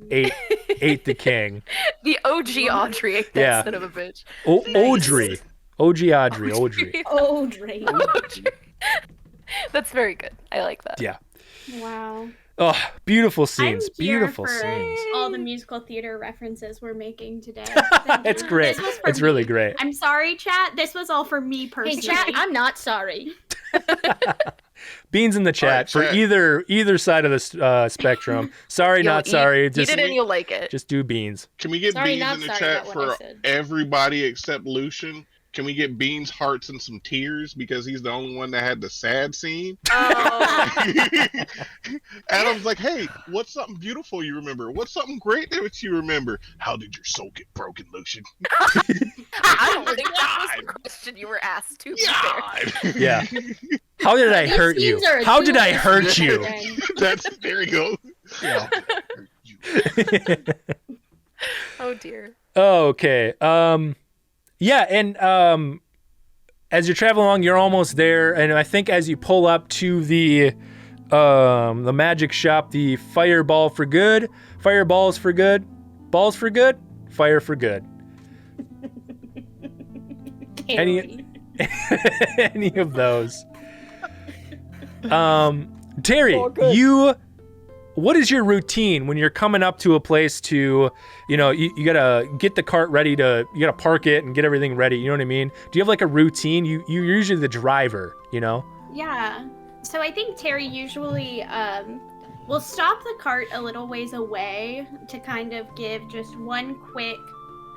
Speaker 2: Ate the king.
Speaker 1: The OG Audrey ate that son of a bitch.
Speaker 2: Audrey. OG Audrey.
Speaker 6: Audrey.
Speaker 1: That's very good. I like that.
Speaker 2: Yeah.
Speaker 6: Wow.
Speaker 2: Oh, beautiful scenes.
Speaker 6: I'm here
Speaker 2: Beautiful
Speaker 6: for
Speaker 2: scenes.
Speaker 6: all the musical theater references we're making today.
Speaker 2: It's great.
Speaker 6: This was for
Speaker 2: It's
Speaker 6: me.
Speaker 2: really great.
Speaker 6: I'm sorry, chat. This was all for me personally.
Speaker 5: Hey, chat, I'm not sorry.
Speaker 2: Beans in the chat for
Speaker 3: chat.
Speaker 2: either side of the spectrum. Sorry, not sorry.
Speaker 1: Eat
Speaker 2: Just
Speaker 1: it and you'll like it.
Speaker 2: just do beans.
Speaker 3: Can we get
Speaker 5: Sorry,
Speaker 3: Beans
Speaker 5: not
Speaker 3: in the
Speaker 5: sorry
Speaker 3: chat
Speaker 5: about what I
Speaker 3: for
Speaker 5: said.
Speaker 3: everybody except Lucian? Can we get Beans hearts and some tears because he's the only one that had the sad scene?
Speaker 1: Oh.
Speaker 3: Adam's like, hey, what's something beautiful you remember? What's something great that you remember? How did your soul get broken, Lucian?
Speaker 1: I don't think that was the question you were asked to. be fair.
Speaker 2: Yeah. How did I
Speaker 5: These
Speaker 2: hurt you?
Speaker 5: scenes are
Speaker 2: How did I
Speaker 5: adorable.
Speaker 2: hurt you?
Speaker 3: There you go.
Speaker 2: Yeah.
Speaker 1: Oh dear.
Speaker 2: Okay. Yeah, and as you're traveling along, you're almost there, and I think as you pull up to the magic shop, the fireball for good, fireballs for good, balls for good, fire for good. Any of those. Teri, what is your routine when you're coming up to a place to, you gotta get the cart ready you gotta park it and get everything ready, you know what I mean? Do you have like a routine? You're usually the driver,
Speaker 6: Yeah. So I think Teri usually will stop the cart a little ways away to kind of give just one quick.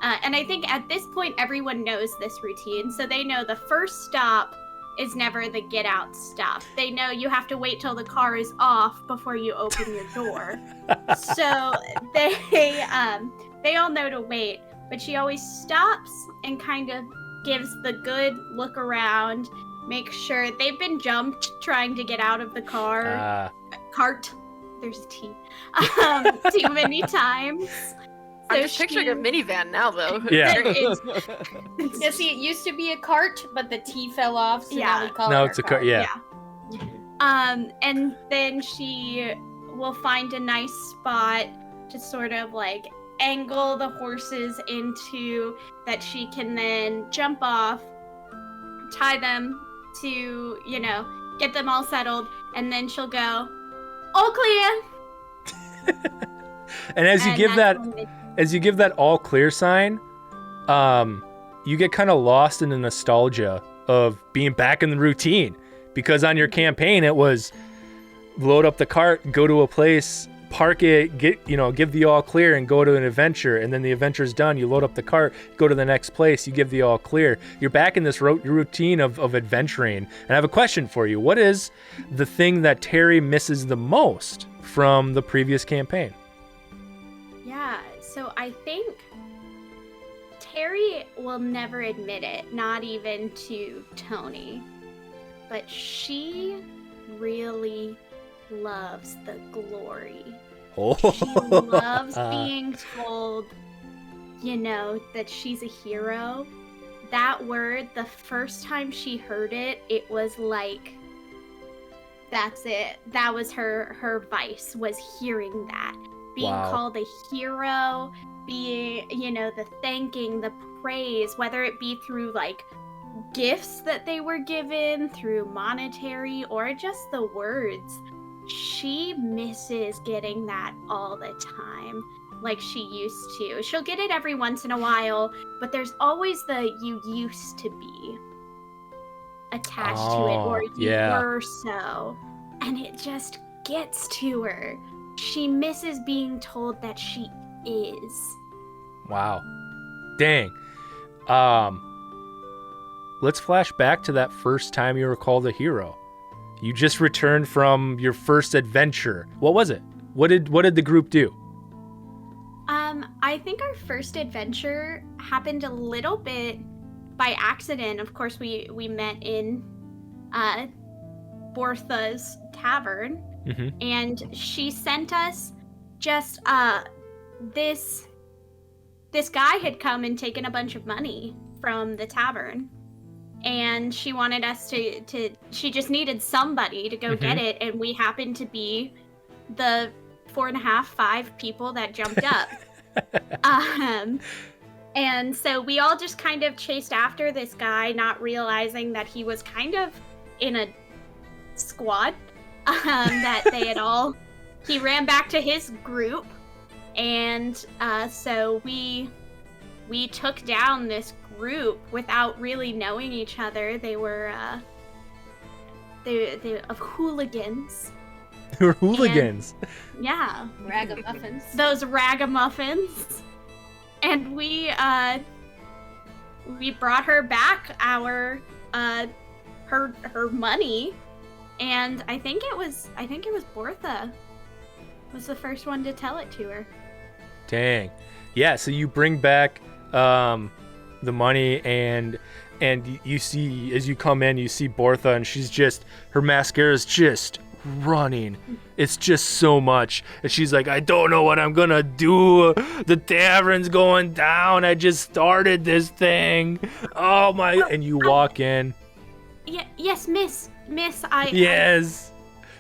Speaker 6: And I think at this point everyone knows this routine, so they know the first stop is never the get out stop. They know you have to wait till the car is off before you open your door. So they all know to wait, but she always stops and kind of gives the good look around, make sure they've been jumped trying to get out of the cart. There's a T. Too many times.
Speaker 1: I'm just picturing a minivan now, though.
Speaker 2: Yeah.
Speaker 5: Yeah, see, it used to be a cart, but the T fell off, so now we call
Speaker 2: No,
Speaker 5: it
Speaker 2: it's a cart. Yeah.
Speaker 6: And then she will find a nice spot to sort of like angle the horses into that she can then jump off, tie them to, get them all settled, and then she'll go, all clear.
Speaker 2: And as you give that all clear sign, you get kind of lost in the nostalgia of being back in the routine, because on your campaign it was load up the cart, go to a place, park it, give the all clear and go to an adventure, and then the adventure's done, you load up the cart, go to the next place, you give the all clear. You're back in this routine of adventuring. And I have a question for you. What is the thing that Teri misses the most from the previous campaign?
Speaker 6: Yeah, so I think Teri will never admit it, not even to Toni, but she really loves the glory.
Speaker 2: Oh.
Speaker 6: She loves being told, that she's a hero. That word, the first time she heard it, it was like, that's it. That was her vice, was hearing that. Being called a hero, being, the thanking, the praise, whether it be through like gifts that they were given, through monetary, or just the words. She misses getting that all the time, like she used to. She'll get it every once in a while, but there's always the you used to be attached to it, or you were so. And it just gets to her. She misses being told that she is.
Speaker 2: Wow. Dang. Let's flash back to that first time you were called a hero. You just returned from your first adventure. What was it? What did the group do?
Speaker 6: I think our first adventure happened a little bit by accident. Of course, we met in Bertha's tavern.
Speaker 2: Mm-hmm.
Speaker 6: And she sent us just this guy had come and taken a bunch of money from the tavern, and she wanted us to she just needed somebody to go get it, and we happened to be the 4.5-5 people that jumped up. And so we all just kind of chased after this guy, not realizing that he was kind of in a squad. That they had all, he ran back to his group, and so we took down this group without really knowing each other. They were they of hooligans.
Speaker 2: They were hooligans.
Speaker 6: Yeah,
Speaker 5: Ragamuffins.
Speaker 6: those ragamuffins. And we brought her back her money, and I think it was Bertha was the first one to tell it to her.
Speaker 2: Dang. Yeah, so you bring back the money, and you see, as you come in, you see Bertha, and she's just, her mascara's just running. It's just so much. And she's like, I don't know what I'm gonna do. The tavern's going down. I just started this thing. Oh my. And you walk in.
Speaker 6: Yes, miss,
Speaker 2: Yes.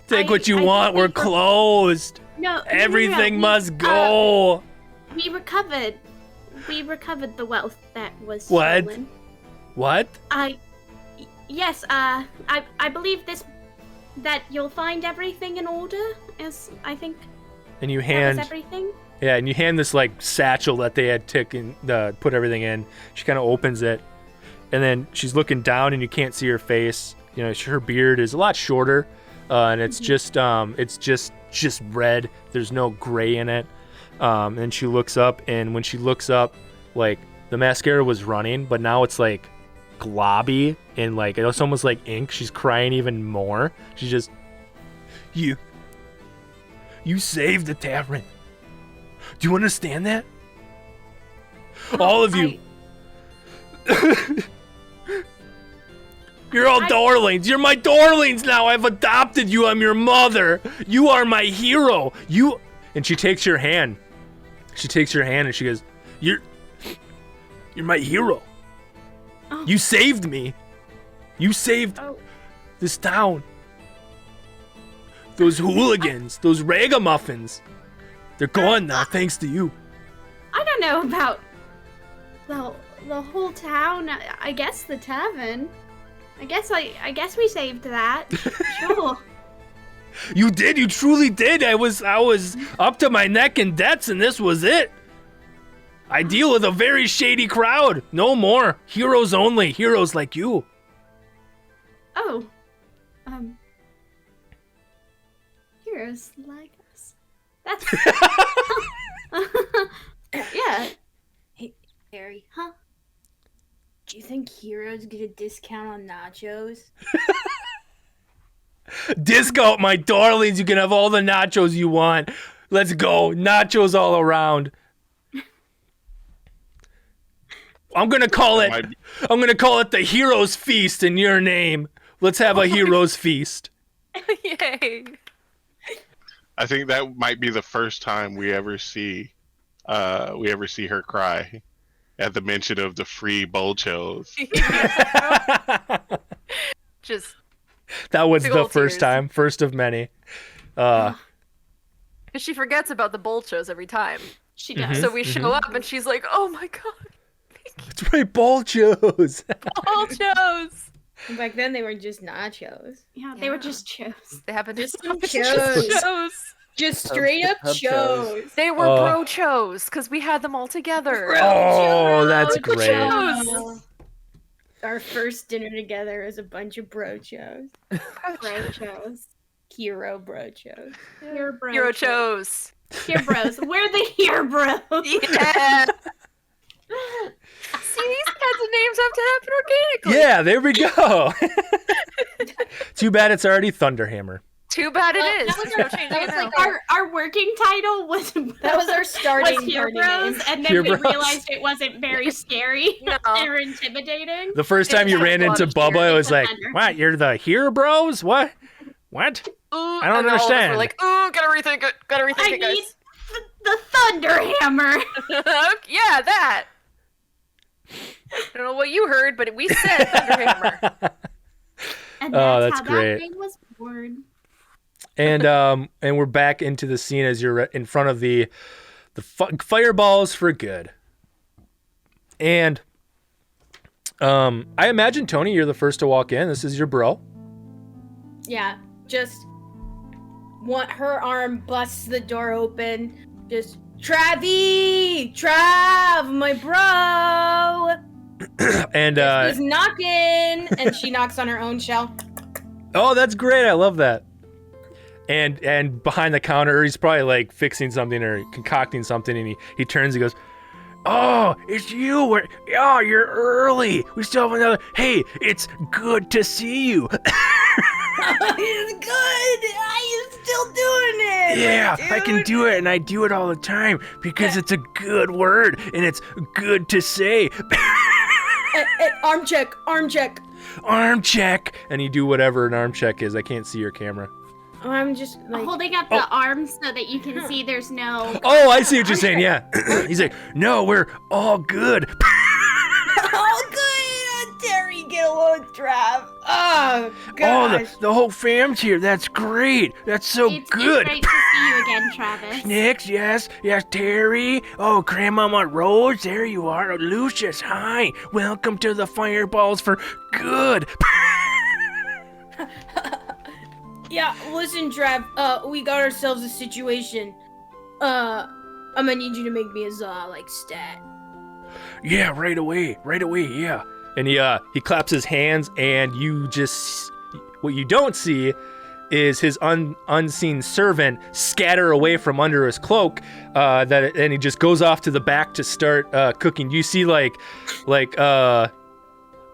Speaker 2: Take what you
Speaker 6: I
Speaker 2: want.
Speaker 6: think
Speaker 2: We're closed.
Speaker 6: No,
Speaker 2: Everything must go.
Speaker 6: We recovered the wealth that was
Speaker 2: What?
Speaker 6: stolen.
Speaker 2: What?
Speaker 6: Yes, I believe that you'll find everything in order, as I think
Speaker 2: And you
Speaker 6: that
Speaker 2: hand.
Speaker 6: was everything.
Speaker 2: Yeah, and you hand this like satchel that they had put everything in. She kind of opens it, and then she's looking down, and you can't see her face. You know, her beard is a lot shorter, and it's just red. There's no gray in it. And she looks up, and when she looks up, like the mascara was running, but now it's like globby and like it's almost like ink. She's crying even more. She's just, you saved the tavern. Do you understand that? All of you. You're all darlings. You're my darlings now. I've adopted you. I'm your mother. You are my hero. And she takes your hand. She takes your hand and she goes, You're my hero.
Speaker 6: Oh.
Speaker 2: You saved me. You saved this town. Those hooligans, those ragamuffins. They're gone now, thanks to you.
Speaker 6: I don't know about the whole town. I guess the tavern. I guess we saved that. Sure.
Speaker 2: You did. You truly did. I was up to my neck in debts, and this was it. I deal with a very shady crowd. No more. Heroes only. Heroes like you.
Speaker 6: Oh. Heroes like us. That's yeah.
Speaker 5: Hey, Teri.
Speaker 6: Huh?
Speaker 5: Do you think heroes get a discount on nachos?
Speaker 2: Discount, my darlings. You can have all the nachos you want. Let's go. Nachos all around. I'm gonna call it the Heroes Feast in your name. Let's have a Heroes Feast.
Speaker 1: Yay.
Speaker 3: I think that might be the first time we ever see her cry at the mention of the free bolchos.
Speaker 1: Just
Speaker 2: That was
Speaker 1: big
Speaker 2: the
Speaker 1: ol'
Speaker 2: first
Speaker 1: tears.
Speaker 2: time, first of many.
Speaker 1: because she forgets about the bolchos every time.
Speaker 6: she does.
Speaker 1: So we show up and she's like, "Oh my god,
Speaker 2: That's right, bolchos.
Speaker 1: bolchos!"
Speaker 5: And back then they were just nachos.
Speaker 6: Yeah, they were just chose.
Speaker 1: They happen to
Speaker 5: Just some
Speaker 1: Chos.
Speaker 5: chos. Just straight up
Speaker 4: Hub
Speaker 5: chos.
Speaker 1: They were
Speaker 2: Oh.
Speaker 1: brochos because we had them all together.
Speaker 2: Oh, that's great.
Speaker 1: Brochos.
Speaker 5: Our first dinner together was a bunch of brochos.
Speaker 6: Brochos.
Speaker 5: Hero brochos.
Speaker 6: Here bros.
Speaker 1: Hero chos.
Speaker 6: Here bros. We're the here bros.
Speaker 1: Yeah. See, these kinds of names have to happen organically.
Speaker 2: Yeah, there we go. Too bad it's already Thunderhammer.
Speaker 1: Too bad it is.
Speaker 6: That was,
Speaker 1: There's no changing
Speaker 5: that
Speaker 1: it
Speaker 5: was
Speaker 1: now.
Speaker 5: like
Speaker 6: our working title was
Speaker 5: That was our starting
Speaker 6: was Here
Speaker 5: party
Speaker 6: Bros,
Speaker 5: name.
Speaker 6: and then
Speaker 2: Here
Speaker 6: we
Speaker 2: Bros.
Speaker 6: realized it wasn't very scary
Speaker 1: No.
Speaker 6: or intimidating.
Speaker 2: The first time you
Speaker 1: Yeah,
Speaker 2: ran
Speaker 1: a lot
Speaker 2: into
Speaker 1: of
Speaker 2: Bubba, it was
Speaker 6: cheering
Speaker 2: like,
Speaker 6: for Thunder.
Speaker 2: what? You're the Hero Bros? What? What?
Speaker 1: Ooh,
Speaker 2: I don't
Speaker 1: and then all of us were
Speaker 2: understand.
Speaker 1: like, ooh, gotta rethink it. Gotta rethink
Speaker 6: I
Speaker 1: it, guys.
Speaker 6: need the Thunder Hammer.
Speaker 1: Yeah, that. I don't know what you heard, but we said Thunderhammer.
Speaker 6: And
Speaker 2: Oh,
Speaker 6: that's
Speaker 2: that's
Speaker 6: how
Speaker 2: great.
Speaker 6: that thing was born.
Speaker 2: And we're back into the scene as you're in front of the fireballs for good. And I imagine, Toni, you're the first to walk in. This is your bro.
Speaker 5: Yeah, just her arm busts the door open. Just Trav, my bro.
Speaker 2: And
Speaker 5: Who's knocking? And she knocks on her own shell.
Speaker 2: Oh, that's great. I love that. And behind the counter, he's probably like fixing something or concocting something, and he turns and goes, "Oh, it's you. Oh, you're early. We still have another. Hey, it's good to see you."
Speaker 5: It's good. I am still doing it.
Speaker 2: Yeah,
Speaker 5: dude.
Speaker 2: I can do it, and I do it all the time because it's a good word, and it's good to say.
Speaker 5: Arm check.
Speaker 2: Arm check. And you do whatever an arm check is. I can't see your camera.
Speaker 5: I'm just like
Speaker 6: Holding up the arms so that you can see there's no.
Speaker 2: Oh, I see what you're saying. Yeah. He's like, no, we're all good.
Speaker 5: all good. Teri, get a load, Trav. Oh, gosh.
Speaker 2: Oh, the whole fam's here. That's great. That's so
Speaker 6: It's
Speaker 2: good.
Speaker 6: great to see you again, Travis.
Speaker 2: Snicks, yes, Teri. Oh, Grandmamma Rose, there you are. Oh, Lucius, hi. Welcome to the Fireballs for Good.
Speaker 5: Yeah, listen, Trav. We got ourselves a situation. I'm gonna need you to make me a stat.
Speaker 2: Yeah, right away, yeah. And he claps his hands, and you just, what you don't see is his unseen servant scatter away from under his cloak, and he just goes off to the back to start cooking. You see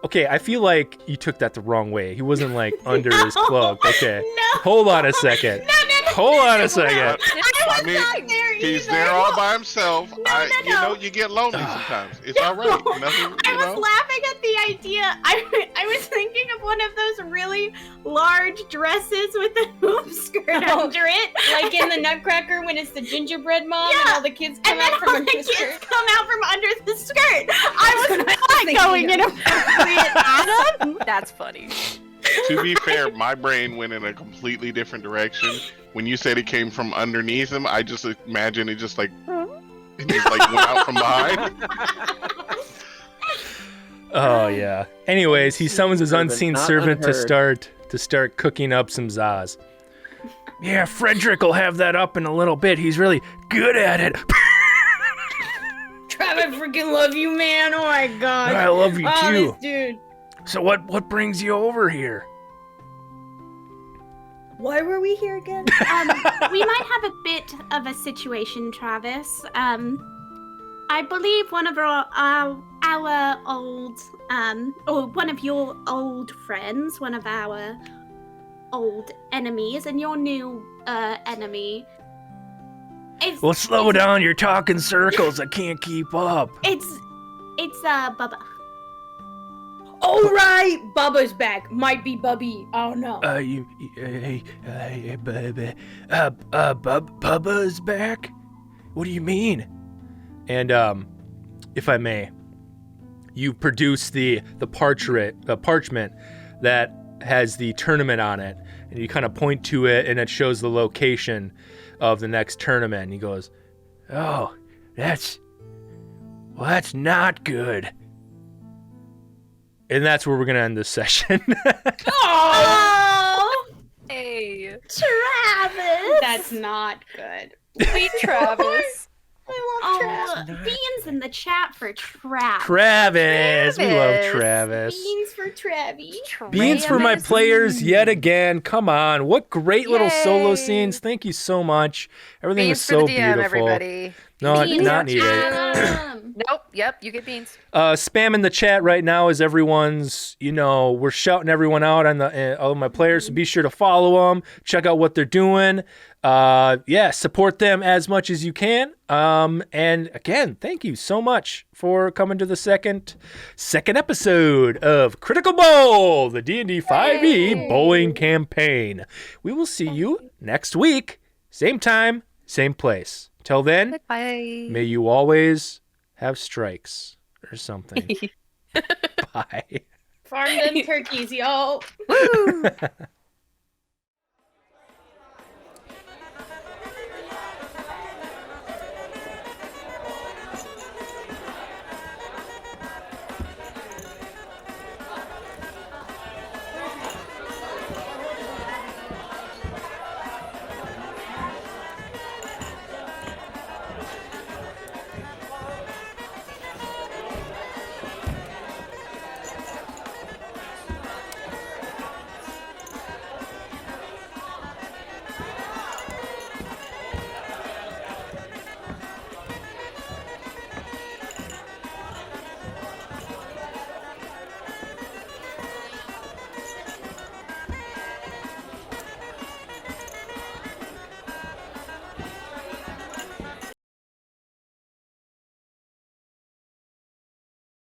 Speaker 2: okay, I feel like you took that the wrong way. He wasn't like under his cloak. Okay.
Speaker 5: No.
Speaker 2: Hold on a second. Hold on a second.
Speaker 3: I mean, he's there all by himself. You know, you get lonely sometimes. It's all right. Nothing,
Speaker 6: I was laughing at the idea. I was thinking of one of those really large dresses with a hoop skirt under it.
Speaker 5: Like in the Nutcracker when it's the gingerbread mom and
Speaker 6: Yeah.
Speaker 5: all the kids come
Speaker 6: And then
Speaker 5: out from
Speaker 6: all
Speaker 5: under
Speaker 6: the
Speaker 5: the
Speaker 6: kids
Speaker 5: skirt.
Speaker 6: come out from under the skirt. I was
Speaker 5: That's what I was
Speaker 6: not going
Speaker 5: thinking
Speaker 6: in appropriate Adam.
Speaker 1: That's funny.
Speaker 3: To be fair, my brain went in a completely different direction. When you said it came from underneath him, I just imagine it just like, it just like went out from behind.
Speaker 2: Oh yeah. Anyways, he summons his unseen
Speaker 4: Not
Speaker 2: servant
Speaker 4: unheard.
Speaker 2: to start cooking up some zaz. Yeah, Frederick will have that up in a little bit. He's really good at it.
Speaker 5: Trav, I freaking love you, man. Oh my god.
Speaker 2: I love you
Speaker 5: Oh,
Speaker 2: too.
Speaker 5: this dude.
Speaker 2: So what brings you over here?
Speaker 5: Why were we here again?
Speaker 6: We might have a bit of a situation, Travis. I believe one of our old, or one of your old friends, one of our old enemies, and your new enemy.
Speaker 2: Well, slow down. You're talking circles. I can't keep up.
Speaker 6: It's Bubba.
Speaker 5: Oh right, Bubba's back. Might be Bubby. Oh no.
Speaker 2: Bubba's back? What do you mean? And if I may, you produce the parchment that has the tournament on it, and you kind of point to it, and it shows the location of the next tournament. And he goes, "Oh, that's not good." And that's where we're gonna end this session.
Speaker 5: Oh,
Speaker 1: Hey,
Speaker 6: Travis!
Speaker 5: that's not good.
Speaker 1: sweet Travis.
Speaker 6: Oh, beans in the chat for Travis.
Speaker 2: Travis, we love
Speaker 1: Travis.
Speaker 2: Travis.
Speaker 5: Beans for Travie.
Speaker 2: Beans for my
Speaker 1: Travis.
Speaker 2: players yet again. Come on, what great little solo
Speaker 1: Yay.
Speaker 2: scenes. Thank you so much. Everything
Speaker 1: Beans
Speaker 2: was
Speaker 1: for
Speaker 2: so
Speaker 1: the DM,
Speaker 2: beautiful.
Speaker 1: everybody.
Speaker 2: No,
Speaker 6: Beans
Speaker 2: not
Speaker 6: for
Speaker 2: needed.
Speaker 6: Adam.
Speaker 1: Nope. Yep. You get beans.
Speaker 2: Spam in the chat right now is everyone's, we're shouting everyone out on all of my players, so be sure to follow them, check out what they're doing. Support them as much as you can. And again, thank you so much for coming to the second episode of Critical Bowl, the D&D 5e bowling campaign. We will see you next week, same time, same place. Till then,
Speaker 1: Bye.
Speaker 2: may you always have strikes or something. Bye.
Speaker 5: Farm them turkeys, yo.
Speaker 1: Woo!